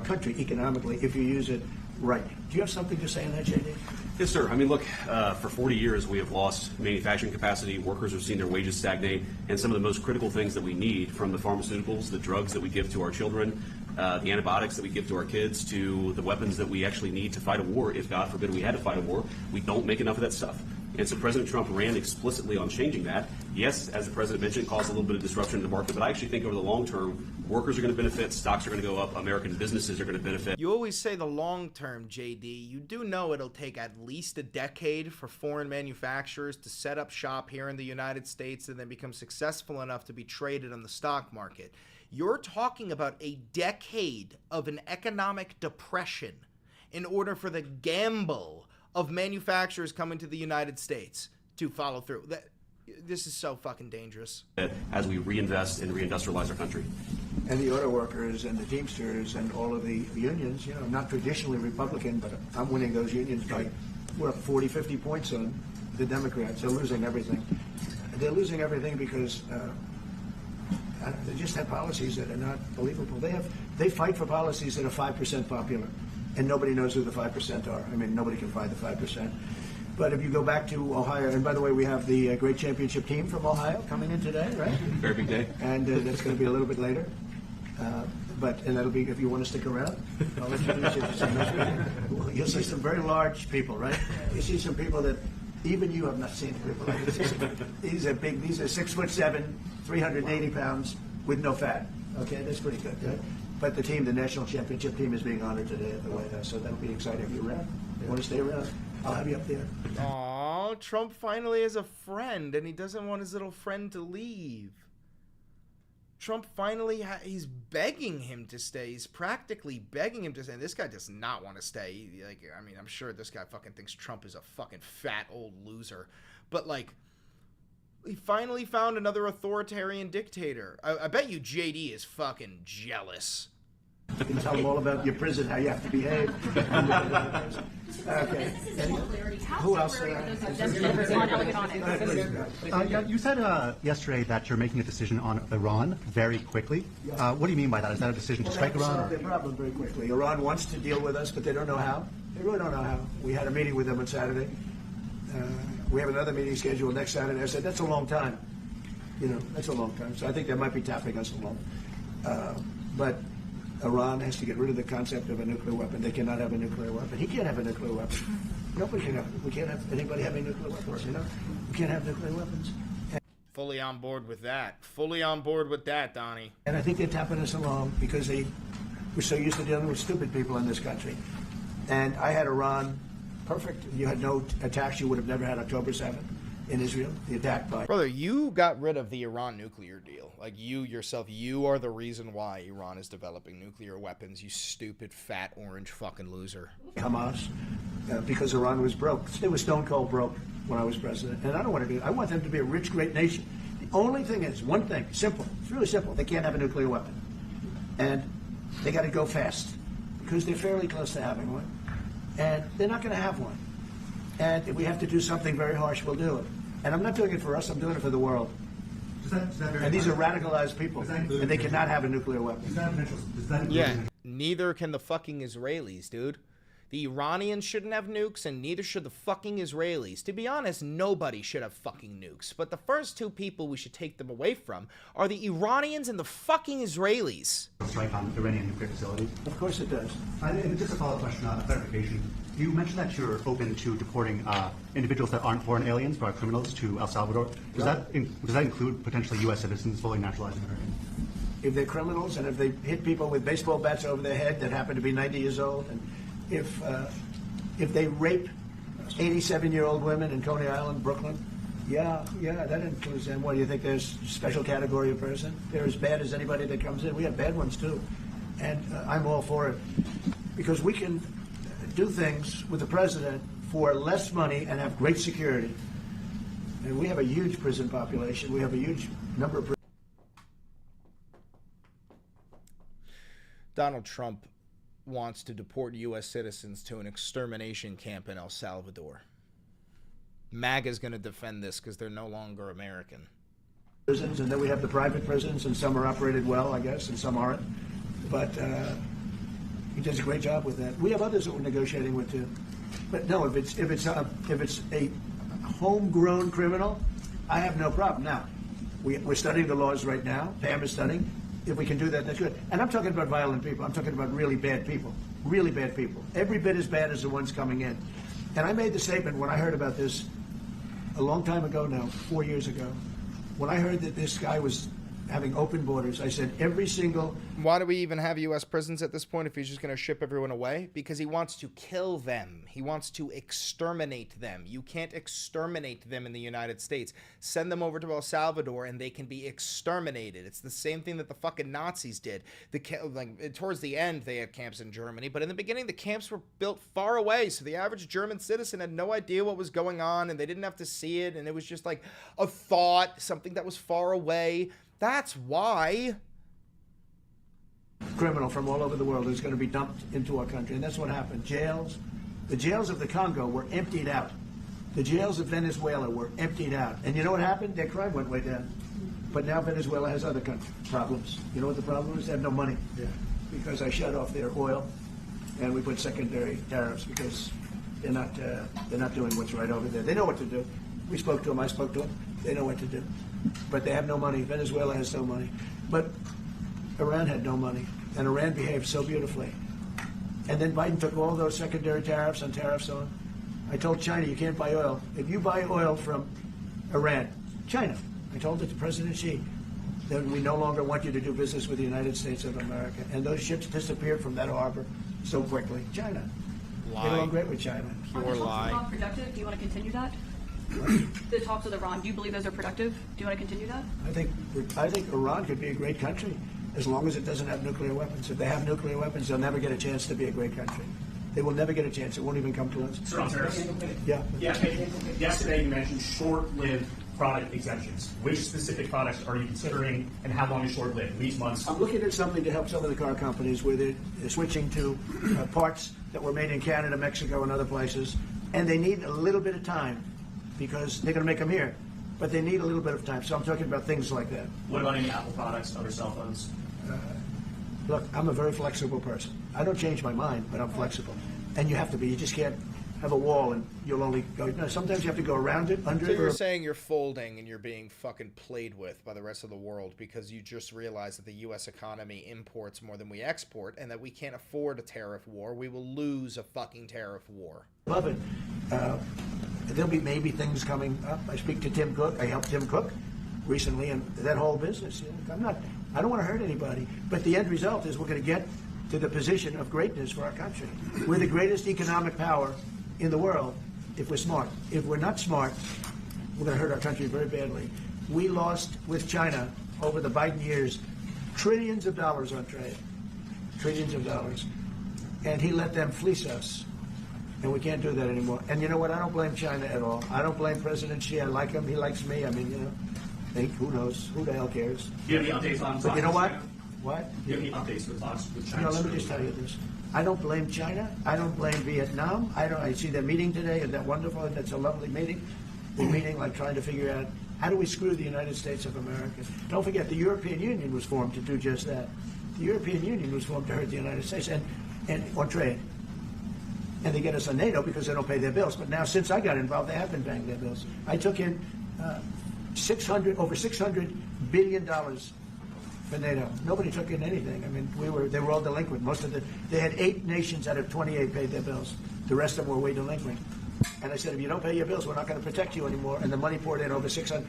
country economically if you use it right. Do you have something to say on that, JD? Yes, sir. I mean, look, for 40 years we have lost manufacturing capacity. Workers have seen their wages stagnate, and some of the most critical things that we need, from the pharmaceuticals, the drugs that we give to our children, the antibiotics that we give to our kids, to the weapons that we actually need to fight a war, if God forbid we had to fight a war, we don't make enough of that stuff. And so President Trump ran explicitly on changing that. Yes, as the president mentioned, it caused a little bit of disruption in the market, but I actually think over the long term, workers are going to benefit, stocks are going to go up, American businesses are going to benefit. You always say the long term, JD. You do know it'll take at least a decade for foreign manufacturers to set up shop here in the United States and then become successful enough to be traded on the stock market. You're talking about a decade of an economic depression in order for the gamble of manufacturers coming to the United States to follow through. This is so fucking dangerous. As we reinvest and reindustrialize our country. And the auto workers and the Teamsters and all of the unions, not traditionally Republican, but I'm winning those unions by, we're up 40, 50 points on the Democrats. They're losing everything. They're losing everything because they just have policies that are not believable. They fight for policies that are 5% popular. And nobody knows who the 5% are. I mean, nobody can find the 5%. But if you go back to Ohio, and by the way, we have the great championship team from Ohio coming in today, right? Very big day. And that's going to be a little bit later. And that'll be, if you want to stick around, I'll introduce you to some nice people. You'll see some very large people, right? You see some people that even you have not seen people like this. These are big. These are 6'7", 380 pounds with no fat. Okay, that's pretty good, right? But the team, the national championship team, is being honored today at the White House, so that'll be exciting. If you're around, you want to stay around, I'll have you up there. Aw, Trump finally has a friend, and he doesn't want his little friend to leave. Trump finally, he's begging him to stay. He's practically begging him to stay. This guy does not want to stay. I'm sure this guy fucking thinks Trump is a fucking fat old loser. But, he finally found another authoritarian dictator. I bet you JD is fucking jealous. You can tell them all about your prison, how you have to behave. Okay. Who else? Yeah, you said yesterday that you're making a decision on Iran very quickly. What do you mean by that? Is that a decision to strike Iran? Solve their problem very quickly. Iran wants to deal with us, but they don't know how. They really don't know how. We had a meeting with them on Saturday. We have another meeting scheduled next Saturday. I said, that's a long time. That's a long time. So I think they might be tapping us along. But Iran has to get rid of the concept of a nuclear weapon. They cannot have a nuclear weapon. He can't have a nuclear weapon. Nobody can have it. We can't have anybody having nuclear weapons, We can't have nuclear weapons. Fully on board with that. Fully on board with that, Donnie. And I think they're tapping us along because we're so used to dealing with stupid people in this country. And I had Iran perfect. You had no attacks. You would have never had October 7th in Israel. The attack by... Brother, you got rid of the Iran nuclear deal. Like, you yourself, you are the reason why Iran is developing nuclear weapons, you stupid, fat, orange fucking loser. Hamas, because Iran was broke. It was stone cold broke when I was president. And I don't want to do it. I want them to be a rich, great nation. The only thing is, one thing, simple. It's really simple. They can't have a nuclear weapon. And they got to go fast because they're fairly close to having one. And they're not going to have one. And if we have to do something very harsh, we'll do it. And I'm not doing it for us. I'm doing it for the world. And these are radicalized people, and they cannot have a nuclear weapon. Yeah, neither can the fucking Israelis, dude. The Iranians shouldn't have nukes, and neither should the fucking Israelis. To be honest, nobody should have fucking nukes. But the first two people we should take them away from are the Iranians and the fucking Israelis. Strike on Iranian nuclear facilities? Of course it does. And just a follow-up question on clarification. You mentioned that you're open to deporting individuals that aren't foreign aliens but are criminals to El Salvador. Does that include potentially U.S. citizens, fully naturalized Americans? If they're criminals and if they hit people with baseball bats over their head that happen to be 90 years old, and if they rape 87-year-old women in Coney Island, Brooklyn, yeah, that includes them. What, do you think there's a special category of person? They're as bad as anybody that comes in. We have bad ones too, and I'm all for it because we can do things with the president for less money and have great security. And we have a huge prison population. We have a huge number of prisons. Donald Trump wants to deport U.S. citizens to an extermination camp in El Salvador. MAGA's going to defend this because they're no longer American. Prisons, and then we have the private prisons, and some are operated well, I guess, and some aren't. But he does a great job with that. We have others that we're negotiating with too. But no, if it's a homegrown criminal, I have no problem. Now, we're studying the laws right now. Pam is studying. If we can do that, that's good. And I'm talking about violent people. I'm talking about really bad people. Really bad people. Every bit as bad as the ones coming in. And I made the statement when I heard about this a long time ago now, 4 years ago. When I heard that this guy was having open borders, I said every single... Why do we even have U.S. prisons at this point if he's just going to ship everyone away? Because he wants to kill them. He wants to exterminate them. You can't exterminate them in the United States. Send them over to El Salvador and they can be exterminated. It's the same thing that the fucking Nazis did. Towards the end, they had camps in Germany, but in the beginning, the camps were built far away, so the average German citizen had no idea what was going on, and they didn't have to see it, and it was just like a thought, something that was far away. That's why. Criminal from all over the world is going to be dumped into our country, and that's what happened. The jails of the Congo were emptied out. The jails of Venezuela were emptied out. And you know what happened? Their crime went way down. But now Venezuela has other problems. You know what the problem is? They have no money. Yeah. Because I shut off their oil, and we put secondary tariffs because they're not doing what's right over there. They know what to do. We spoke to them. I spoke to them. They know what to do. But they have no money. Venezuela has no money. But Iran had no money. And Iran behaved so beautifully. And then Biden took all those secondary tariffs on. I told China, you can't buy oil. If you buy oil from Iran, China, I told it to President Xi, then we no longer want you to do business with the United States of America. And those ships disappeared from that harbor so quickly. China. Lie. Get along great with China. Pure lie. Are productive? Do you want to continue that? The talks with Iran, do you believe those are productive? Do you want to continue that? I think Iran could be a great country as long as it doesn't have nuclear weapons. If they have nuclear weapons, they'll never get a chance to be a great country. They will never get a chance. It won't even come to us. Sir, on tariffs? Yeah. Yesterday you mentioned short-lived product exemptions. Which specific products are you considering, and how long is short-lived? Weeks, months? I'm looking at something to help some of the car companies where they're switching to parts that were made in Canada, Mexico, and other places, and they need a little bit of time because they're going to make them here, but they need a little bit of time. So I'm talking about things like that. What about any Apple products, other cell phones? Look, I'm a very flexible person. I don't change my mind, but I'm flexible. And you have to be. You just can't have a wall and you'll only go. No, sometimes you have to go around it, under So it. you're saying you're folding and you're being fucking played with by the rest of the world because you just realized that the U.S. economy imports more than we export and that we can't afford a tariff war. We will lose a fucking tariff war. Love it. There'll be maybe things coming up. I speak to Tim Cook. I helped Tim Cook recently, and that whole business. I don't want to hurt anybody, but the end result is we're going to get to the position of greatness for our country. We're the greatest economic power in the world if we're smart. If we're not smart, we're going to hurt our country very badly. We lost with China over the Biden years trillions of dollars on trade, trillions of dollars, and he let them fleece us. And we can't do that anymore. And you know what? I don't blame China at all. I don't blame President Xi. I like him. He likes me. I mean, who knows? Who the hell cares? Do you have any updates on But you know what? China? What? Do you have any updates with talks with China? No, let me just tell you this. I don't blame China. I don't blame Vietnam. I see their meeting today. Isn't that wonderful? And it's a lovely meeting. They're meeting, like trying to figure out how do we screw the United States of America. Don't forget, the European Union was formed to do just that. The European Union was formed to hurt the United States and on trade. And they get us on NATO because they don't pay their bills. But now, since I got involved, they have been paying their bills. I took in over $600 billion for NATO. Nobody took in anything. I mean, they were all delinquent. They had 8 nations out of 28 paid their bills. The rest of them were way delinquent. And I said, if you don't pay your bills, we're not going to protect you anymore. And the money poured in over 600.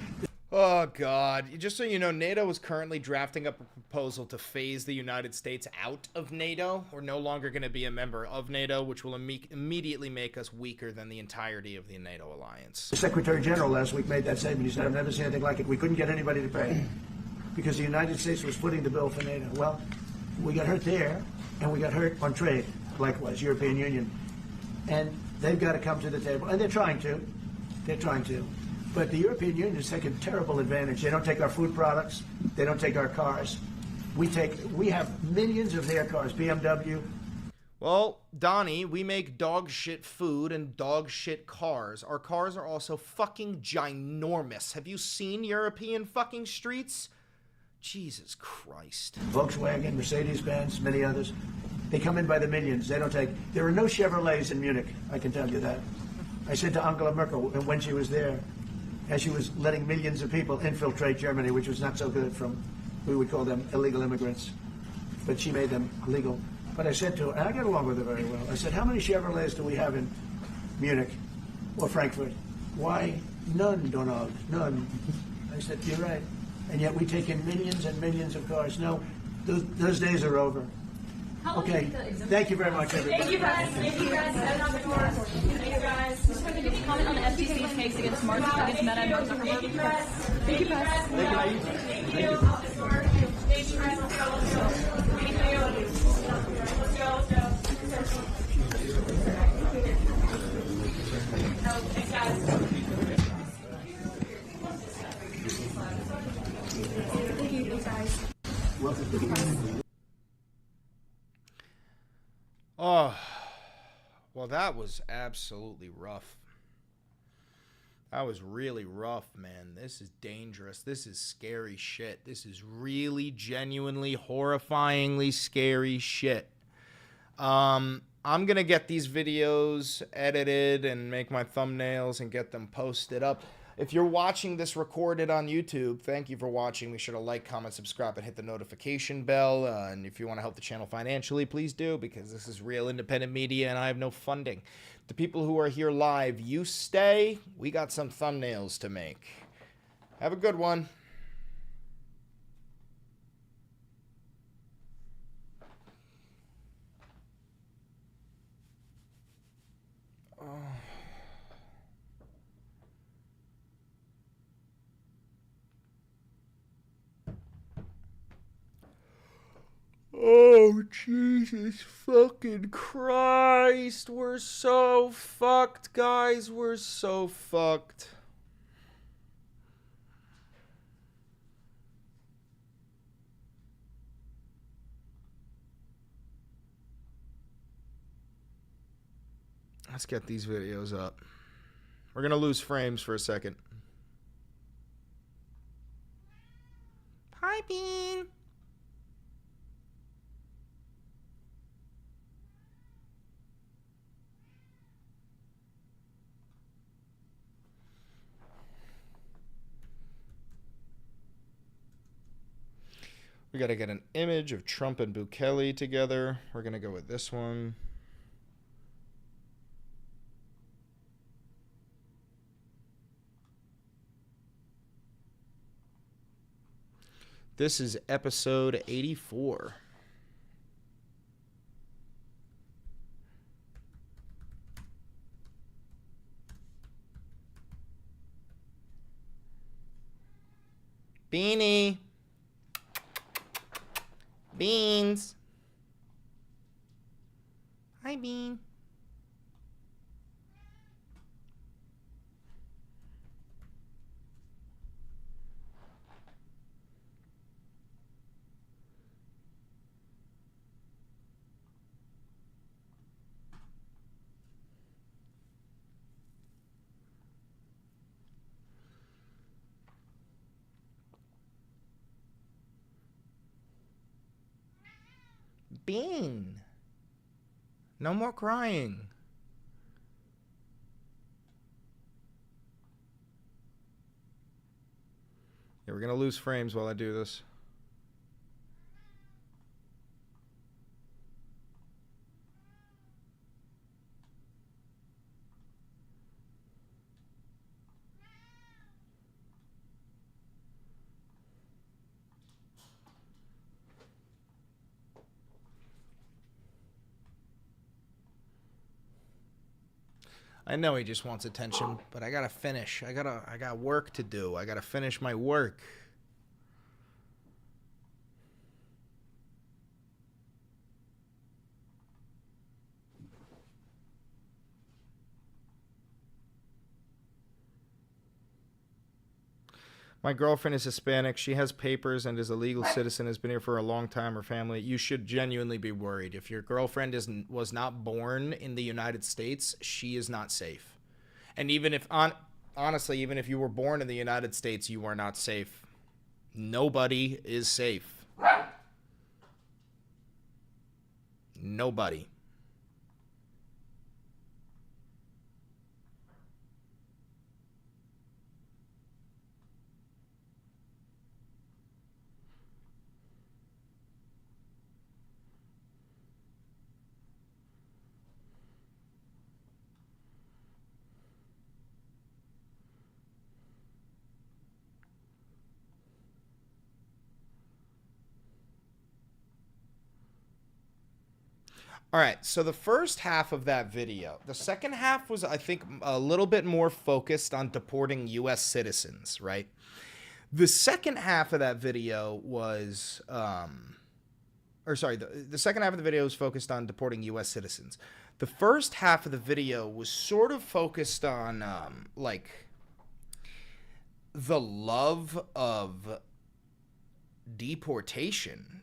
Oh, God. Just so you know, NATO is currently drafting up a proposal to phase the United States out of NATO. We're no longer going to be a member of NATO, which will immediately make us weaker than the entirety of the NATO alliance. The Secretary General last week made that statement. He said, I've never seen anything like it. We couldn't get anybody to pay because the United States was footing the bill for NATO. Well, we got hurt there, and we got hurt on trade, likewise, European Union. And they've got to come to the table, and they're trying to. They're trying to. But the European Union has taken terrible advantage. They don't take our food products. They don't take our cars. We have millions of their cars, BMW. Well, Donnie, we make dog shit food and dog shit cars. Our cars are also fucking ginormous. Have you seen European fucking streets? Jesus Christ. Volkswagen, Mercedes-Benz, many others. They come in by the millions. They don't take. There are no Chevrolets in Munich, I can tell you that. I said to Angela Merkel when she was there, as she was letting millions of people infiltrate Germany, which was not so good from, we would call them illegal immigrants, but she made them legal. But I said to her, and I got along with her very well, I said, how many Chevrolets do we have in Munich or Frankfurt? Why, none, Donald, none. I said, you're right. And yet we take in millions and millions of cars. No, those days are over. Okay, thank you very much, everybody. Thank you, guys. Thank you, guys. Thank you, guys. Just wanted to comment on the FTC's case against Meta and Mark Zuckerberg. Thank you, guys. Thank you, guys. Thank you. Thank you, guys. Let's go. Thank you. Let's go. Thanks, guys. Thank you, guys. Oh, well, that was absolutely rough. That was really rough, man. This is dangerous. This is scary shit. This is really, genuinely, horrifyingly scary shit. I'm going to get these videos edited and make my thumbnails and get them posted up. If you're watching this recorded on YouTube, thank you for watching. Be sure to like, comment, subscribe, and hit the notification bell. And if you want to help the channel financially, please do, because this is real independent media and I have no funding. The people who are here live, you stay. We got some thumbnails to make. Have a good one. Oh, Jesus fucking Christ. We're so fucked, guys. We're so fucked. Let's get these videos up. We're going to lose frames for a second. Hi, Bean. We got to get an image of Trump and Bukele together. We're going to go with this one. This is episode 84. Beanie. Beans. Hi, Bean. Bean. No more crying. Yeah, we're going to lose frames while I do this. I know he just wants attention, but I gotta finish. I got work to do. I gotta finish my work. My girlfriend is Hispanic. She has papers and is a legal citizen, has been here for a long time, her family. You should genuinely be worried. If your girlfriend was not born in the United States, she is not safe. And even if, honestly, even if you were born in the United States, you are not safe. Nobody is safe. Nobody. All right, so the first half of that video, the second half was, I think, a little bit more focused on deporting U.S. citizens, right? The second half of that video was, the second half of the video was focused on deporting U.S. citizens. The first half of the video was sort of focused on, the love of deportation.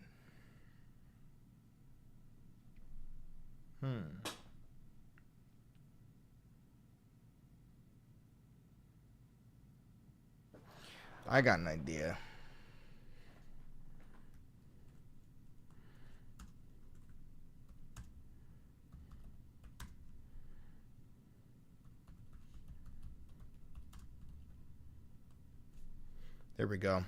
I got an idea. There we go.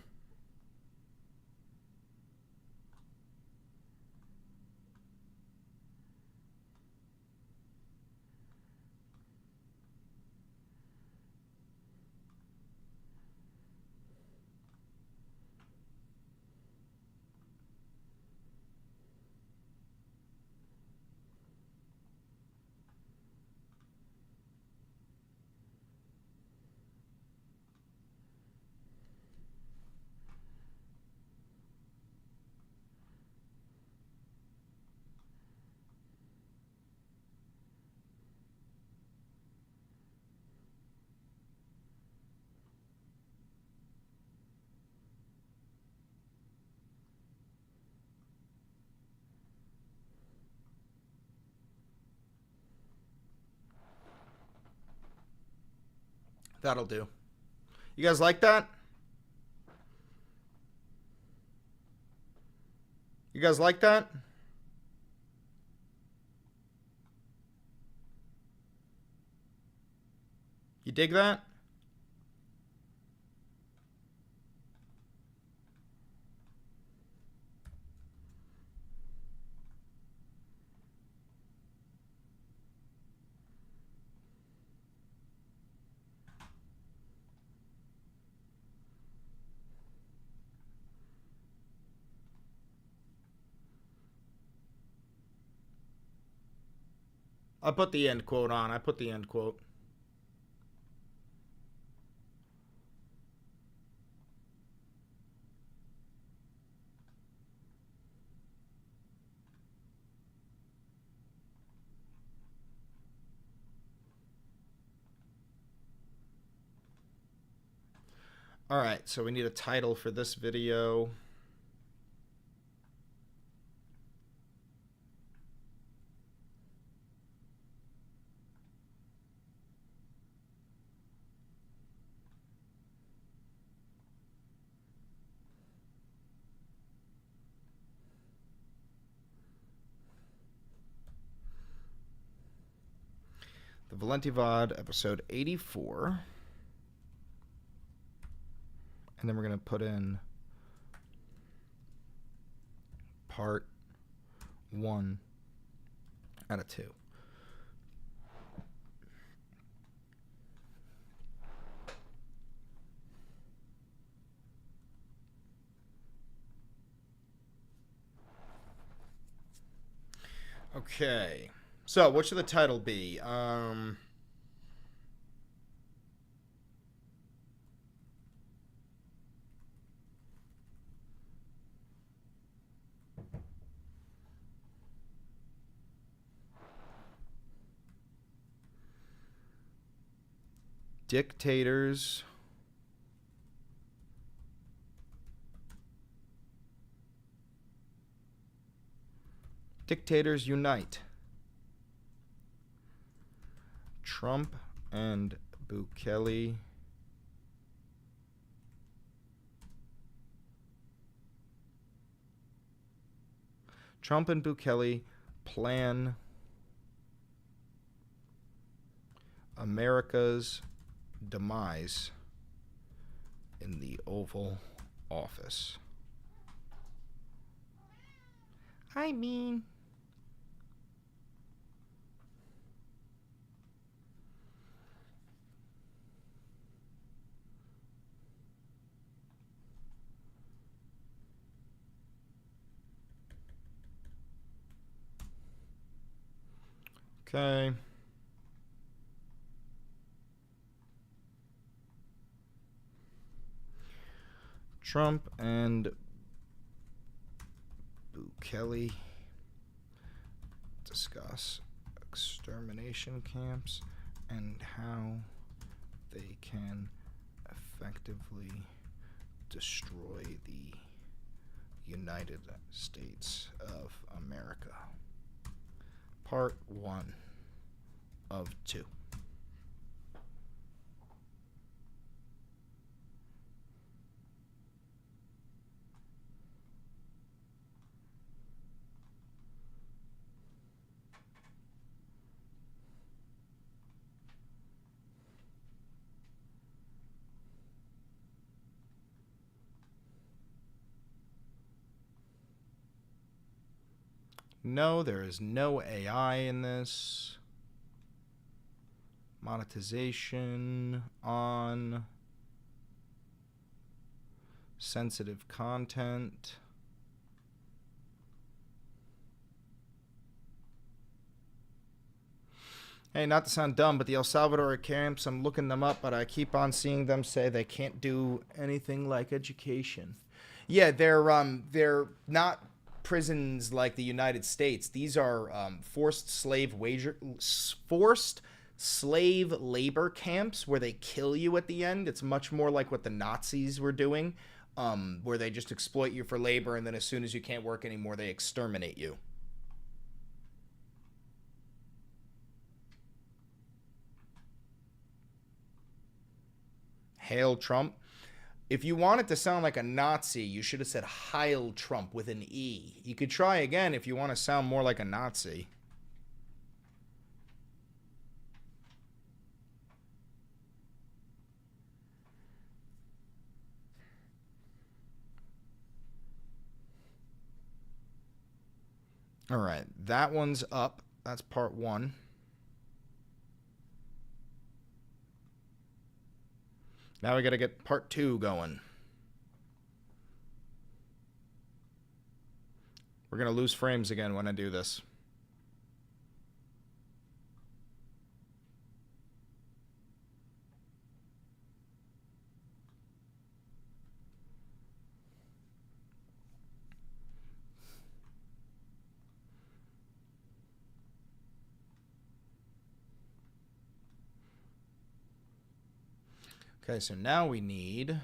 That'll do. You guys like that? You guys like that? You dig that? I put the end quote on. I put the end quote. All right, so we need a title for this video. The Valenti VOD, episode 84. And then we're going to put in part 1 out of 2. Okay. So, what should the title be? Dictators unite. Trump and Bukele plan America's demise in the Oval Office. I mean, okay. Trump and Bukele discuss extermination camps and how they can effectively destroy the United States of America. Part 1 of 2. No, there is no AI in this. Monetization on. Sensitive content. Hey, not to sound dumb, but the El Salvador camps, I'm looking them up, but I keep on seeing them say they can't do anything like education. Yeah, they're not prisons like the United States. These are forced slave labor camps where they kill you at the end. It's much more like what the Nazis were doing, where they just exploit you for labor, and then as soon as you can't work anymore, they exterminate you. Hail Trump. If you want it to sound like a Nazi, you should have said Heil Trump with an E. You could try again if you want to sound more like a Nazi. All right, that one's up. That's part 1. Now we got to get part 2 going. We're going to lose frames again when I do this. Okay, so now we need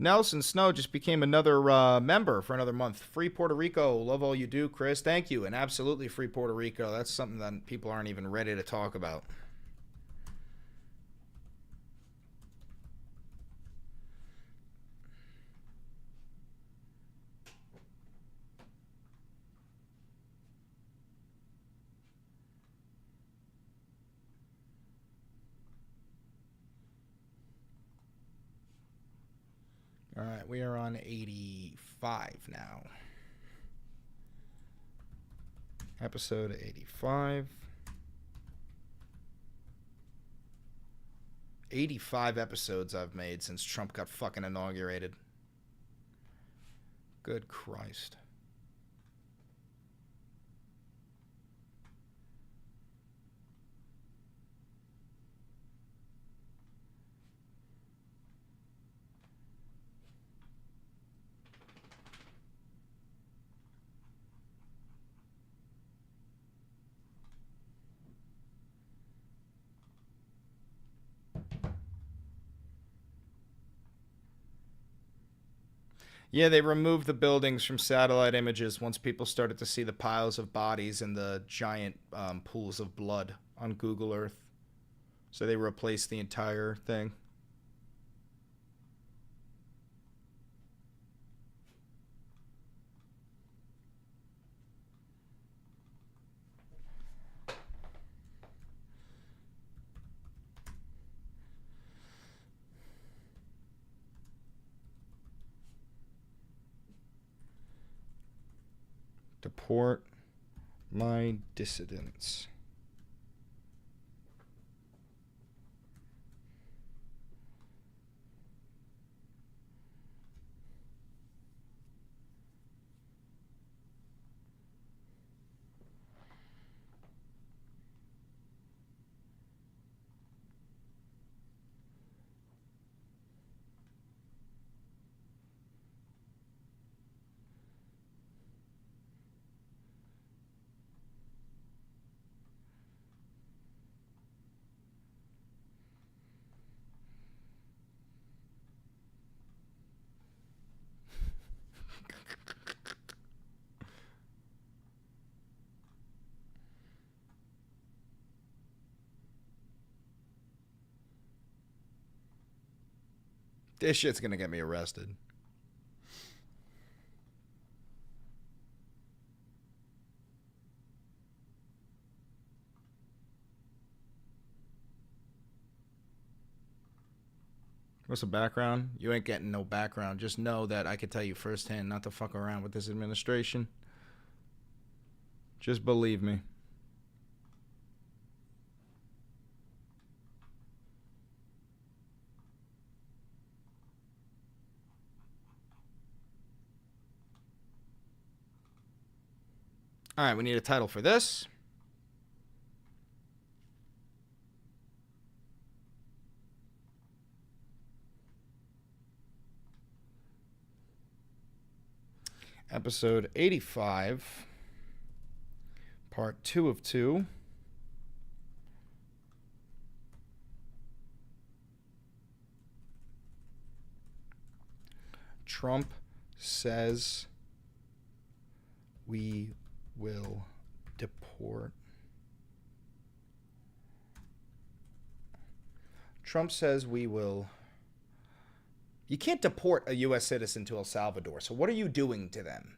Nelson Snow just became another member for another month. Free Puerto Rico. Love all you do, Chris. Thank you. And absolutely free Puerto Rico. That's something that people aren't even ready to talk about. All right, we are on 85 now. Episode 85. 85 episodes I've made since Trump got fucking inaugurated. Good Christ. Yeah, they removed the buildings from satellite images once people started to see the piles of bodies and the giant pools of blood on Google Earth. So they replaced the entire thing. Deport my dissidents. This shit's gonna get me arrested. What's the background? You ain't getting no background. Just know that I could tell you firsthand not to fuck around with this administration. Just believe me. All right, we need a title for this. Episode 85, part 2 of 2. Trump says we will deport. Trump says we will. You can't deport a U.S. citizen to El Salvador. So what are you doing to them?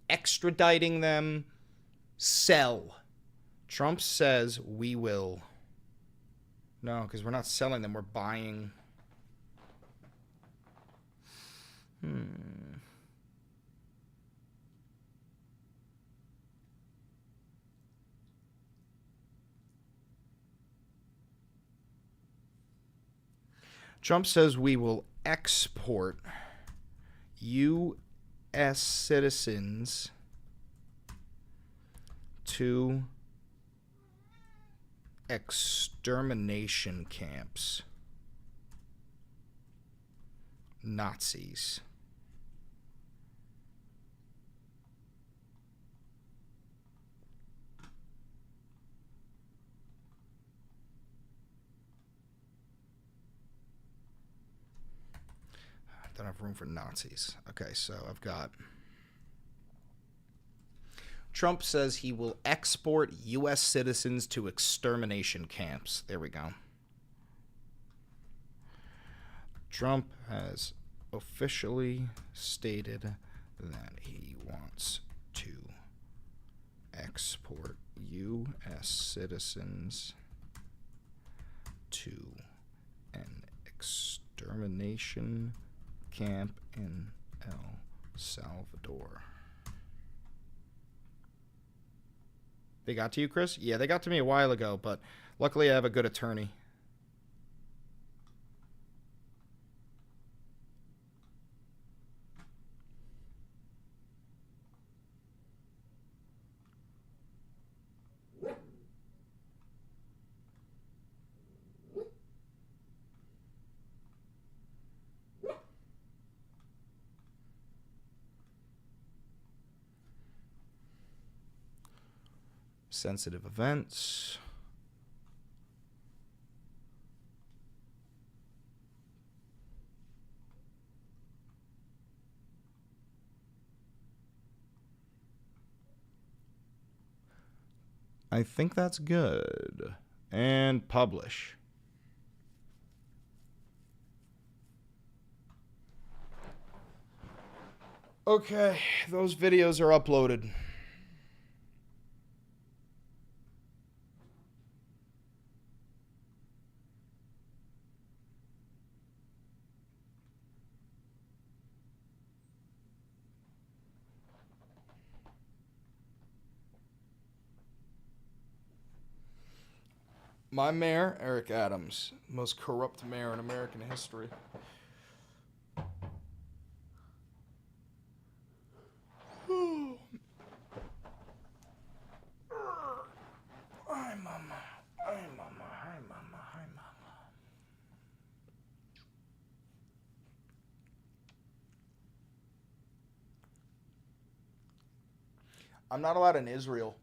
Extraditing them? Sell. Trump says we will. No, because we're not selling them. We're buying. Trump says we will export U.S. citizens to extermination camps. Nazis. Don't have room for Nazis. Okay, so I've got Trump says he will export U.S. citizens to extermination camps. There we go. Trump has officially stated that he wants to export U.S. citizens to an extermination camp in El Salvador. They got to you, Chris? Yeah, they got to me a while ago, but luckily I have a good attorney. Sensitive events. I think that's good. And publish. Okay, those videos are uploaded. My mayor, Eric Adams, most corrupt mayor in American history. Hi, mama. Hi, mama. Hi, mama. Hi, mama. I'm not allowed in Israel.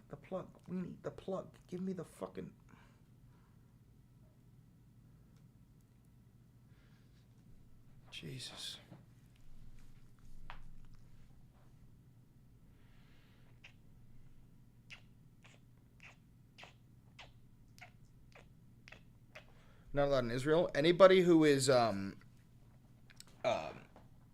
The plug. We need the plug. Give me the fucking... Jesus. Not allowed in Israel. Anybody who is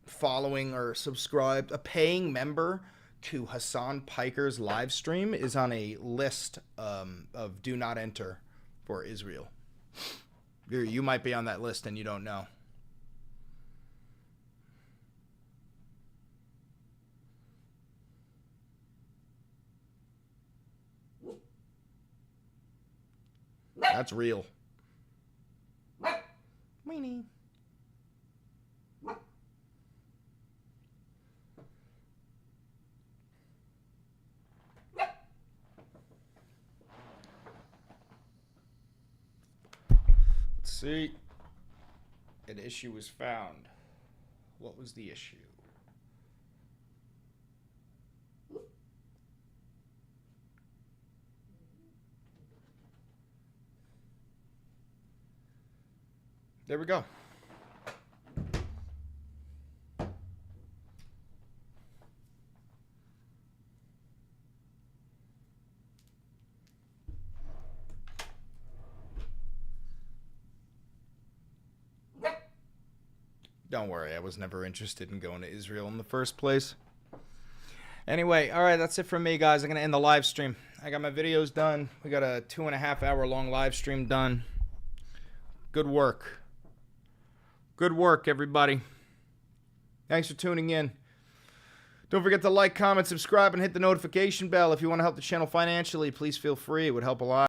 following or subscribed, a paying member to Hassan Piker's live stream is on a list of do not enter for Israel. You might be on that list and you don't know. That's real. Weenie. Let's see. An issue was found. What was the issue? There we go. Don't worry, I was never interested in going to Israel in the first place. Anyway, all right, that's it from me, guys. I'm going to end the live stream. I got my videos done. We got a 2.5 hour long live stream done. Good work. Good work, everybody. Thanks for tuning in. Don't forget to like, comment, subscribe, and hit the notification bell. If you want to help the channel financially, please feel free. It would help a lot.